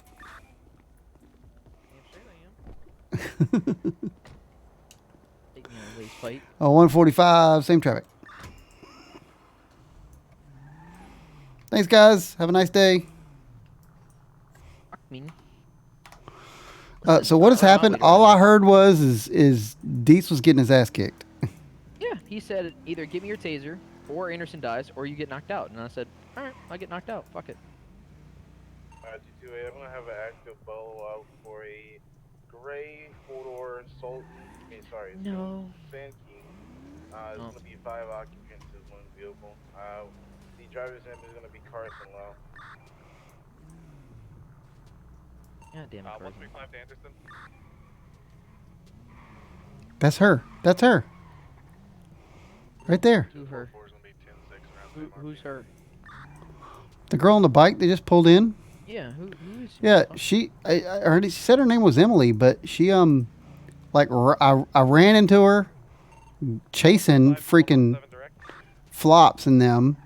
Oh, 145, same traffic. Thanks, guys. Have a nice day. So what has happened? All I heard was is Dietz was getting his ass kicked. Yeah, he said either give me your taser, or Anderson dies, or you get knocked out. And I said, all right, I get knocked out. Fuck it. G28, I'm gonna have an active bolo out for a gray 4-door No. Sand King. It's gonna be 5 occupants in one vehicle. The driver's name is gonna be Carson Lowe. God damn it, Carson. 135 to Anderson. That's her. That's her. Right there. Who her? Who's her? The girl on the bike they just pulled in. Yeah, who is? Yeah, I heard she said her name was Emily, but she like I ran into her chasing freaking flops in them,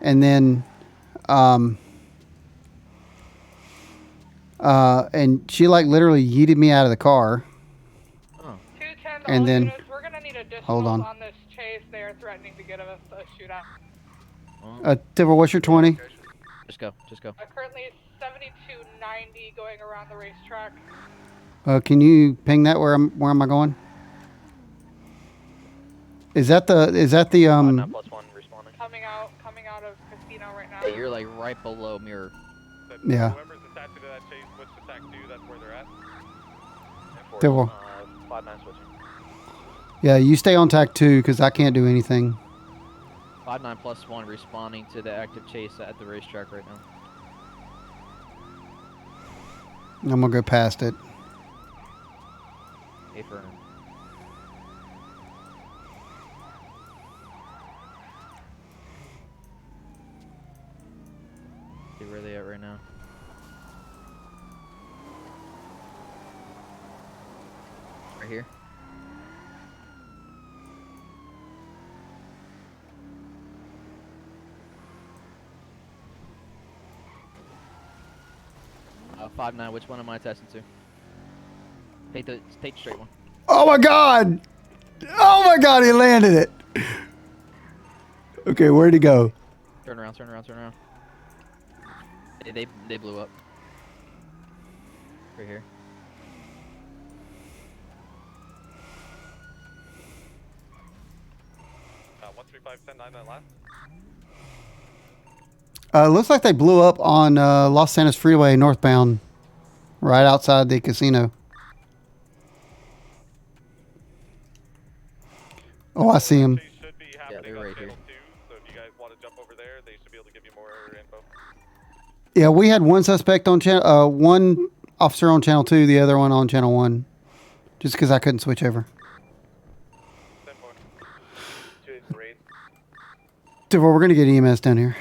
and then and she like literally yeeted me out of the car. Oh. 210 And then units, we're gonna need additionals hold on. this chase. They are threatening to get us a shootout. Tibber, what's your 20? Just go. Currently 7290 going around the racetrack. Can you ping that? Where am I going? Is that the Coming out of casino right now. Hey, you're like right below mirror. Yeah. Whoever's attached to that chase, switch to TAC 2, that's where they're at. Tibber. 5-9 switching. Yeah, you stay on tack 2 because I can't do anything. 5-9+1 responding to the active chase at the racetrack right now. I'm gonna go past it. Hey, Fern. See where they at right now. Right here. 5-9. Which one am I testing to? Take the straight one. Oh my god! Oh my god, he landed it! Okay, where'd he go? Turn around. They blew up. Right here. Uh, 135, 10-9 that last. Looks like they blew up on Los Santos Freeway northbound, right outside the casino. Oh, I see him. Yeah, they're right here. So if you guys want to jump over there, they should be able to give you more info. Yeah, we had one suspect on channel, one officer on channel 2, the other one on channel 1, just because I couldn't switch over. Dude, we're gonna get EMS down here.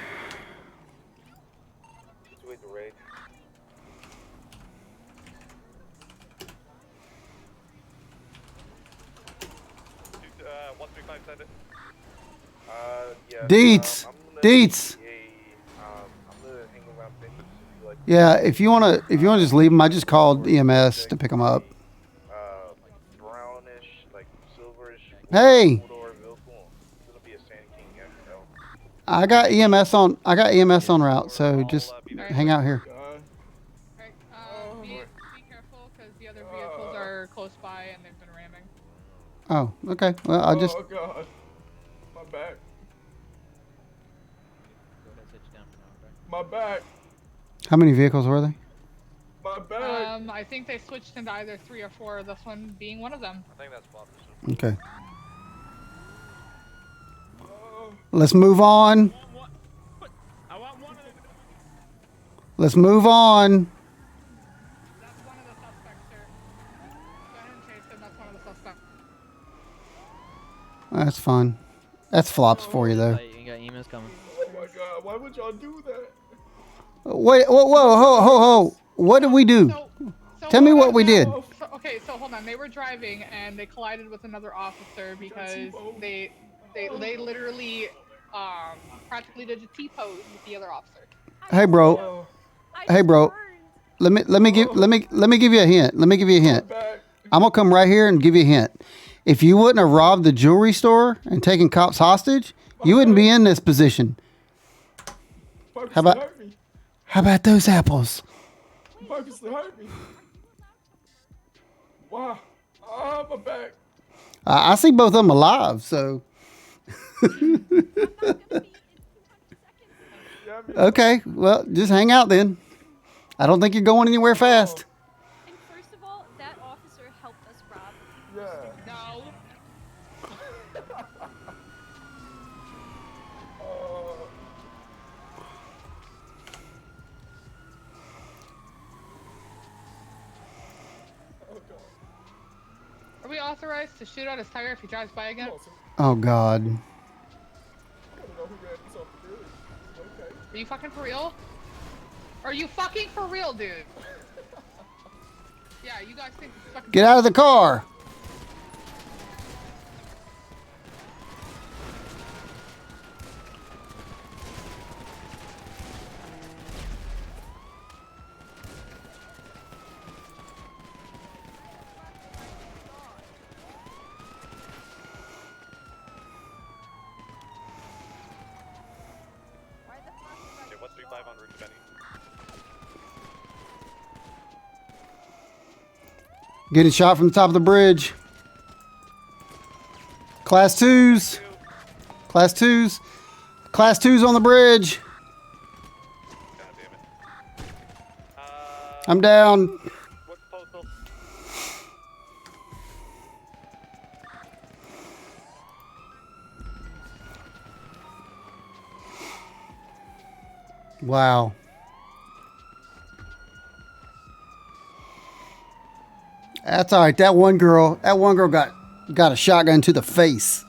Deets! Yeah, if you wanna just leave them, I just called EMS to pick them up. Hey! I got EMS on route, so just hang out here. Be careful because the other vehicles are close by and they've been ramming. Oh, okay. Well, I'll just. Oh god, my back. My back. How many vehicles were they? My back. I think they switched into either 3 or 4. This one being one of them. I think that's Bob. Okay. Let's move on. Let's move on. That's one of the suspects, sir. Go ahead and chase him. That's one of the suspects. That's fine. That's flops for you, though. You got EMS coming. Oh my god, why would y'all do that? Wait, whoa, ho. What did we do? Tell me what we did. Okay, so hold on. They were driving and they collided with another officer because they literally practically did a T-pose with the other officer. Hey, bro. Hey, bro. Let me give you a hint. Let me give you a hint. I'm gonna come right here and give you a hint. If you wouldn't have robbed the jewelry store and taken cops hostage, you wouldn't be in this position. How about those apples? Purposely hurt me. Wow. Oh, my back. I see both of them alive, so. Okay, well, just hang out then. I don't think you're going anywhere fast. And first of all, that officer helped us rob. Yeah. No. Are we authorized to shoot out his tire if he drives by again? Oh, God. Are you fucking for real? Are you fucking for real, dude? Yeah, you guys think this is fucking. Get out of the car. Okay, 135 on route to Benny. Getting shot from the top of the bridge. Class 2s. Class 2s. Class 2s on the bridge. I'm down. What's postal? Wow. That's all right. That one girl got a shotgun to the face.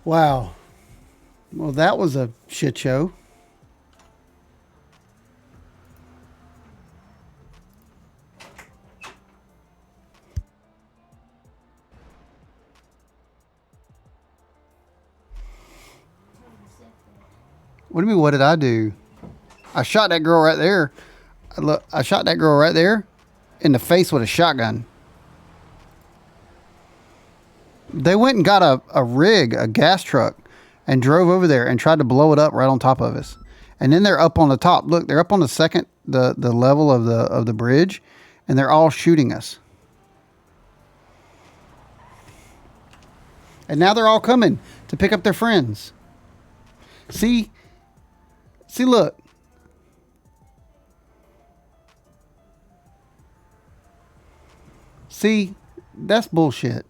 Wow. Well, that was a shit show. What do you mean, what did I do? I shot that girl right there. Look, I shot that girl right there in the face with a shotgun. They went and got a rig, a gas truck, and drove over there and tried to blow it up right on top of us. And then they're up on the top. Look, they're up on the level of the bridge, and they're all shooting us. And now they're all coming to pick up their friends. See, look. See, that's bullshit.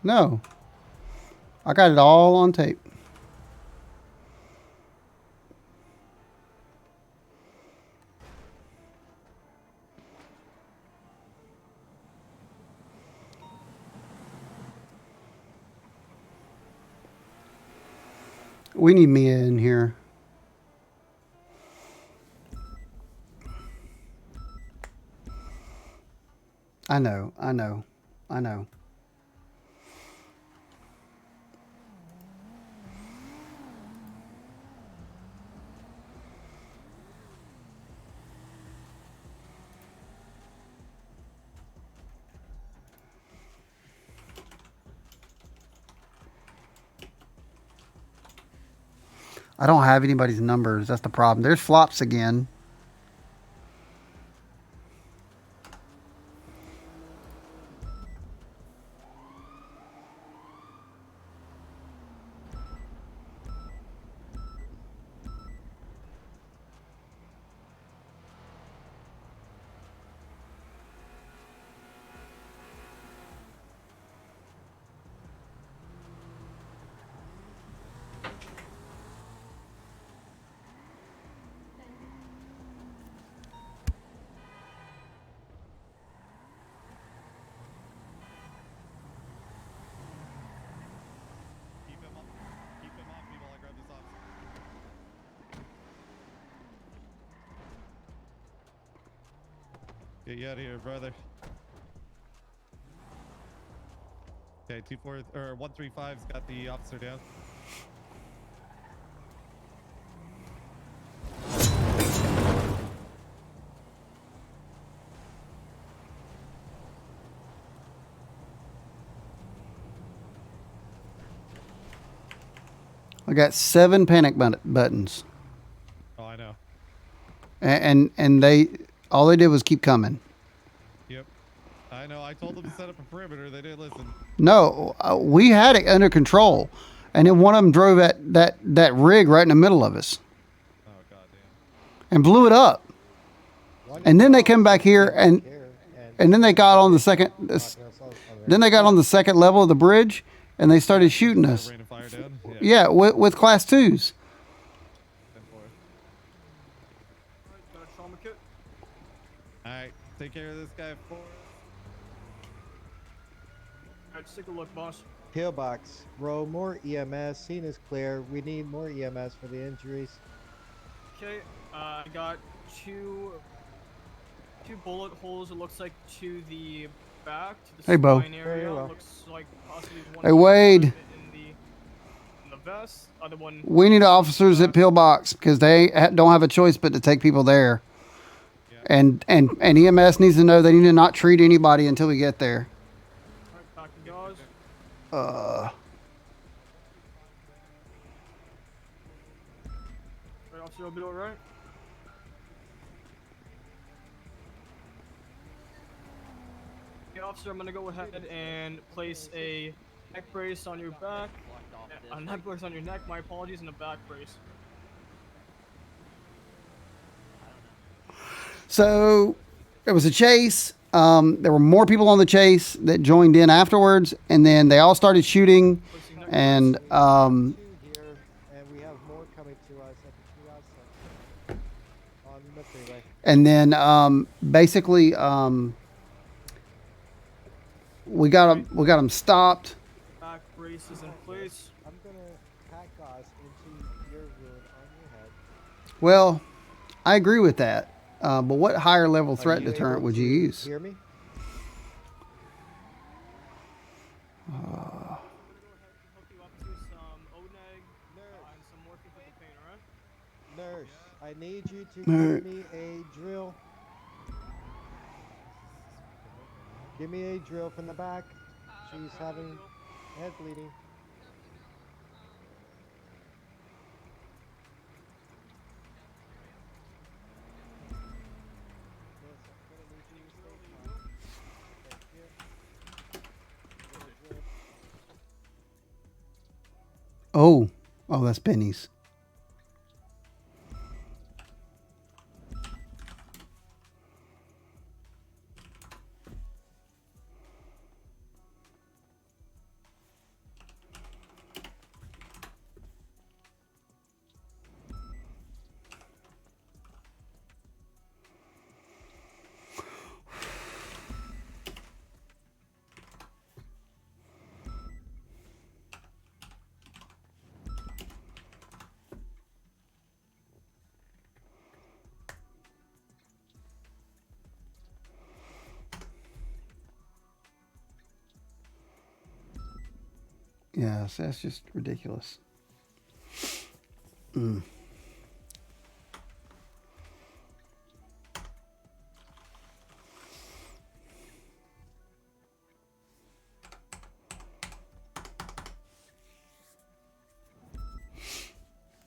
No. I got it all on tape. We need Mia in here. I know. I know. I know. I don't have anybody's numbers. That's the problem. There's flops again. Get you out of here, brother. Okay, 135's got the officer down. I got 7 panic buttons. Oh, I know. And they all they did was keep coming. Yep. I know. I told them to set up a perimeter. They didn't listen. No, we had it under control, and then one of them drove that rig right in the middle of us. Oh, goddamn. And blew it up. And then they come back here and then they got on the second. Then they got on the second level of the bridge and they started shooting us. Yeah, with class 2s. All right, take care of this guy for us. Alright, let's take a look, boss. Pillbox, bro, more EMS. Scene is clear. We need more EMS for the injuries. Okay, I got two bullet holes. It looks like to the back, to the Hey, Bo. spine area. Very well. Looks like possibly one Hey, Wade. in the vest. Other one. We need officers at Pillbox because they don't have a choice but to take people there. And EMS needs to know they need to not treat anybody until we get there. Alright, back to Gauze. Uh, Right, officer, will be alright. Okay, officer, I'm gonna go ahead and place a neck brace on your back. A neck brace on your neck, my apologies, and a back brace. So there was a chase. There were more people on the chase that joined in afterwards, and then they all started shooting. And Here, and we have more coming to us at the triage center on the freeway. and then basically we got them stopped. Back brace is in place. I'm gonna hack gauze into your wound on your head. Well, I agree with that. But what higher level Are threat you deterrent able would you to use? Hear me? Nurse, I need you to Alright. give me a drill. Give me a drill from the back. She's having head bleeding. Oh, that's pennies. Yeah, so that's just ridiculous. Mm.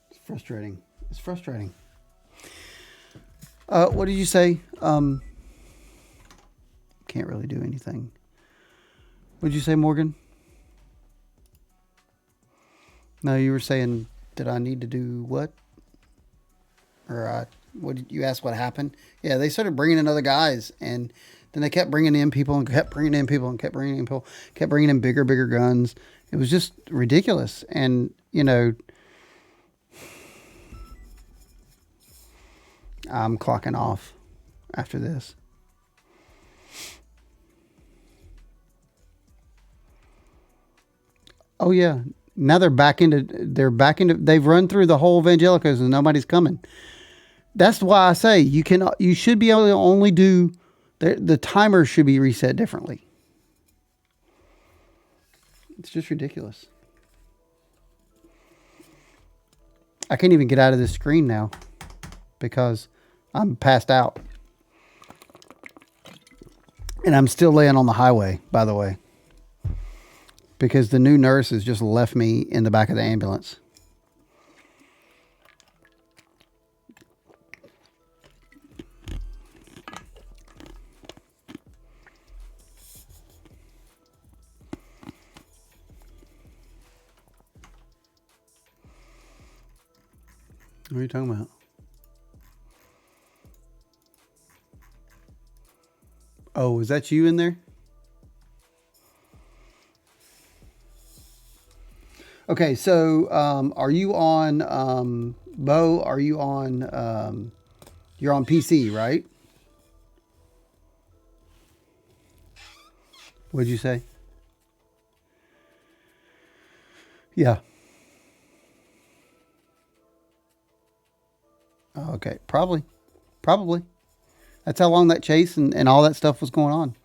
It's frustrating. It's frustrating. What did you say? Can't really do anything. What did you say, Morgan? No, you were saying, did I need to do what? Or what did you ask? What happened? Yeah, they started bringing in other guys, and then they kept bringing in people and kept bringing in people and kept bringing in people, kept bringing in bigger guns. It was just ridiculous. And you know, I'm clocking off after this. Oh yeah. Now they're back into they've run through the whole Evangelicals and nobody's coming. That's why I say you should be able to only do the timer should be reset differently. It's just ridiculous. I can't even get out of this screen now because I'm passed out. And I'm still laying on the highway, by the way. Because the new nurse has just left me in the back of the ambulance. What are you talking about? Oh, is that you in there? Okay, so are you on Bo? Are you on? You're on PC, right? What'd you say? Yeah. Oh, okay, probably. That's how long that chase and all that stuff was going on.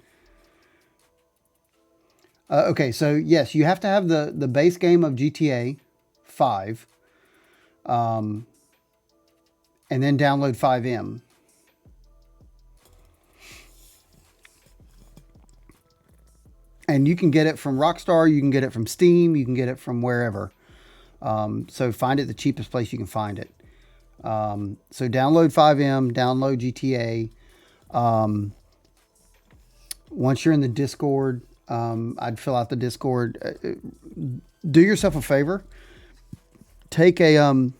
Okay, so yes, you have to have the base game of GTA 5, and then download FiveM. And you can get it from Rockstar, you can get it from Steam, you can get it from wherever. So find it the cheapest place you can find it. So download FiveM, download GTA. Once you're in the Discord, I'd fill out the Discord. Do yourself a favor. Take a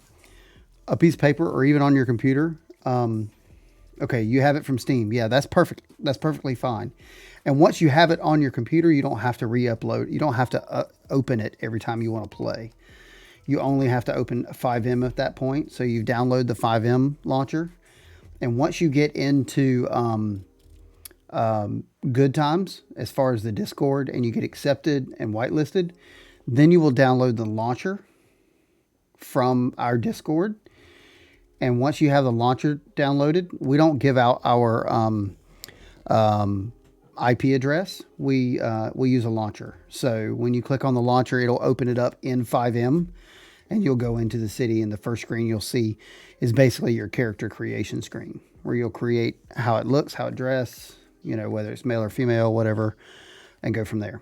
piece of paper or even on your computer. Okay, you have it from Steam. Yeah, that's perfect. That's perfectly fine. And once you have it on your computer, you don't have to re-upload. You don't have to open it every time you want to play. You only have to open FiveM at that point. So you download the FiveM launcher. And once you get into good times, as far as the Discord, and you get accepted and whitelisted, then you will download the launcher from our Discord. And once you have the launcher downloaded, we don't give out our IP address. We use a launcher. So when you click on the launcher, it'll open it up in FiveM, and you'll go into the city, and the first screen you'll see is basically your character creation screen, where you'll create how it looks, how it dress, you know, whether it's male or female, whatever, and go from there.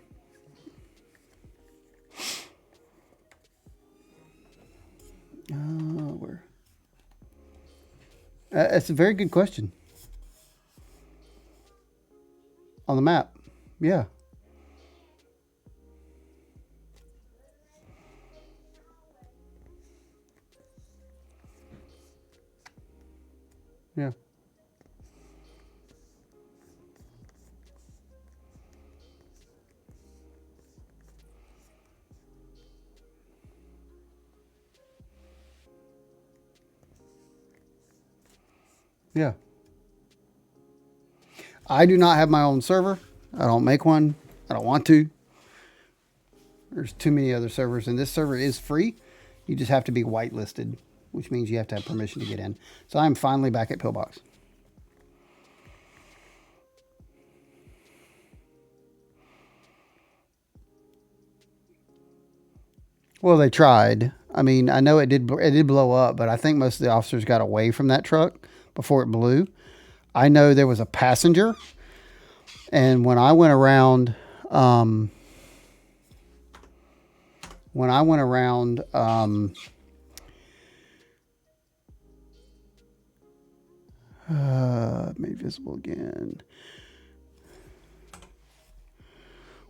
Where? That's a very good question. On the map. Yeah. Yeah. Yeah. I do not have my own server. I don't make one. I don't want to. There's too many other servers, and this server is free. You just have to be whitelisted, which means you have to have permission to get in. So I'm finally back at Pillbox. Well, they tried. I mean, I know it did blow up, but I think most of the officers got away from that truck before it blew. I know there was a passenger, and when I went around, made visible again.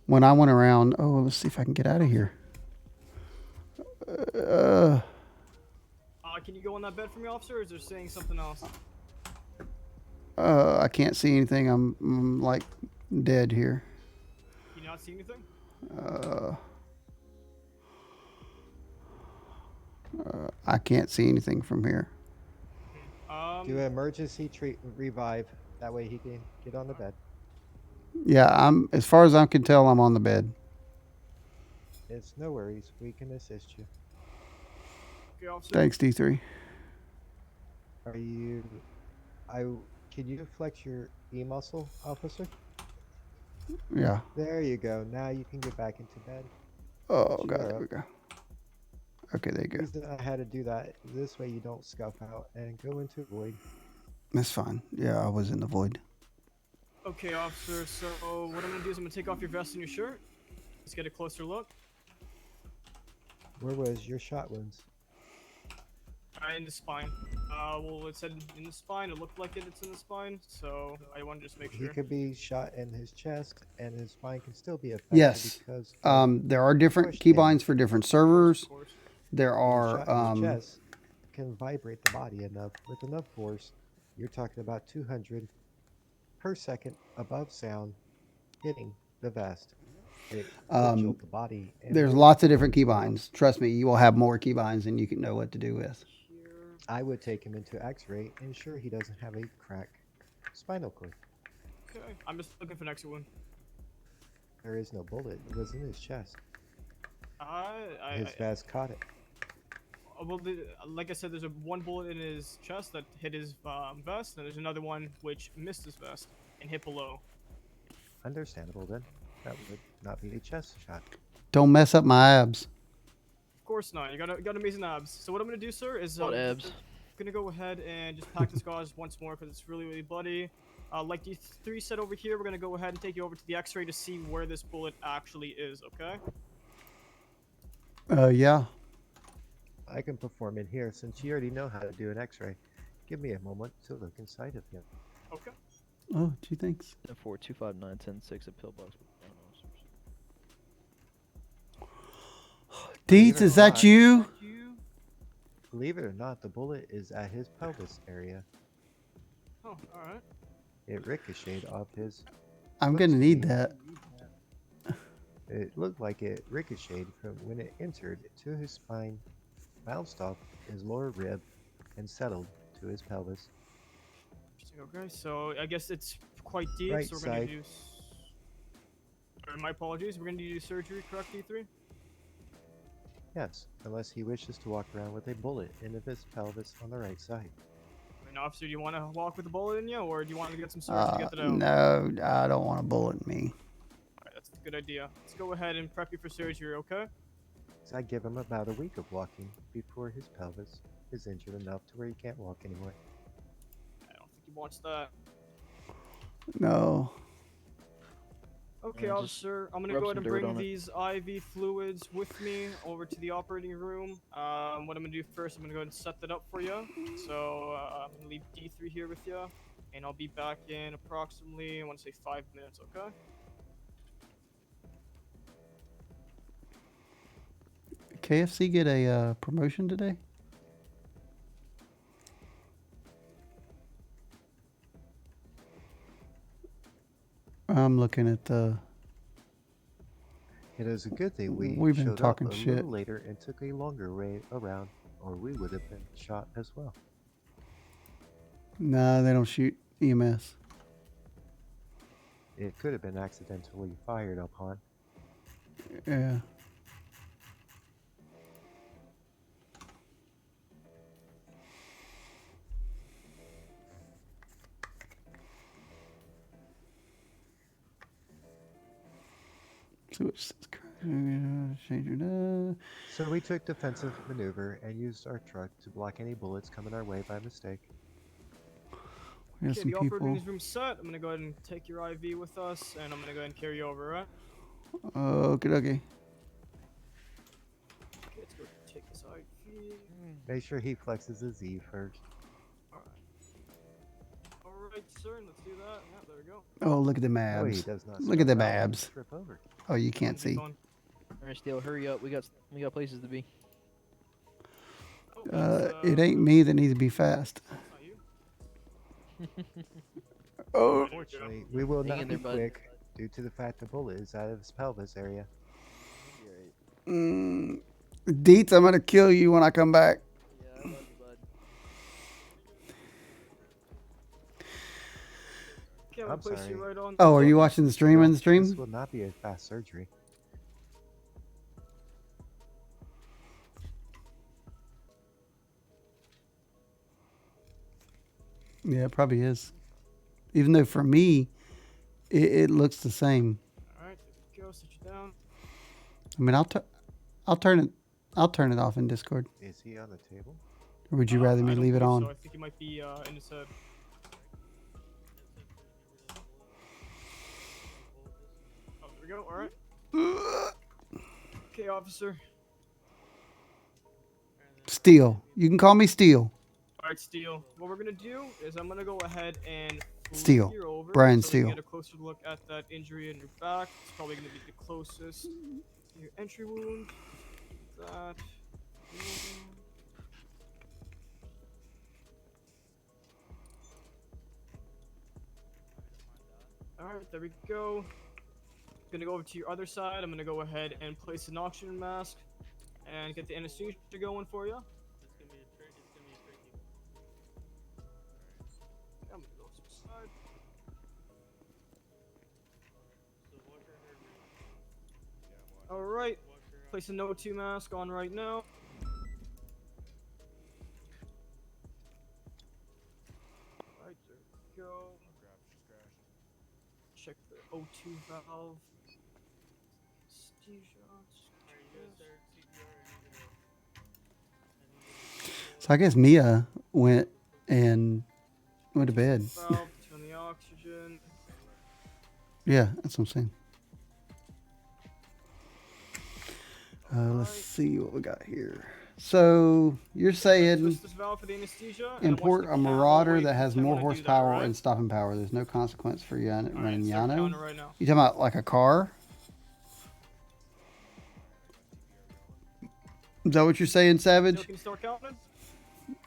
When I went around, oh, let's see if I can get out of here. Can you go on that bed for me, officer, or is there saying something else? I can't see anything. I'm like dead here. Can you not see anything? I can't see anything from here. Do an emergency revive. That way he can get on the bed. Yeah, as far as I can tell, I'm on the bed. It's no worries. We can assist you. Okay, officer. Thanks, D3. Are you? Can you flex your E muscle, officer? Yeah. There you go. Now you can get back into bed. Oh, God, there we go. Okay, there you go. The reason I had to do that, this way you don't scuff out and go into void. That's fine. Yeah, I was in the void. Okay, officer, so what I'm gonna do is I'm gonna take off your vest and your shirt. Let's get a closer look. Where was your shot wounds? In the spine. Well, it said in the spine. It looked like it's in the spine, so I want to just make sure. He could be shot in his chest, and his spine can still be affected. Yes. Because there are different keybinds for different servers. There are. Shot in the chest can vibrate the body enough with enough force. You're talking about 200 per second above sound hitting the vest. It will jolt the body. There's lots of different keybinds. Trust me, you will have more keybinds than you can know what to do with. I would take him into X-ray, ensure he doesn't have a cracked spinal cord. Okay, I'm just looking for an extra one. There is no bullet. It was in his chest. His His vest caught it. Well, like I said, there's one bullet in his chest that hit his vest, and there's another one which missed his vest and hit below. Understandable then. That would not be a chest shot. Don't mess up my abs. Of course not. You got amazing abs. So what I'm gonna do, sir, is abs. Gonna go ahead and just pack this gauze once more because it's really bloody. Like D3 said over here, we're gonna go ahead and take you over to the X-ray to see where this bullet actually is. Okay? Yeah. I can perform in here since you already know how to do an X-ray. Give me a moment to look inside of him. Okay. Oh, gee, thanks. 4 2 5 9 10 6 a pillbox. Deets, is that you? Believe it or not, the bullet is at his pelvis area. Oh, alright. It ricocheted off his... I'm gonna need that. It looked like it ricocheted from when it entered to his spine, bounced off his lower rib, and settled to his pelvis. Okay, so I guess it's quite deep, Right so we're gonna side. do... My apologies, we're gonna do surgery, correct, D3? Yes, unless he wishes to walk around with a bullet in his pelvis on the right side. And officer, do you want to walk with a bullet in you, or do you want to get some surgery to get that out? No, I don't want a bullet in me. Alright, that's a good idea. Let's go ahead and prep you for surgery, okay? So I give him about a week of walking before his pelvis is injured enough to where he can't walk anymore. I don't think he wants that. No. Okay, just officer, I'm gonna rub go ahead some and dirt bring on it. these IV fluids with me over to the operating room. What I'm gonna do first, I'm gonna go ahead and set that up for you. So I'm gonna leave D3 here with you, and I'll be back in approximately, I want to say 5 minutes, okay? KFC get a promotion today? I'm looking at the... It is a good thing We've been showed talking up a shit. little later and took a longer way around, or we would have been shot as well. Nah, they don't shoot EMS. It could have been accidentally fired upon. Yeah. So it says crash. So we took defensive maneuver and used our truck to block any bullets coming our way by mistake. We have Okay, some the people. operating room set. I'm gonna go ahead and take your IV with us, and I'm gonna go ahead and carry you over, right? Okay, okay. Okay, let's go take this IV. Make sure he flexes his E first. Alright, sir, let's do that. Yeah, there we go. Oh, look at the Oh, he abs. does not Look at the start out, abs. trip over. Oh, you can't see. Alright, Steel, hurry up. We got places to be. It ain't me that needs to be fast. Oh. Unfortunately, we will Hang not in be there, bud. quick due to the fact the bullet is out of his pelvis area. Deets, I'm gonna kill you when I come back. Yeah, I love you, bud. Okay, I'm place you sorry. right on. Oh, are you watching the stream No, in the stream? This will not be a fast surgery. Yeah, it probably is. Even though for me, it looks the same. Alright, there we go. Sit you down. I mean, I'll turn it off in Discord. Is he on the table? Or would you rather me I don't leave it believe on? So. I think he might be in his head. Oh, there we go. Alright. Okay, officer. Steel. You can call me Steel. Alright, Steel. What we're gonna do is I'm gonna go ahead and flip Steel. you over Brian so we can Steel. get a closer look at that injury in your back. It's probably gonna be the closest to your entry wound. That. Alright, there we go. Gonna go over to your other side. I'm gonna go ahead and place an oxygen mask and get the anesthesia going for you. I'm gonna go to the side. Alright, place a No-2 mask on right now. Alright, there we go. Check the O2 valve. So I guess Mia went to bed. Valve, turn the oxygen. Yeah, that's what I'm saying. Let's see what we got here. So you're saying Twist this valve for the anesthesia, and import watch a the cam Marauder always that has if you more wanna do that, horsepower right? and stopping power. There's no consequence for running start Yano. counting right now. You talking about like a car? Is that what you're saying, Savage? Can you start counting?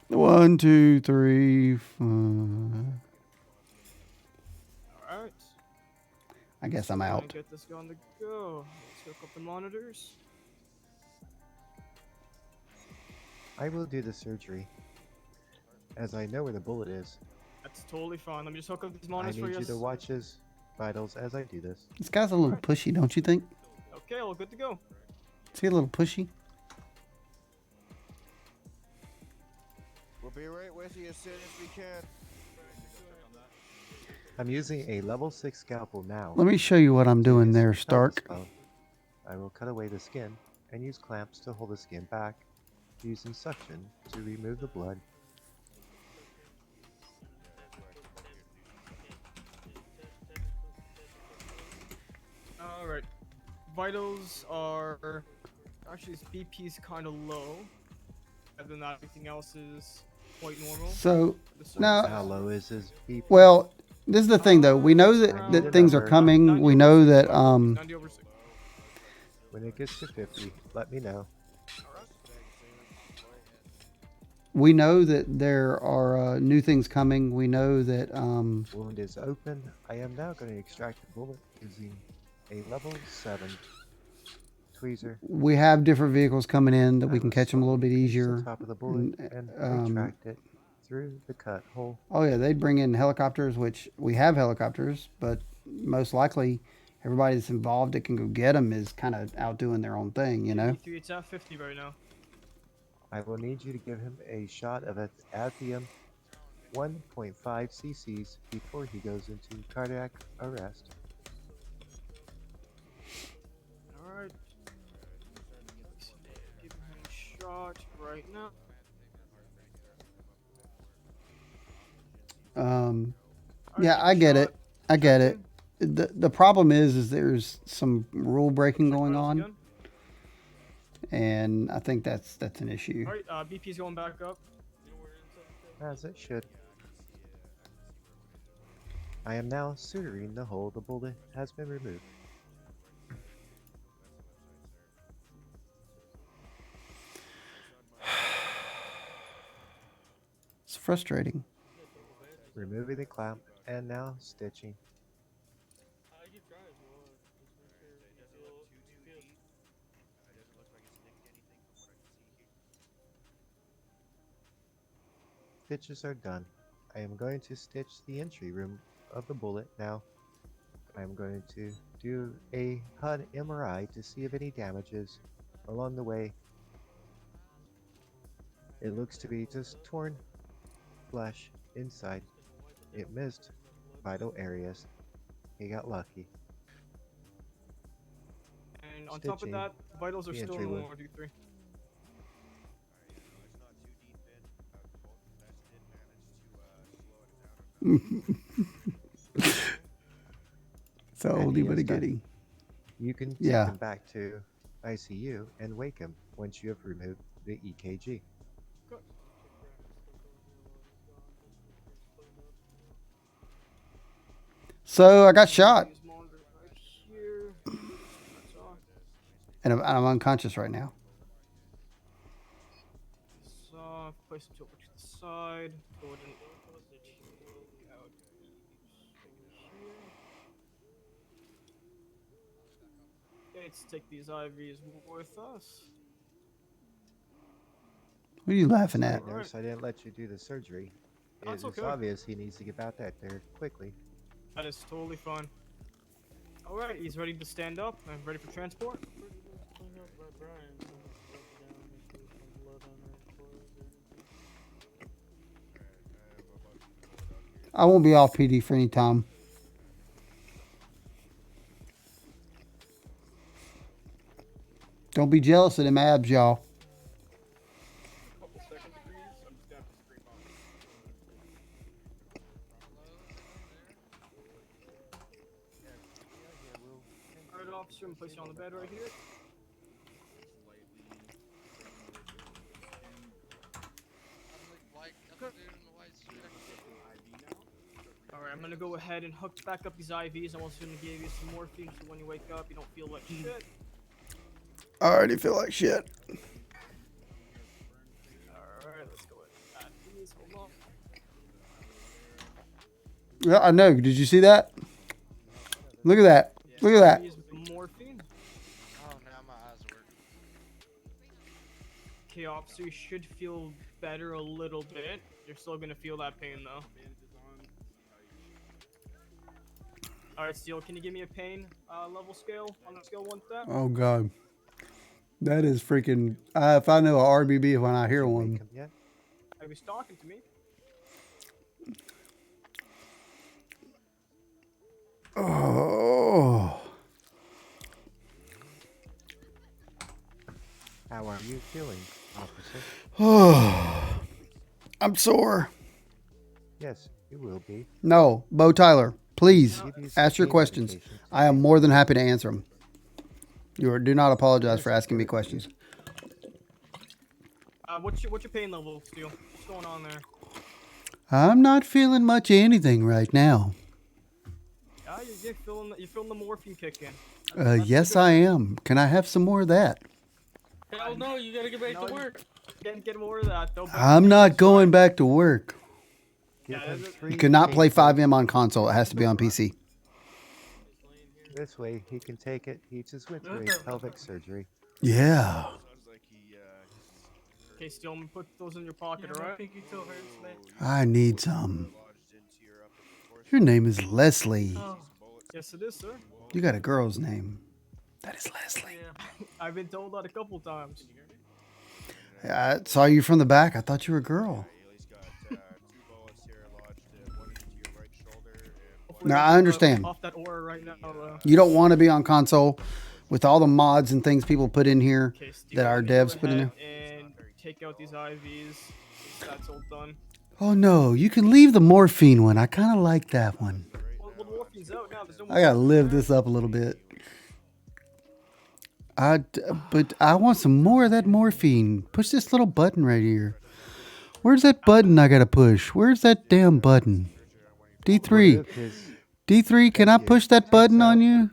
1, 2, 3, 4. Alright. I guess I'm out. Get this going to go. Let's hook up the monitors. I will do the surgery, as I know where the bullet is. That's totally fine. Let me just hook up these I monitors for need you. you to watch his vitals as I do this. This guy's a little pushy, don't you think? Okay, all good to go. Is he a little pushy? We'll be right with you as soon as we can. I'm using a level 6 scalpel now. Let me show you what I'm doing there, Stark. I will cut away the skin and use clamps to hold the skin back, using suction to remove the blood. Alright. Vitals are... Actually, his BP's kind of low. Other than that, everything else is quite normal. So, now... How low is his BP? Well, this is the thing, though. We know that things are coming. We know that... When it gets to 50, let me know. We know that there are new things coming. We know that... Wound is open. I am now going to extract the bullet using a level 7 tweezer. We have different vehicles coming in that we can catch them a little bit easier. Top of the bullet and retract it through the cut hole. Oh yeah, they bring in helicopters, which we have helicopters, but most likely everybody that's involved that can go get them is kind of out doing their own thing, you know? It's at 50 right now. I will need you to give him a shot of Athium 1.5 cc's before he goes into cardiac arrest. Alright. right now. Yeah, I get it. I get it. The problem is there's some rule breaking going on, Again. and I think that's an issue. All right, BP's going back up. As it should. I am now suturing the hole. The bullet has been removed. It's frustrating. Removing the clamp and now stitching. Stitches are done. I am going to stitch the entry room of the bullet now. I am going to do a HUD MRI to see if any damages along the way. It looks to be just torn flesh inside. It missed vital areas. He got lucky. And on top of that, vitals are still in more D3. So oldie but a goodie. You can take him back to ICU and wake him once you have removed the EKG. So I got shot, and I'm unconscious right now. So place it over to the side. Go ahead and take out here. Let's take these IVs with us. What are you laughing at? Sorry, nurse, I didn't let you do the surgery. That's It's okay. obvious he needs to get out that there quickly. That is totally fine. Alright, he's ready to stand up and ready for transport. I won't be off PD for any time. Don't be jealous of them abs, y'all. Alright, officer, I'm placing you on the bed right here. Alright, I'm gonna go ahead and hook back up these IVs. I'm also gonna give you some morphine so when you wake up you don't feel like shit. I already feel like shit. Alright, let's go ahead and add these. Hold on. Yeah, I know. Did you see that? Look at that. Look at that. With the morphine. Oh, now my eyes work. Okay, officer, you should feel better a little bit. You're still gonna feel that pain though. Alright, Steel, can you give me a pain level scale on a scale 1 to that? Oh God, that is freaking. If I know a RBB when I hear one. He was talking to me. Oh. How are you feeling, officer? Oh. I'm sore. Yes, you will be. No, Bo Tyler, please ask your questions. I am more than happy to answer them. Do not apologize for asking me questions. What's your pain level, Steel? What's going on there? I'm not feeling much of anything right now. Yeah, you're feeling the morphine kick in. Yes, I am. Can I have some more of that? Hell no, you gotta get back to work. Can't get more of that though. I'm not going back to work. Yeah, You cannot play FiveM on console. It has to be on PC. This way he can take it. He just went through a pelvic surgery. Yeah. Okay, Steel, I'm gonna put those in your pocket, alright? Pinky toe hurts, man. I need some. Your name is Leslie. Oh. Yes, it is, sir. You got a girl's name. That is Leslie. Yeah. I've been told that a couple times. I saw you from the back. I thought you were a girl. Now, I understand. Off that aura right now, You don't want to be on console with all the mods and things people put in here that our devs put in there. And take out these IVs. That's all done. Oh no, you can leave the morphine one. I kind of like that one. Well, the morphine's out now. There's no I gotta morphine live there. this up a little bit. But I want some more of that morphine. Push this little button right here. Where's that button I gotta push? Where's that damn button? D3. D3, can I push that button on you?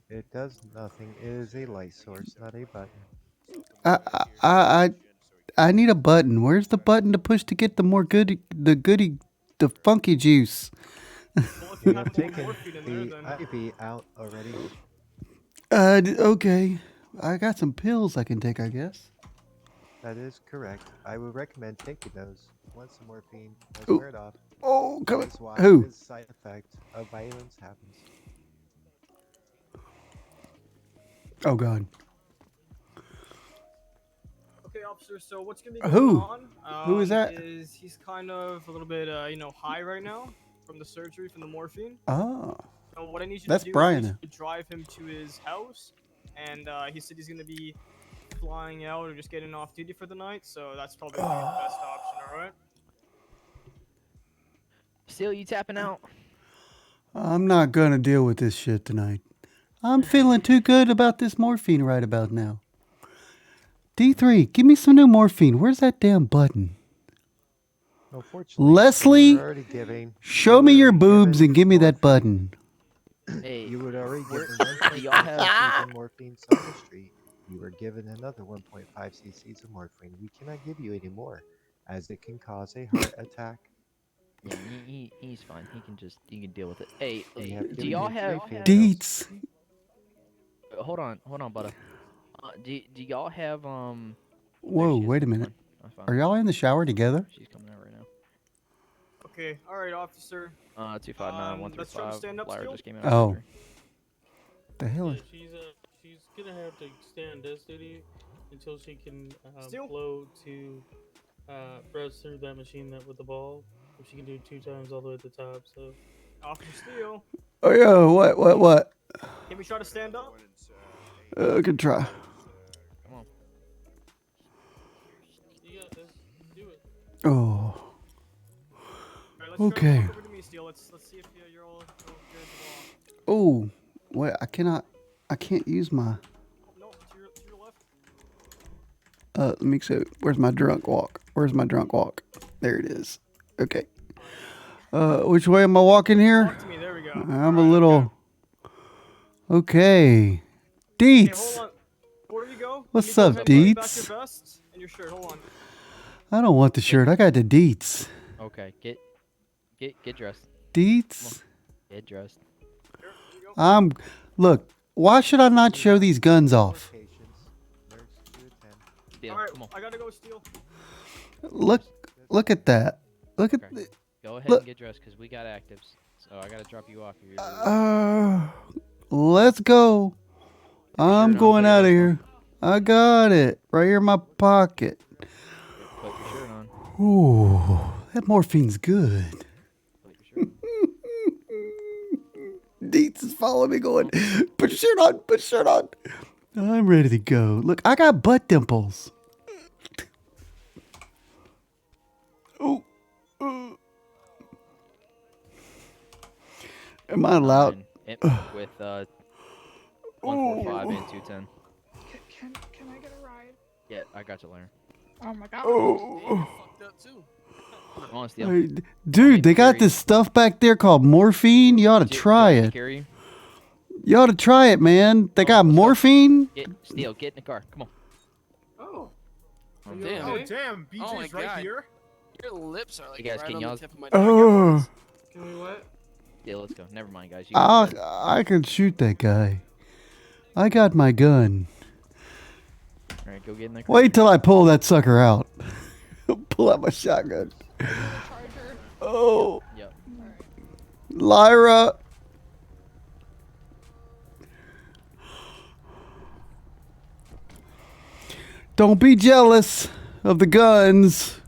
It does nothing. It is a light source, not a button. I need a button. Where's the button to push to get the more goody, the funky juice? You have taken the IV out already. Okay. I got some pills I can take, I guess. That is correct. I would recommend taking those once the morphine has weared off. Oh, come on. That's why Who? this side effect of violence happens. Oh God. Okay, officer. So what's gonna be going Who? on? Who is that? He's kind of a little bit, high right now from the surgery, from the morphine. Oh. So what I need you That's to do Brian. is to drive him to his house, and he said he's gonna be flying out or just getting off duty for the night. So that's probably gonna be the best option. All right. Still, you tapping out? I'm not gonna deal with this shit tonight. I'm feeling too good about this morphine right about now. D3, give me some new morphine. Where's that damn button? Unfortunately, Leslie, you're already giving. show me your boobs and give me that button. Hey, You would already where- given do y'all have- cc's of morphine on the street. You were given another 1.5 cc's of morphine. We cannot give you any more, as it can cause a heart attack. Yeah, he's fine. He can deal with it. Hey, We have do given y'all him have 3 Deets. Hold on, butter. Do y'all have Whoa, wait a minute. Are y'all in the shower together? She's coming out right now. Okay. All right, officer. 259 let's try to 135. stand up Flyer still. just came out. Oh. The hell is... She's gonna have to stay on desk duty until she can Still? flow to press through that machine that with the ball. If she can do 2 times all the way at the top, so. Officer Steele. Oh, yeah, what? Can we try to stand up? I can try. Come on. You got this. Do it. Oh. All right, let's Okay. Try to walk over to me, Steele. Let's see if you're all good to walk. Oh, wait, I can't use my... No, to your left. Let me see. Where's my drunk walk? There it is. Okay. Which way am I walking here? Walk to me. There we go. I'm a little... Okay. Deets. Hold on. Before you go, What's can you up, go ahead and put back Deets? your vest and your shirt. Hold on. I don't want the shirt. I got the deets. Okay, get dressed. Deets? Get dressed. Look, why should I not show these guns off? Steele, All right, come on. I gotta go, Steele. Look at that. Look at Okay. Go ahead look. and get dressed, because we got actives. So I gotta drop you off here. Let's go. I'm going out of here. I got it right here in my pocket. Put your shirt on. Ooh, that morphine's good. Deets is following me going, put your shirt on. I'm ready to go. Look, I got butt dimples. Oh. Am I allowed? With 145 and 210. Can I get a ride? Yeah, I got you, Larry. Oh my god. Oh. Come on, Steele. Hey, dude, they got this stuff back there called morphine. You ought to try it. You ought to try it, man. They got morphine. Steele, get in the car. Come on. Oh. Damn. okay? Oh, damn. BJ's Oh my right God. here. Your lips are like Hey, guys, right can on y'all- the tip of my tongue. Oh, Can we what? Yeah, let's go. Never mind, guys. You guys I can shoot that guy. I got my gun. All right, go get in the car. Wait till I pull that sucker out. Pull out my shotgun. Oh. Yep. Lyra. Don't be jealous of the guns.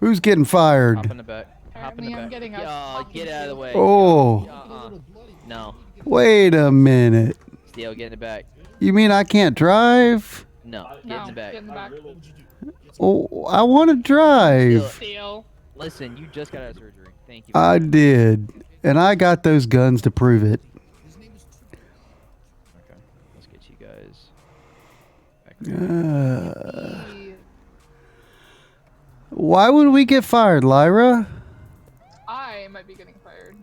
Who's getting fired? Hop in the back. Hop in the Apparently I'm back. getting Get out of the way. Oh. No. Wait a minute. Steele, get in the back. You mean I can't drive? No, get in the back. Get in the back. Oh, I want to drive. Steele. Listen, you just got out of surgery. Thank you. I did. And I got those guns to prove it. Okay, let's get you guys back. Why would we get fired, Lyra? I might be getting fired.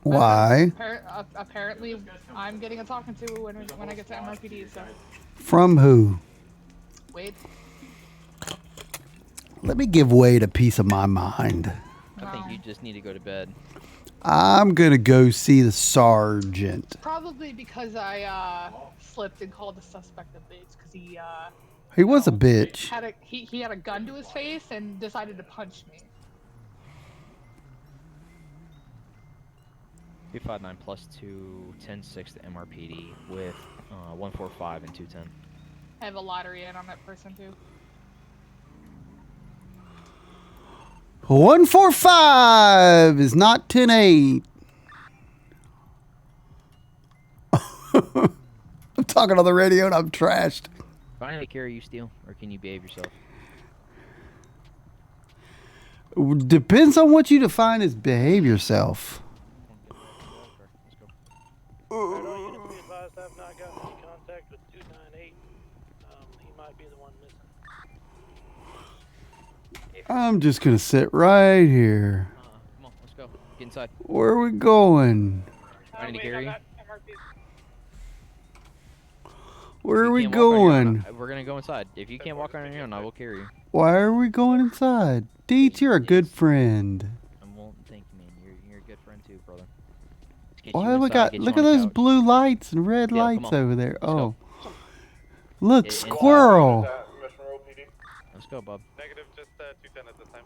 Why? Apparently, I'm getting a talking to when I get to MRPD. So. From who? Wade. Let me give Wade a piece of my mind. I think you just need to go to bed. I'm going to go see the sergeant. Probably because I slipped and called the suspect a bitch because He was a bitch. he had a gun to his face and decided to punch me. 259 plus 2, 10-6 to MRPD with 145 and 210. I have a lottery in on that person too. 145 is not 10-8. I'm talking on the radio and I'm trashed. Can I take care of you, Steele, or can you behave yourself? Depends on what you define as behave yourself. Alright, all units be advised I have not gotten any contact with 298. He might be the one missing. I'm just going to sit right here. Come on, let's go. Get inside. Where are we going? I need to carry you. Where are we going? We're going to go inside. If you can't walk on your own, I will carry you. Why are we going inside? Deets, you're a good friend. Well, thank you, man. You're a good friend too, brother. Why have we got? Look at those blue lights and red lights over there. Oh, look, squirrel. Let's go, Bob. Negative, just 210 at this time.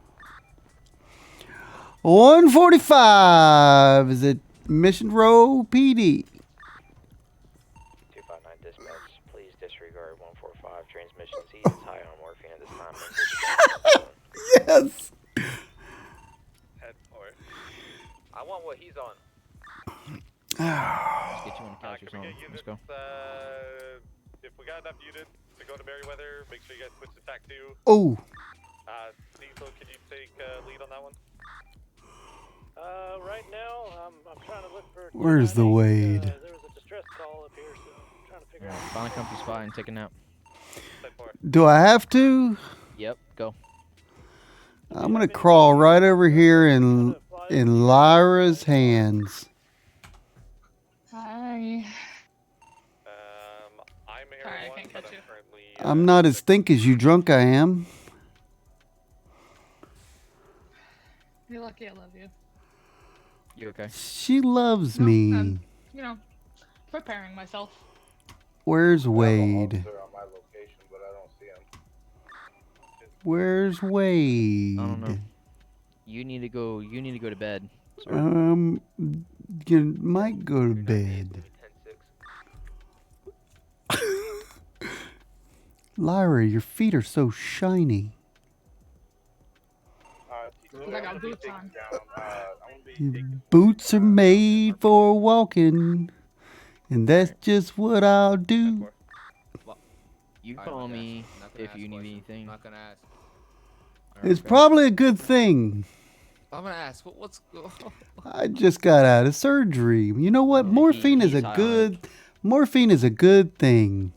145 is it Mission Row PD? 259 dispatch, please disregard 145 transmissions. He is high on morphine at this time. Yes. Head for it. I want what he's on. Let's get you on the couch or something. Let's go. If we got enough units to go to Merryweather, make sure you guys switch to TAC 2. Oh. Diesel, could you take lead on that one? Right now, I'm trying to look for... Where's the Wade? There was a distress call up here, so I'm trying to figure out... Find a comfy spot and take a nap. Do I have to? Yep, go. I'm gonna crawl right over here in Lyra's hands. Hi. I'm Sorry, I can't catch you. I'm not as think as you drunk I am. You're lucky I love you. You okay? She loves me. I'm, preparing myself. Where's Wade? Where's Wade? I don't know. You need to go. You need to go to bed. You might go to bed. Lyra, your feet are so shiny. I got boots on. Your boots are made for walking, and that's just what I'll do. You call me if you need anything. Not gonna ask. It's probably a good thing. I'm gonna ask. What's? I just got out of surgery. You know what? Morphine is a good thing.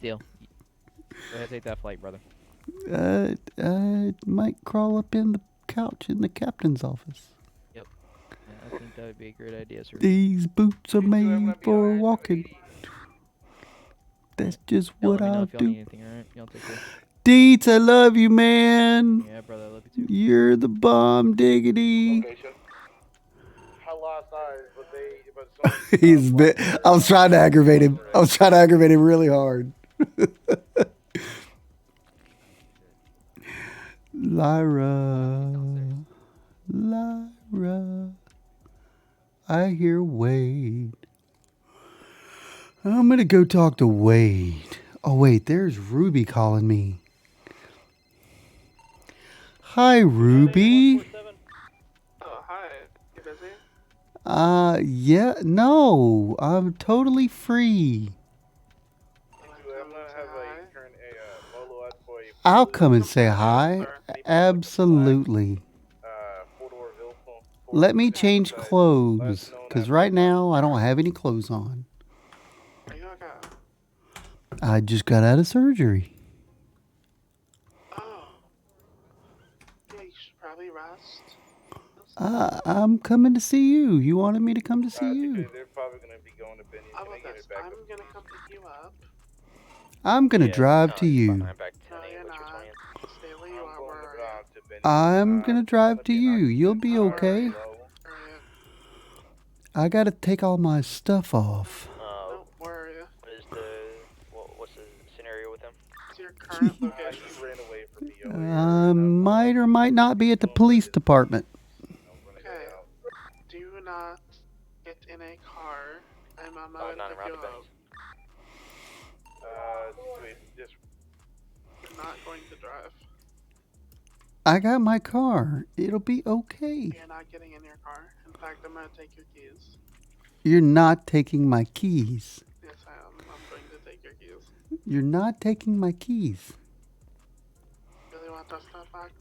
Deal. Go ahead, take that flight, brother. I might crawl up in the couch in the captain's office. Yep. Yeah, I think that would be a great idea, sir. These boots are made for walking. That's just what I'll do. Anything, all right? Y'all take care. Deets, I love you, man. Yeah, brother, I love you too. You're the bomb, diggity. He's bit. I was trying to aggravate him. Really hard. Lyra, I hear Wade. I'm gonna go talk to Wade. Oh wait, there's Ruby calling me. Hi, Ruby. Oh, hi. You busy? Yeah, no, I'm totally free. I'll come and say hi. Absolutely. Let me change clothes, because right now I don't have any clothes on. Are you okay? I just got out of surgery. Oh. Yeah, you should probably rest. I'm coming to see you. You wanted me to come to see you. They're probably going to be going to Benny. I'm going to come pick you up. I'm going to drive to you. No, you're not. Stay where you are. Where are you? I'm going to drive to you. You'll be okay. I got to take all my stuff off. Where are you? What's the scenario with him? What's your current location? Ran away from me. I might or might not be at the police department. Okay. Do not get in a car. I'm not going to pick you up. You're not going to drive. I got my car. It'll be okay. You're not getting in your car. In fact, I'm going to take your keys. You're not taking my keys. Yes, I am. I'm going to take your keys. You're not taking my keys. Really want that stuff back?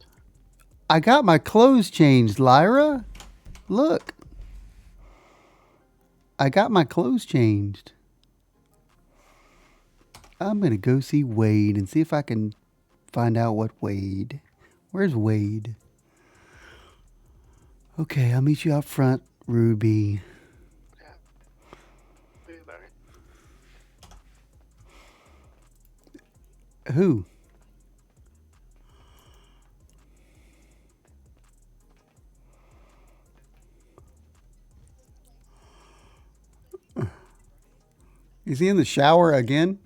I got my clothes changed, Lyra. Look. I got my clothes changed. I'm going to go see Wade and see if I can find out what Wade. Where's Wade? Okay, I'll meet you out front, Ruby. Who? Is he in the shower again?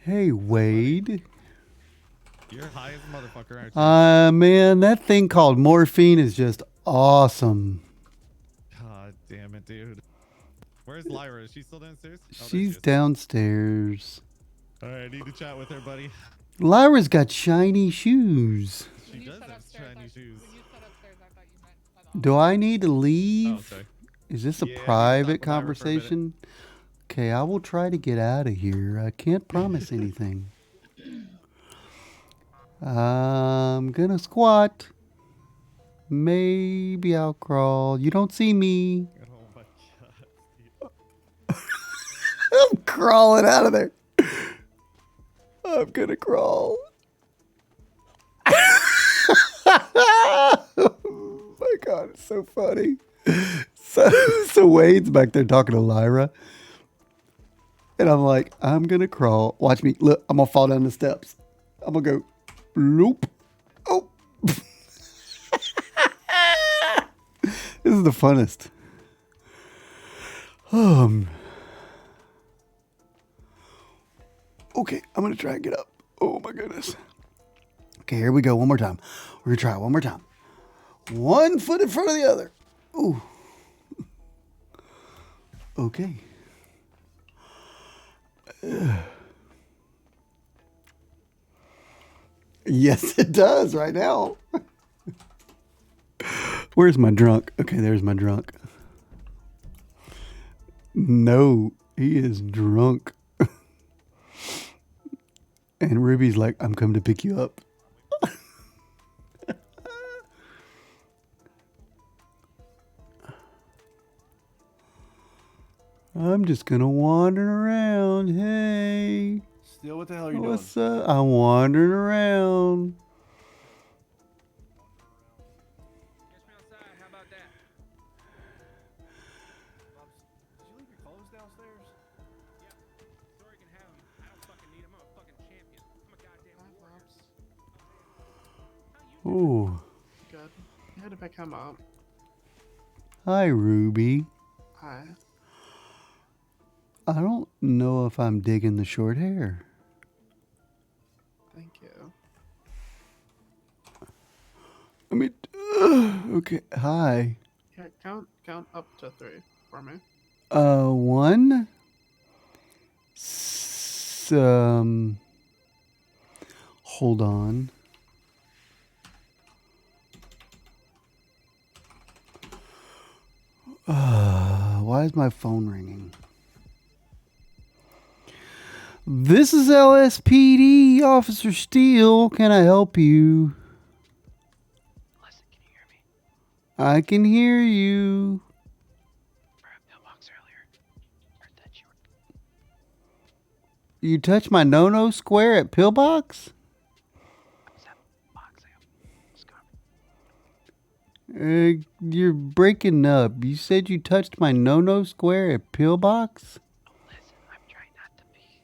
Hey, Wade. You're high as a motherfucker, aren't you? Man, that thing called morphine is just awesome. God damn it, dude. Where's Lyra? Is she still downstairs? Oh, She's downstairs. Alright, I need to chat with her, buddy. Lyra's got shiny shoes. She does have shiny shoes. Do I need to leave? Oh, sorry. Is this a Yeah, private stop with Lyra for a minute. conversation? Okay, I will try to get out of here. I can't promise anything. I'm gonna squat. Maybe I'll crawl. You don't see me. Oh my god. I'm crawling out of there. I'm gonna crawl. Oh my god, it's so funny. So Wade's back there talking to Lyra. And I'm like, I'm gonna crawl. Watch me. Look, I'm gonna fall down the steps. I'm gonna go loop. Oh. This is the funnest. Okay, I'm gonna try and get up. Oh my goodness. Okay, here we go. One more time. We're gonna try it one more time. One foot in front of the other. Ooh. Okay. Yes, it does right now. Where's my drunk? Okay, there's my drunk. No, he is drunk. And Ruby's like, I'm coming to pick you up. I'm just gonna wander around. Hey. Still, what the hell are you What's up? I'm wandering around. Did you leave your clothes downstairs? Ooh. Good. You had to pick him up. Hi, Ruby. Hi. I don't know if I'm digging the short hair. Thank you. I mean, okay. Hi. Yeah, count up to 3 for me. 1. Hold on. Why is my phone ringing? This is LSPD, Officer Steele. Can I help you? Listen, can you hear me? I can hear you. For a pillbox earlier. Heard that you were... You touched my no-no square at Pillbox? You're breaking up. You said you touched my no-no square at Pillbox? Listen, I'm trying not to be...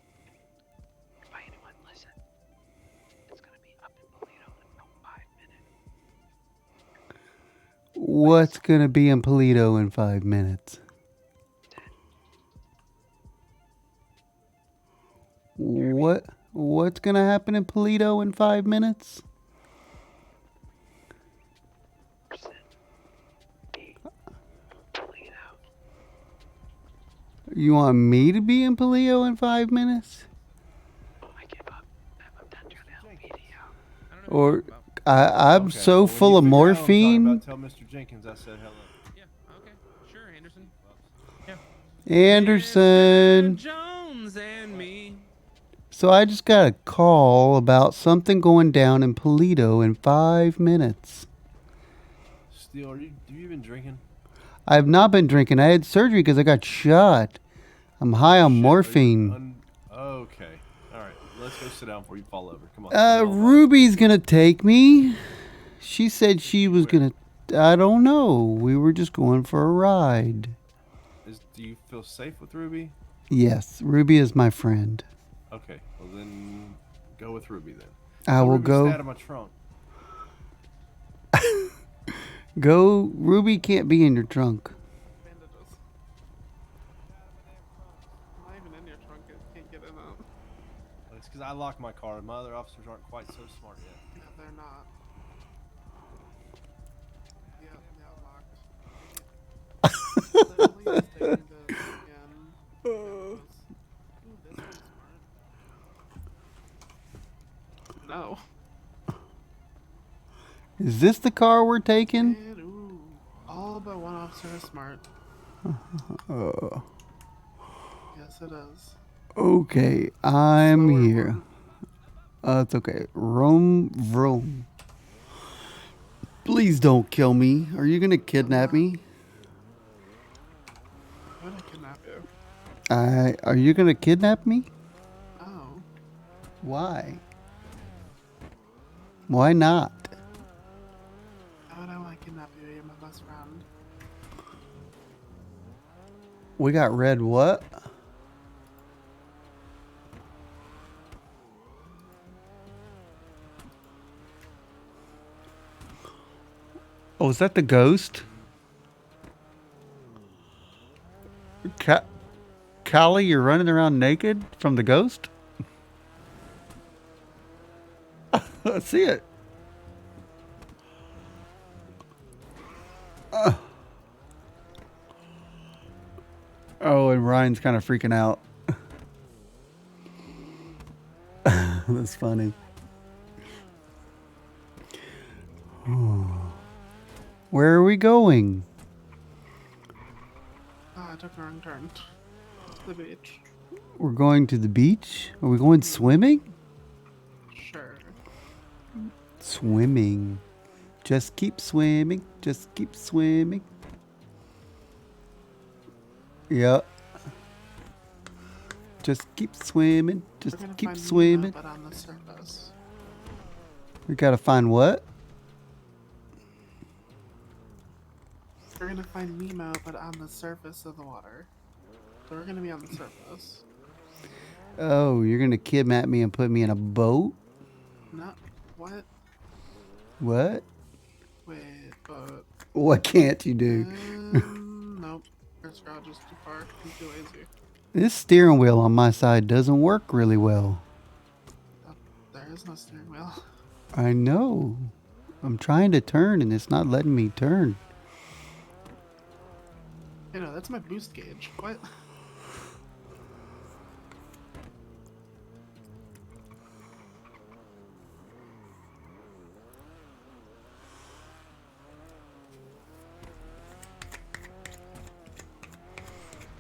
By anyone, listen. It's gonna be up in Polito in about 5 minutes. What's gonna be in Polito in 5 minutes? What's gonna happen in Polito in 5 minutes? You want me to be in Polito in 5 minutes? I give up. I'm done trying to help media out. Or I'm Okay, so well, when full you of figure out what I'm talking morphine. about, tell Mr. Jenkins I said hello. Yeah, okay. Sure, Anderson. Yeah. Anderson. Jones and me. So I just got a call about something going down in Polito in 5 minutes. Steele, have you been drinking? I've not been drinking. I had surgery because I got shot. I'm high on morphine. Okay. All right. Let's go sit down before you fall over. Come on. Ruby's gonna take me. She said she was gonna. I don't know. We were just going for a ride. Do you feel safe with Ruby? Yes, Ruby is my friend. Okay. Well, then go with Ruby then. I will Ruby, go. Stay out of my trunk. Go. Ruby can't be in your trunk. Bandages. Not even in your trunk. It can't get in it. It's because I locked my car. My other officers aren't quite so smart yet. Yeah, they're not. Yeah, locked. Literally just taking this again. Ooh, this one's smart. No. Is this the car we're taking? And, ooh, all but one officer is smart. Yes, it is. Okay, I'm Slower here. It's okay. Vroom. Please don't kill me. Are you gonna kidnap me? I'm gonna kidnap you. Are you gonna kidnap me? Oh. Why? Why not? How would I want to kidnap you? You're my best friend. We got red what? Oh, is that the ghost? Callie, you're running around naked from the ghost? I see it. Oh, and Ryan's kind of freaking out. That's funny. Where are we going? I took a wrong turn. The beach. We're going to the beach? Are we going swimming? Sure. Swimming. Just keep swimming. Just keep swimming. Yep. Just keep swimming. Just keep swimming. But on the surface. We gotta find what? We're gonna find Nemo, but on the surface of the water. So we're gonna be on the surface. Oh, you're gonna kidnap me and put me in a boat? No. What? What? Wait, but... What can't you do? Nope. First garage is too far. I'm too lazy. This steering wheel on my side doesn't work really well. There is no steering wheel. I know. I'm trying to turn and it's not letting me turn. You know, that's my boost gauge. What?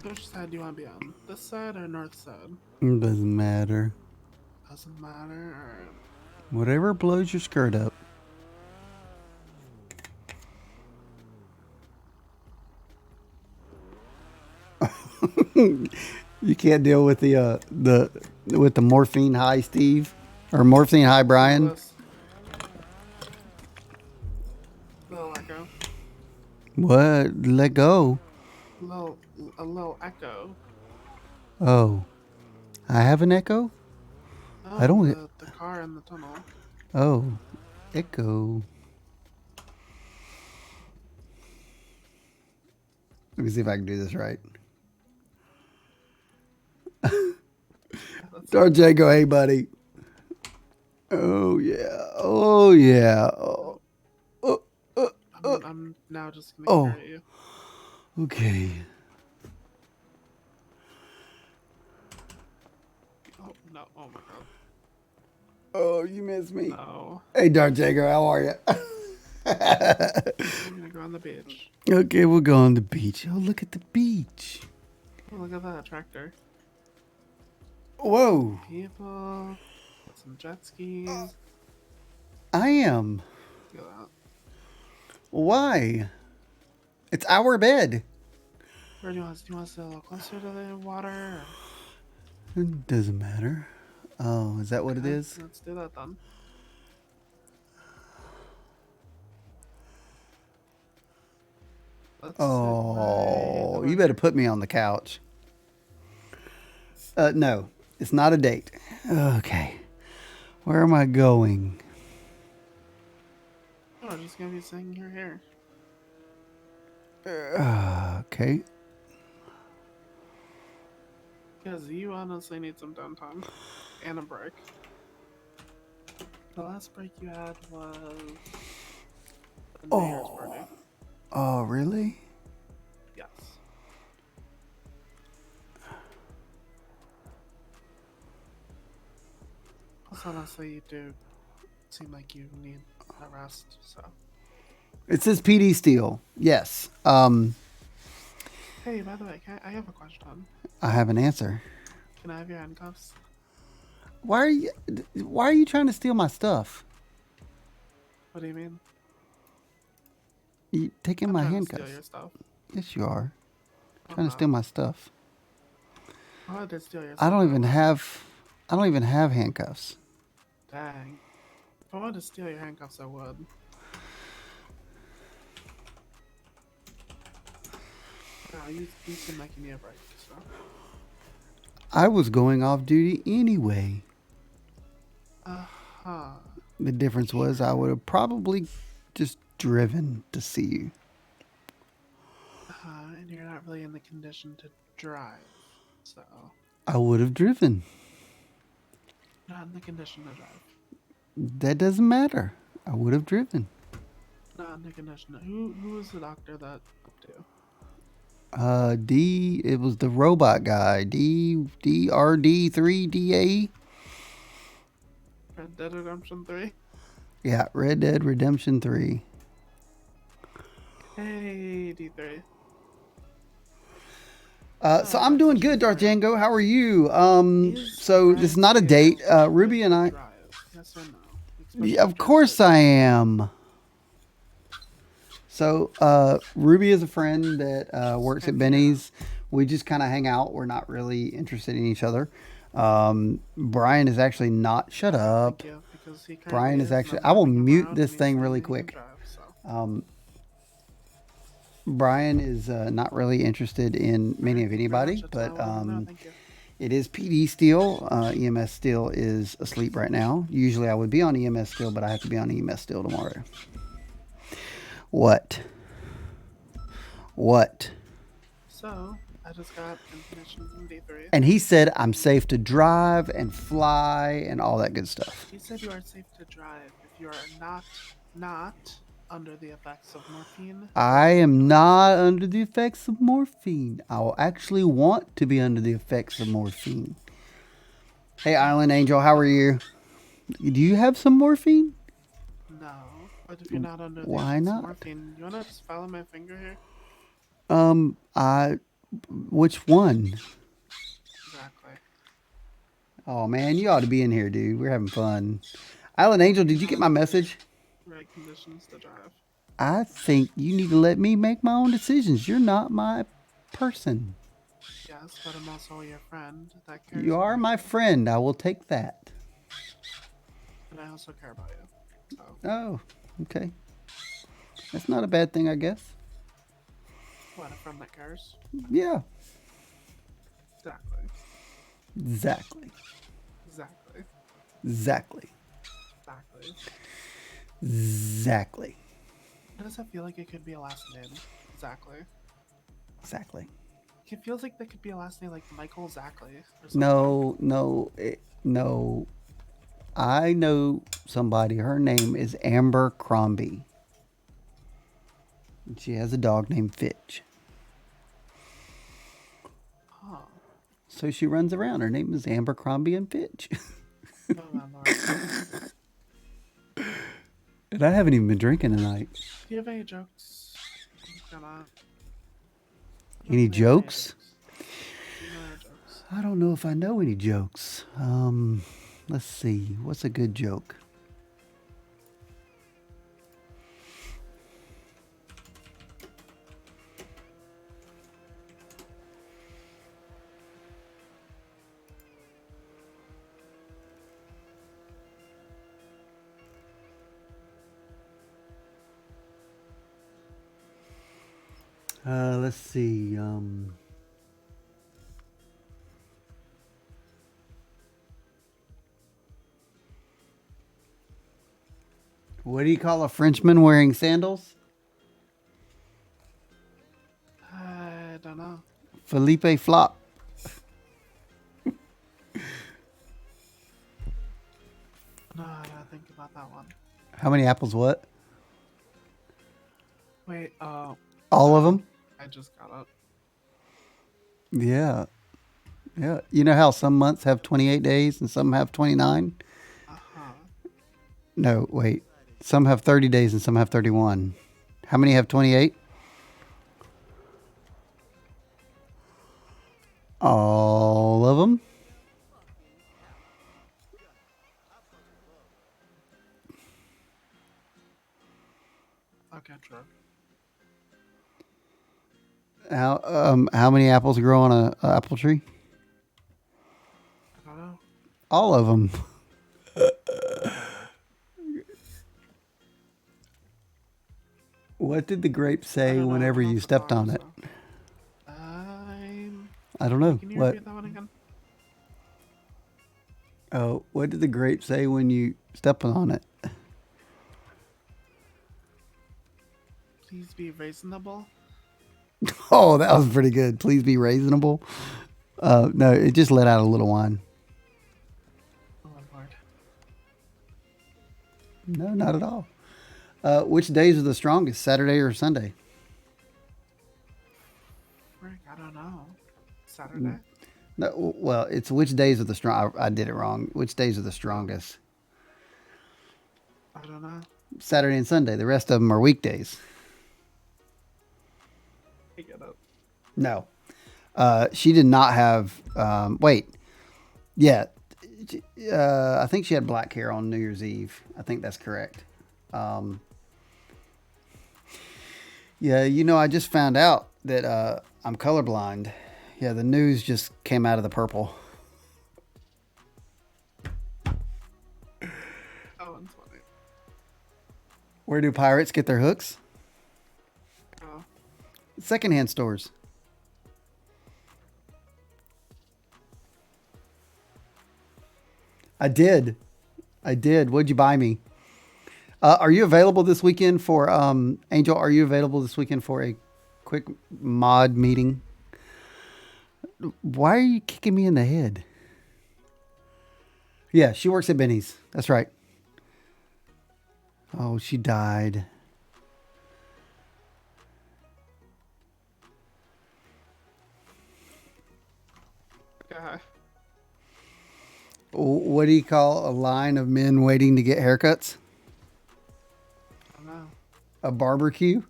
Which side do you want to be on? This side or north side? It doesn't matter. Doesn't matter. Alright. Whatever blows your skirt up. You can't deal with the morphine high, Steve, or morphine high, Brian. Little echo. What? Let go. A little echo. Oh, I have an echo. Oh, I don't. The car in the tunnel. Oh, echo. Let me see if I can do this right. Dark Jago, hey buddy. Oh yeah. Oh yeah. Oh. I'm now just gonna carry you. Okay. Oh no! Oh my god. Oh, you missed me. No. Hey, Dark Jago, how are you? I'm gonna go on the beach. Okay, we'll go on the beach. Oh, look at the beach. Oh, look at that tractor. Whoa. People. Some jet skis. I am. Look at that. Why? It's our bed. Where do you want? Do you want to sit a little closer to the water? It doesn't matter. Oh, is that what it is? Let's do that then. Oh, you better put me on the couch. No, it's not a date. Okay. Where am I going? Oh, I'm just gonna be sitting here. Okay. Because you honestly need some downtime and a break. The last break you had was the New Year's party. Oh, really? Yes. Also, honestly, you do seem like you need a rest, so. It says PD Steel. Yes. Hey, by the way, I have a question. I have an answer. Can I have your handcuffs? Why are you trying to steal my stuff? What do you mean? You taking my handcuffs? Steal your stuff. Yes, you are. I'm Trying to steal my stuff. I wanted to steal your stuff. I don't even have handcuffs. Dang. If I wanted to steal your handcuffs, I would. No, you seem like you need a break, so. I was going off duty anyway. Uh-huh. The difference was I would have probably just driven to see you. And you're not really in the condition to drive, so. I would have driven. Not in the condition to drive. That doesn't matter. I would have driven. Not in the condition to. Who was the doctor that to? It was the robot guy. DRD3DA. Red Dead Redemption 3? Yeah, Red Dead Redemption 3. Hey, D3. So I'm doing good, Darth Django. How are you? So this is not a date. Ruby and I. Yes or no? Yeah, of course I am. So Ruby is a friend that works at Benny's. We just kind of hang out. We're not really interested in each other. Brian is actually not. Shut up. Brian is actually. I will mute this thing really quick. Brian is not really interested in many of anybody, but it is PD Steel. EMS Steel is asleep right now. Usually I would be on EMS Steel, but I have to be on EMS Steel tomorrow. What? So, I just got information from D3. And he said I'm safe to drive and fly and all that good stuff. He said you are safe to drive if you are not under the effects of morphine. I am not under the effects of morphine. I will actually want to be under the effects of morphine. Hey, Island Angel, how are you? Do you have some morphine? No, but if you're not under the Why effects not? of morphine, you wanna just follow my finger here? Which one? Exactly. Oh man, you ought to be in here, dude. We're having fun. Island Angel, did you get my message? Right conditions to drive. I think you need to let me make my own decisions. You're not my person. Yes, but I'm also your friend that cares You are about my you. friend. I will take that. And I also care about you. So. Oh, okay. That's not a bad thing, I guess. What, a friend that cares? Yeah. Exactly. Exactly. Exactly. Exactly. Exactly. Exactly. Does it feel like it could be a last name? Exactly. Exactly. It feels like that could be a last name like Michael Exactly. Or something. No. I know somebody. Her name is Amber Crombie. And she has a dog named Fitch. Huh. So she runs around. Her name is Amber Crombie and Fitch. Oh, my lord. And I haven't even been drinking tonight. Do you have any jokes? Any jokes? Do you know any jokes? I don't know if I know any jokes. Let's see. What's a good joke? Let's see. What do you call a Frenchman wearing sandals? I don't know. Felipe Flop. No, I gotta think about that one. How many apples? What? Wait, all of them? I just got up. Yeah. Yeah. You know how some months have 28 days and some have 29? Uh-huh. No, wait. Some have 30 days and some have 31. How many have 28? All of them? Okay, true. How many apples grow on a apple tree? I don't know. All of them. What did the grape say whenever you stepped on it? I don't know. Can you What? repeat that one again? Oh, what did the grape say when you stepped on it? Please be reasonable. Oh, that was pretty good. Please be reasonable. No, it just let out a little whine. Oh, Lord. No, not at all. Which days are the strongest, Saturday or Sunday? Frick, I don't know. Saturday? No, well, it's which days are the strong. I did it wrong. Which days are the strongest? I don't know. Saturday and Sunday. The rest of them are weekdays. I get it. No. She did not have. Wait. Yeah. I think she had black hair on New Year's Eve. I think that's correct. Yeah, you know, I just found out that I'm colorblind. Yeah, the news just came out of the purple. Oh, that's funny. Where do pirates get their hooks? Oh. Secondhand stores. I did. What'd you buy me? Are you available this weekend for Angel? Are you available this weekend for a quick mod meeting? Why are you kicking me in the head? Yeah, she works at Benny's. That's right. Oh, she died. God. What do you call a line of men waiting to get haircuts? I don't know. A barbecue?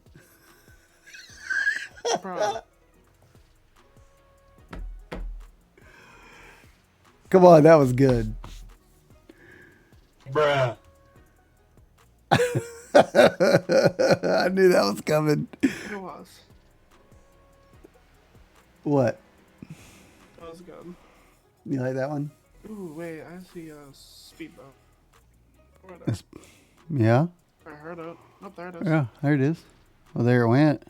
Bro. Come on, that was good. Bruh. I knew that was coming. It was. What? That was good. You like that one? Ooh, wait, I see a speedboat. Where it It's- is? Yeah. I heard it. Oh, there it is. Yeah, there it is. Well, there it went.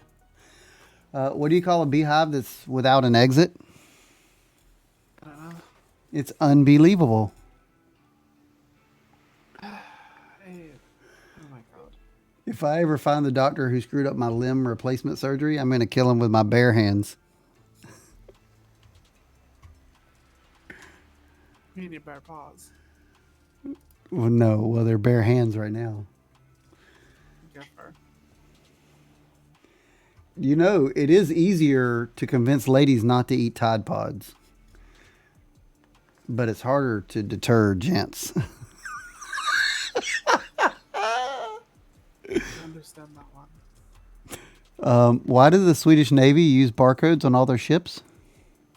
What do you call a beehive that's without an exit? I don't know. It's unbelievable. Hey, oh my god. If I ever find the doctor who screwed up my limb replacement surgery, I'm going to kill him with my bare hands. You need bare paws. Well, no. Well, they're bare hands right now. Gsr. You know, it is easier to convince ladies not to eat Tide Pods. But it's harder to deter gents. I understand that one. Why does the Swedish Navy use barcodes on all their ships?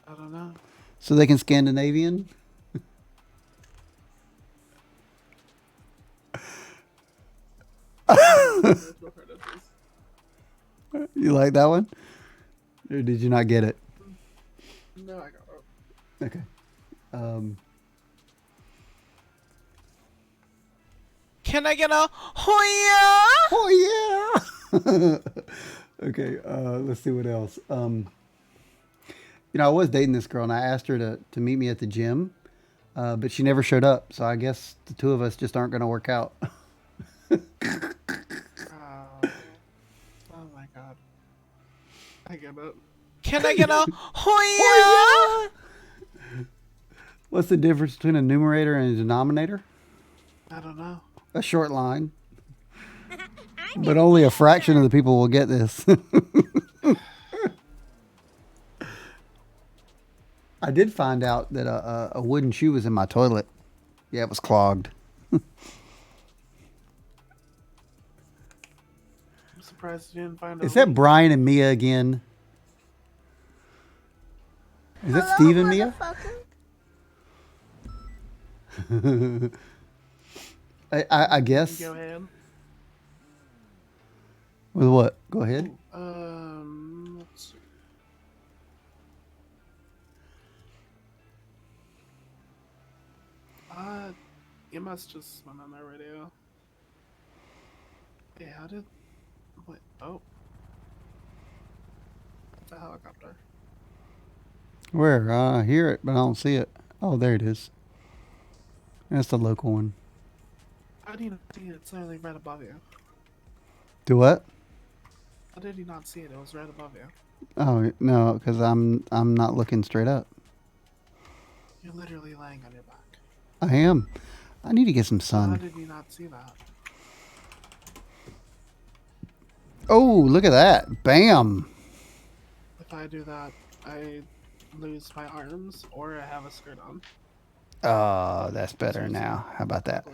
I don't know. So they can Scandinavian? You like that one? Or did you not get it? No, I got it. Okay. Can I get a hoya? Oh yeah. Okay. Let's see what else. You know, I was dating this girl and I asked her to meet me at the gym, but she never showed up. So I guess the two of us just aren't going to work out. Oh my god. I get it. Can I get a hoya? What's the difference between a numerator and a denominator? I don't know. A short line. But only a fraction of the people will get this. I did find out that a wooden shoe was in my toilet. Yeah, it was clogged. I'm surprised you didn't find Is a that leak. Brian and Mia again? Is that Steve and Mia? I guess. Go ahead. With what? Go ahead. Let's see. EMS just went on their radio. Hey, how did... Wait, oh. It's a helicopter. Where? I hear it, but I don't see it. Oh, there it is. That's the local one. How did you not see it? It's literally right above you. Do what? How did you not see it? It was right above you. Oh no, because I'm not looking straight up. You're literally laying on your back. I am. I need to get some How sun. did you not see that? Oh, look at that! Bam. If I do that, I lose my arms or I have a skirt on. Oh, that's better now. How about that?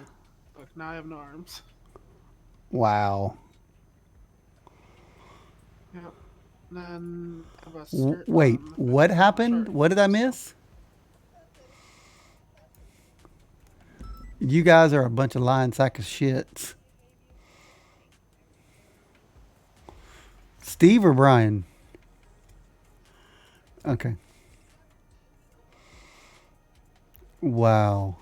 Look, now I have no arms. Wow. Yep. Then I have a skirt Wait, on. what happened? What did I miss? You guys are a bunch of lying sack of shits. Steve or Brian? Okay. Wow.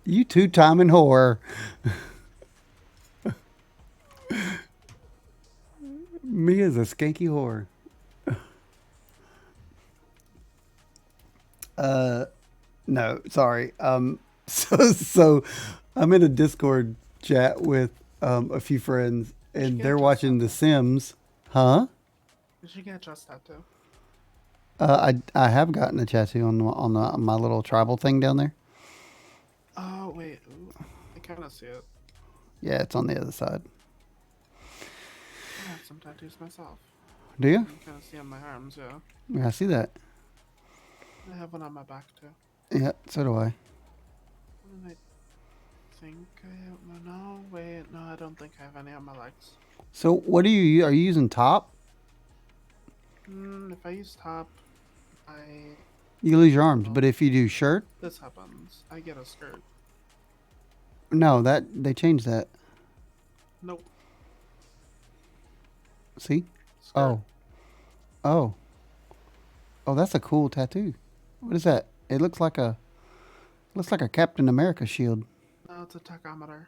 You two-timing whore. Me as a skanky whore. No, sorry. So I'm in a Discord chat with a few friends, and they're watching The Sims. Huh? Did you get just tattoo? I have gotten a tattoo on my little tribal thing down there. Oh wait, ooh, I kind of see it. Yeah, it's on the other side. I have some tattoos myself. Do you? You can kind of see on my arms, yeah. Yeah, I see that. I have one on my back too. Yeah, so do I. I think I have. No, wait, no, I don't think I have any on my legs. So what are you using top? If I use top, I You lose your arms, but if you do shirt, This happens. I get a skirt. no, that they changed that. Nope. See? Skirt. Oh, that's a cool tattoo. What is that? It looks like a Captain America shield. No, it's a tachometer.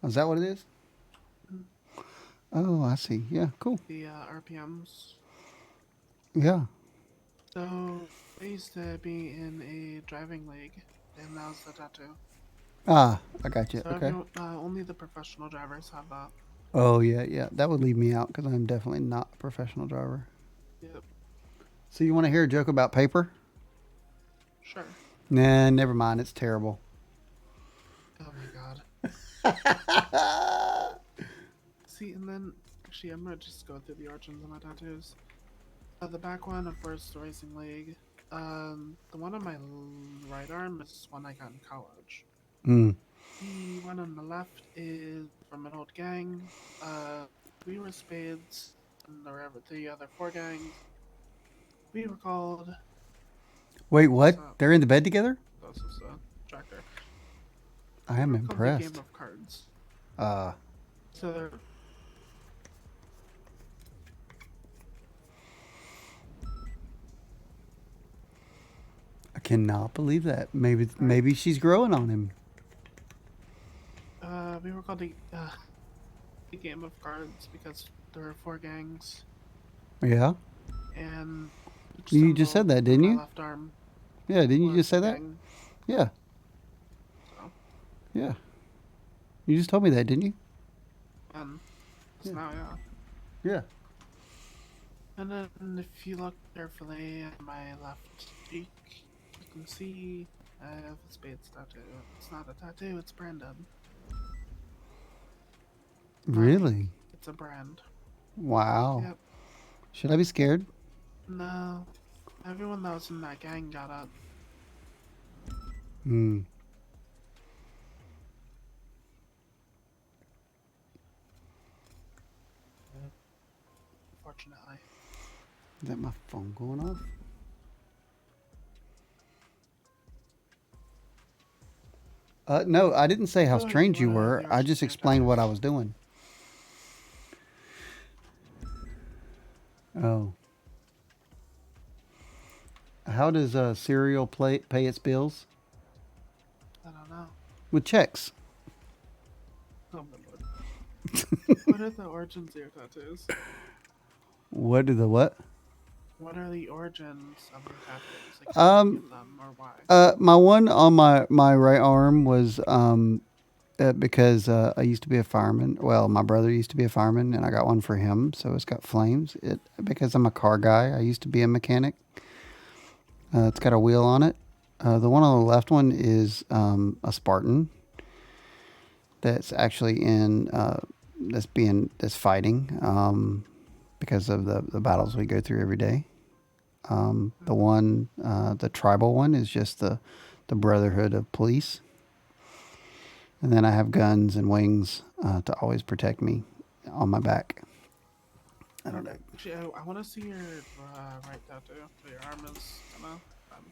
Is that what it is? Oh, I see. Yeah, cool. The RPMs. Yeah. So I used to be in a driving league, and that was the tattoo. Ah, I got you. So Okay. only the professional drivers have that. Oh, yeah. That would leave me out because I'm definitely not a professional driver. Yep. So you want to hear a joke about paper? Sure. Nah, never mind. It's terrible. Oh my god. See, and then actually, I'm gonna just go through the origins of my tattoos. The back one, of course, the racing league. The one on my right arm is one I got in college. Mm. The one on the left is from an old gang. We were Spades, and there were the other 4 gangs. We were called. Wait, what? They're in the bed together? This is a tractor. I am We were called impressed. The Game of Cards. Uh, So they're. I cannot believe that. Maybe she's growing on him. We were called the Game of Cards because there were 4 gangs. Yeah. And You just said that, didn't my you? left arm Yeah, didn't you just say that? gang. Yeah. So, Yeah. You just told me that, didn't you? so now, yeah. Yeah. And then if you look carefully at my left cheek, you can see I have a Spades tattoo. It's not a tattoo, it's branded. Really? It's a brand. Wow. Yep. Should I be scared? No. Everyone that was in that gang got it. Hmm. Fortunately. Is that my phone going off? No, I didn't say how strange you were. I just explained what I was doing. Oh. How does Serial pay its bills? I don't know. With checks. Oh my lord. What are the origins of your tattoos? What are the what? What are the origins of your tattoos? Like, how do you get them, or why? My one on my right arm was because I used to be a fireman. Well, my brother used to be a fireman, and I got one for him, so it's got flames. Because I'm a car guy. I used to be a mechanic. It's got a wheel on it. The one on the left one is a Spartan. That's actually in that's fighting because of the battles we go through every day. The one, the tribal one, is just the Brotherhood of Police. And then I have guns and wings to always protect me on my back. I don't know. Actually, I want to see your right tattoo. So your arm is kind of bent.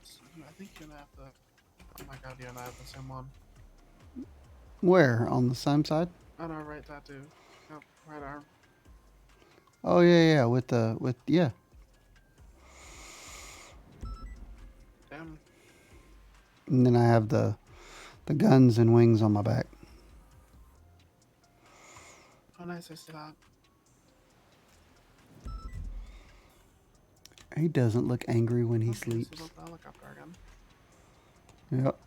So I think you're gonna have to. Oh my god, you and I have the same one. Where? On the same side? On our right tattoo. Yep, right arm. Oh yeah. Yeah. Damn. And then I have the guns and wings on my back. Oh, nice. I see that. He doesn't look angry when he Okay, sleeps. so the helicopter again. Yep.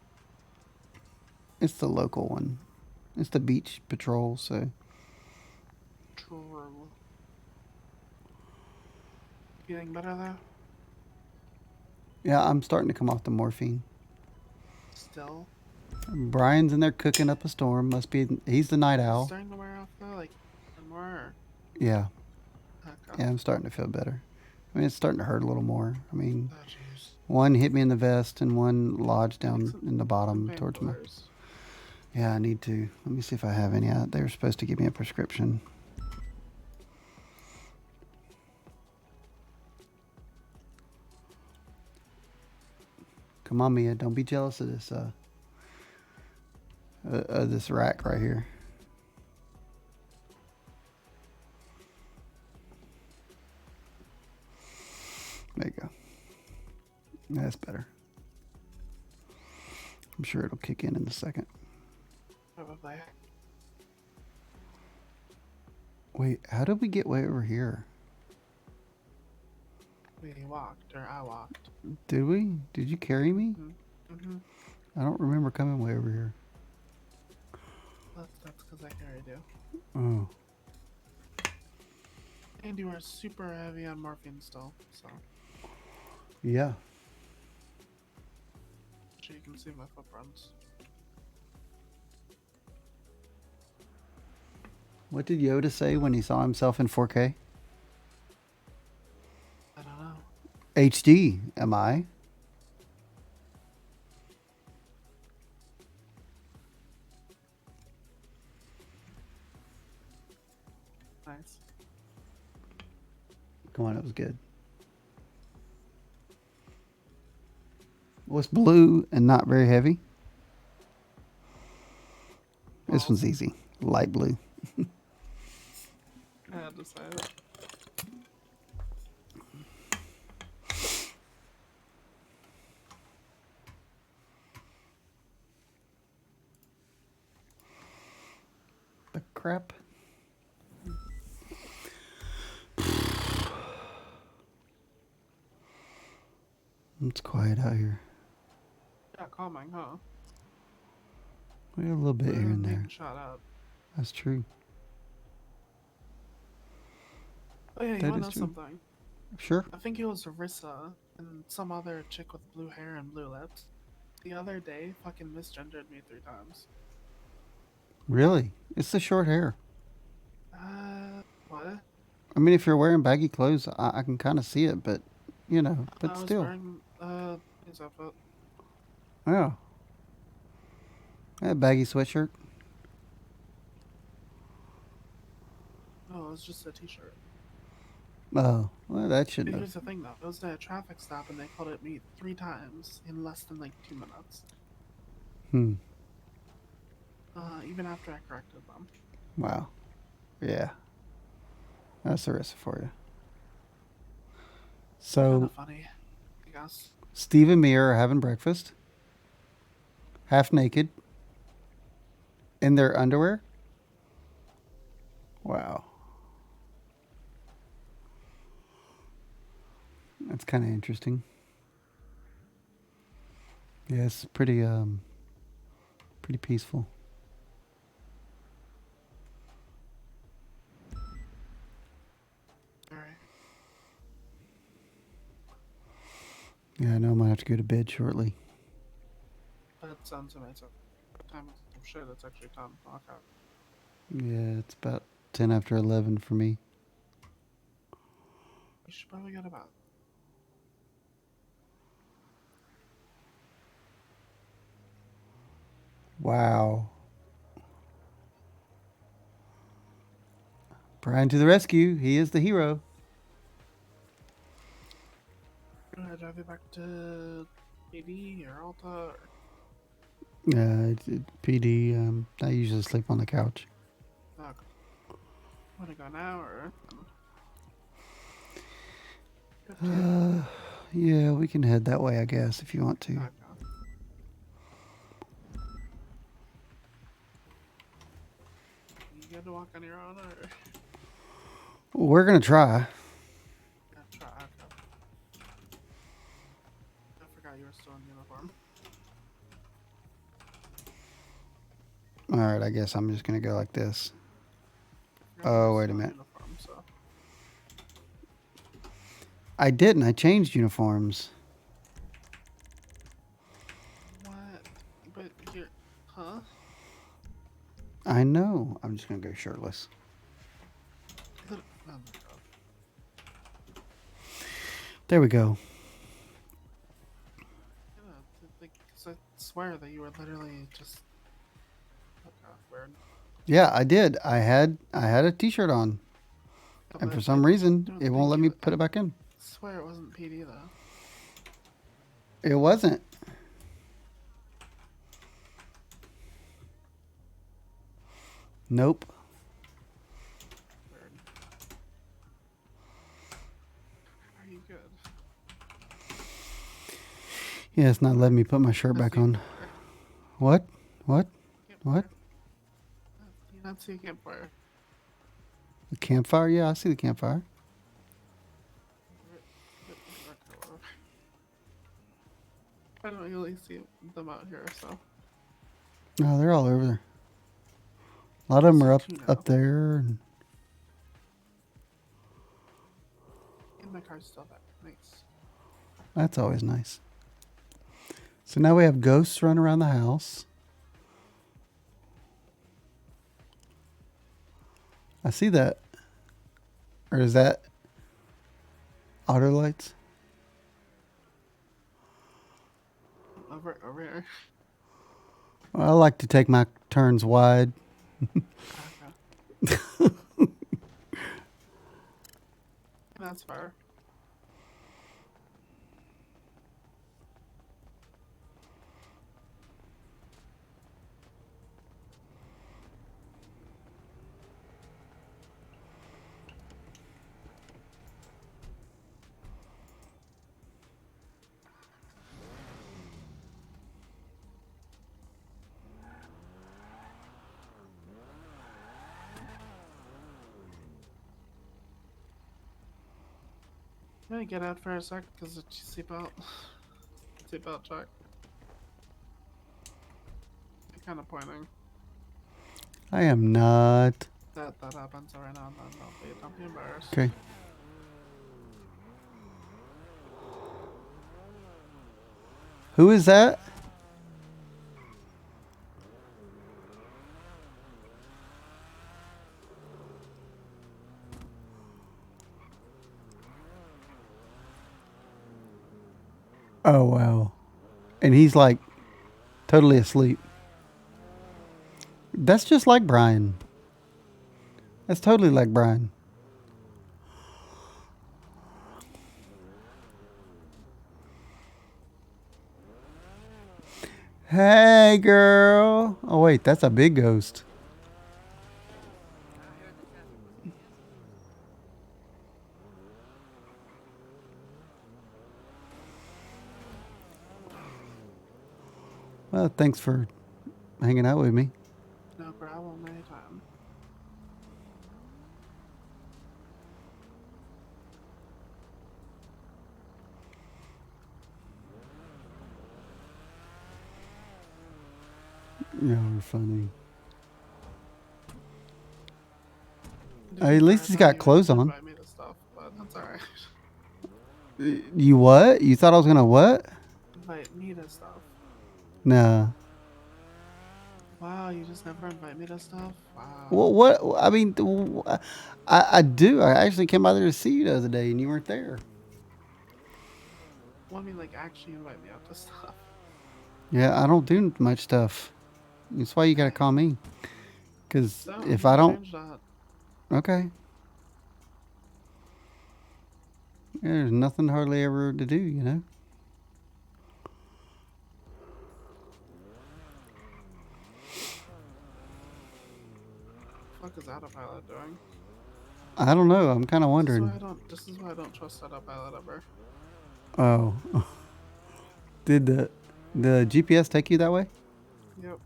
It's the local one. It's the beach patrol, so. True. Feeling better though? Yeah, I'm starting to come off the morphine. Still? Brian's in there cooking up a storm. Must be he's the night owl. Starting to wear off though, like more. Or... Yeah. Okay. Yeah, I'm starting to feel better. I mean, it's starting to hurt a little more. I mean, Oh, jeez. one hit me in the vest and one lodged down in the bottom towards my. Yeah, I need to. Let me see if I have any. They were supposed to give me a prescription. Come on, Mia. Don't be jealous of this rack right here. There you go. That's better. I'm sure it'll kick in a second. Probably. Wait, how did we get way over here? We walked, or I walked. Did we? Did you carry me? Mm-hmm. I don't remember coming way over here. That's because I carried you. Oh. And you are super heavy on morphine still, so. Yeah. So you can see my footprints. What did Yoda say when he saw himself in 4K? I don't know. HD, am I? Nice. Come on, it was good. What's blue and not very heavy? This one's easy. Light blue. I had to say it. The crap. It's quiet out here. Yeah, calming, huh? We got a little bit here and there. Shut up. That's true. Oh yeah, you That wanna know is true. something? Sure. I think it was Rissa and some other chick with blue hair and blue lips. The other day, fucking misgendered me 3 times. Really? It's the short hair. What? I mean, if you're wearing baggy clothes, I can kind of see it, but, you know, but I was still. wearing, his outfit. Yeah. That baggy sweatshirt. No, it was just a t-shirt. Oh, well, that shouldn't Here's have. the thing though, it was at a traffic stop and they called it me 3 times in less than like 2 minutes. Hmm. Even after I corrected them. Wow. Yeah. That's the rest for you. So, Kinda funny, I guess. Steve and Mia are having breakfast. Half naked. In their underwear. Wow. That's kind of interesting. Yeah, it's pretty peaceful. Alright. Yeah, I know I'm gonna have to go to bed shortly. That sounds amazing. What time is it? Oh shit, it's actually time. Okay. Yeah, it's about 10 after 11 for me. You should probably get about. Wow. Brian to the rescue. He is the hero. Can I drive you back to PD or Alta? Or... PD. I usually sleep on the couch. Okay. Wanna go now or? Yeah, we can head that way, I guess, if you want to. Okay. You get to walk on your own or? We're gonna try. Yeah, try. Okay. I forgot you were still in uniform. All right, I guess I'm just gonna go like this. I forgot you Oh, were wait a still in minute. uniform, so. I didn't. I changed uniforms. What? But you're, huh? I know. I'm just gonna go shirtless. Oh my god. There we go. Yeah, cause I swear that you were literally just. Okay, weird. Yeah, I did. I had a t-shirt on, Yeah, and but for I some reason, don't it won't think let you- me put it back in. I swear it wasn't PD though. It wasn't. Nope. Are you good? Yeah, it's not letting me put my shirt back on. What? What? What? Do you not see a campfire? The campfire? Yeah, I see the campfire. I don't really see them out here, so. No, they're all over there. A lot of them are up there. And And my car's still back. Nice. that's always nice. So now we have ghosts running around the house. I see that. Or is that auto lights? Over here. Well, I like to take my turns wide. That's fair. Can I get out for a sec? Because it's seatbelt. Seatbelt check. I'm kind of pointing. I am not. That happens every now and then. Don't be embarrassed. Okay. Who is that? Oh, wow. And he's like totally asleep. That's just like Brian. That's totally like Brian. Hey, girl. Oh, wait, that's a big ghost. Well, thanks for hanging out with me. No problem, anytime. You're funny. At least he's got clothes on. Invite me to stuff, but that's alright. You what? You thought I was gonna what? Invite me to stuff. Nah. Wow, you just never invite me to stuff? Wow. Well, what? I mean, I do. I actually came by there to see you the other day, and you weren't there. Well, I mean, like, actually invite me out to stuff. Yeah, I don't do much stuff. That's why you gotta call me. Because So, if I don't, change that. okay. Yeah, there's nothing hardly ever to do, you know. What the fuck is Autopilot doing? I don't know. I'm kind of wondering. This is why I don't trust Autopilot ever. Oh, did the GPS take you that way? Yep.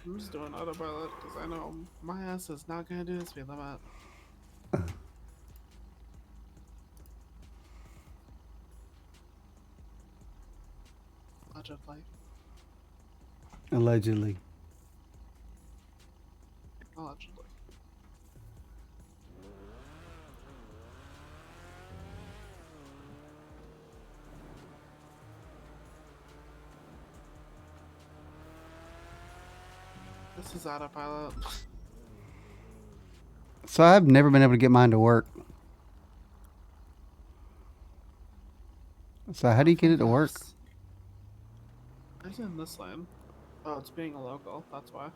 I'm just doing Autopilot because I know my ass is not gonna do the speed limit. Allegedly. Allegedly. Allegedly. This is Autopilot. So I've never been able to get mine to work. So how do you get it to work? It's in this lane. Oh, it's being a local, that's why.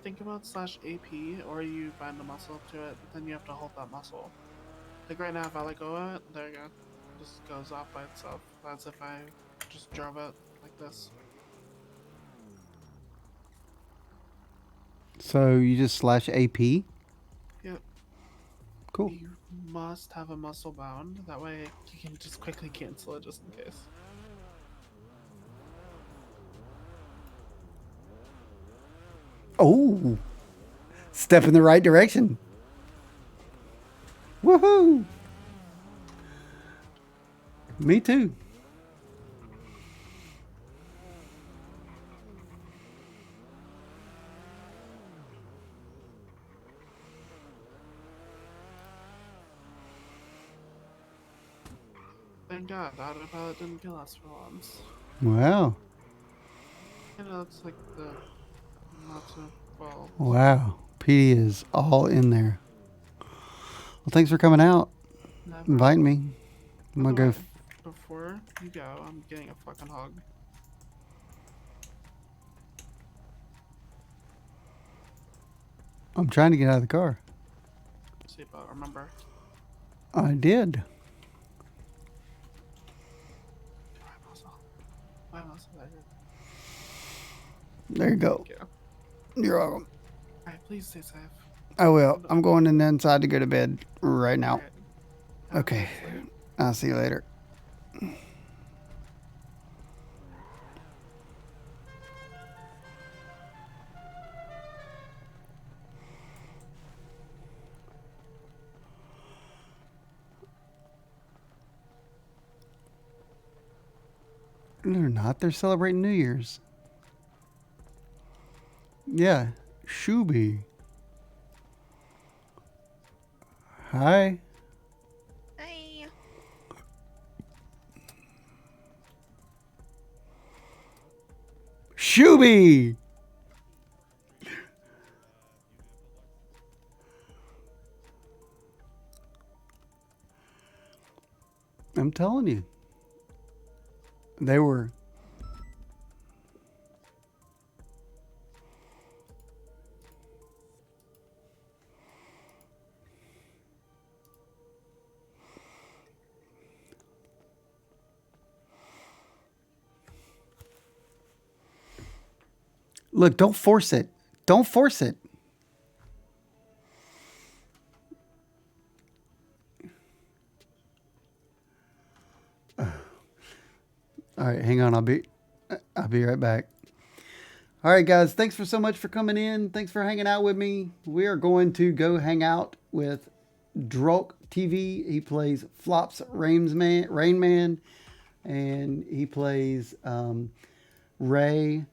Think about /AP, or you bind the muscle up to it, but then you have to hold that muscle. Like right now, if I let go of it, there you go. It just goes off by itself. That's if I just drove it like this. So you just slash AP? Yep. Cool. You must have a muscle bound. That way you can just quickly cancel it just in case. Oh, step in the right direction. Woohoo! Me too. Thank God, autopilot didn't kill us for once. Wow. You know, it's like the not to fall. Wow. PD is all in there. Well, thanks for coming out. Never. Inviting me. I'm By gonna the go. way, before you go, I'm getting a fucking hug. I'm trying to get out of the car. Seatbelt, remember. I did. My muscle right here. There you go. Thank you. You're welcome. Alright, please stay safe. I will. I'm going in the inside to go to bed right now. Okay. I'll see you later. They're not. They're celebrating New Year's. Yeah. Shuby. Hi. Hey. Shuby. I'm telling you. They were. Look, don't force it. Don't force it. All right, hang on. I'll be right back. All right, guys. Thanks for so much for coming in. Thanks for hanging out with me. We are going to go hang out with Drulk TV. He plays Flops Rain Man, and he plays Ray.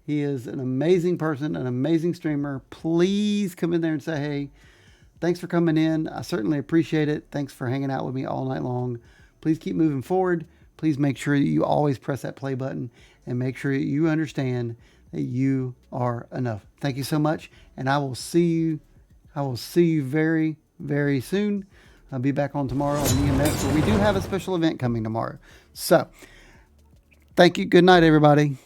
He is an amazing person, an amazing streamer. Please come in there and say hey. Thanks for coming in. I certainly appreciate it. Thanks for hanging out with me all night long. Please keep moving forward. Please make sure that you always press that play button and make sure that you understand that you are enough. Thank you so much, and I will see you. Very, very soon. I'll be back on tomorrow on EMS, where we do have a special event coming tomorrow. So, thank you. Good night, everybody.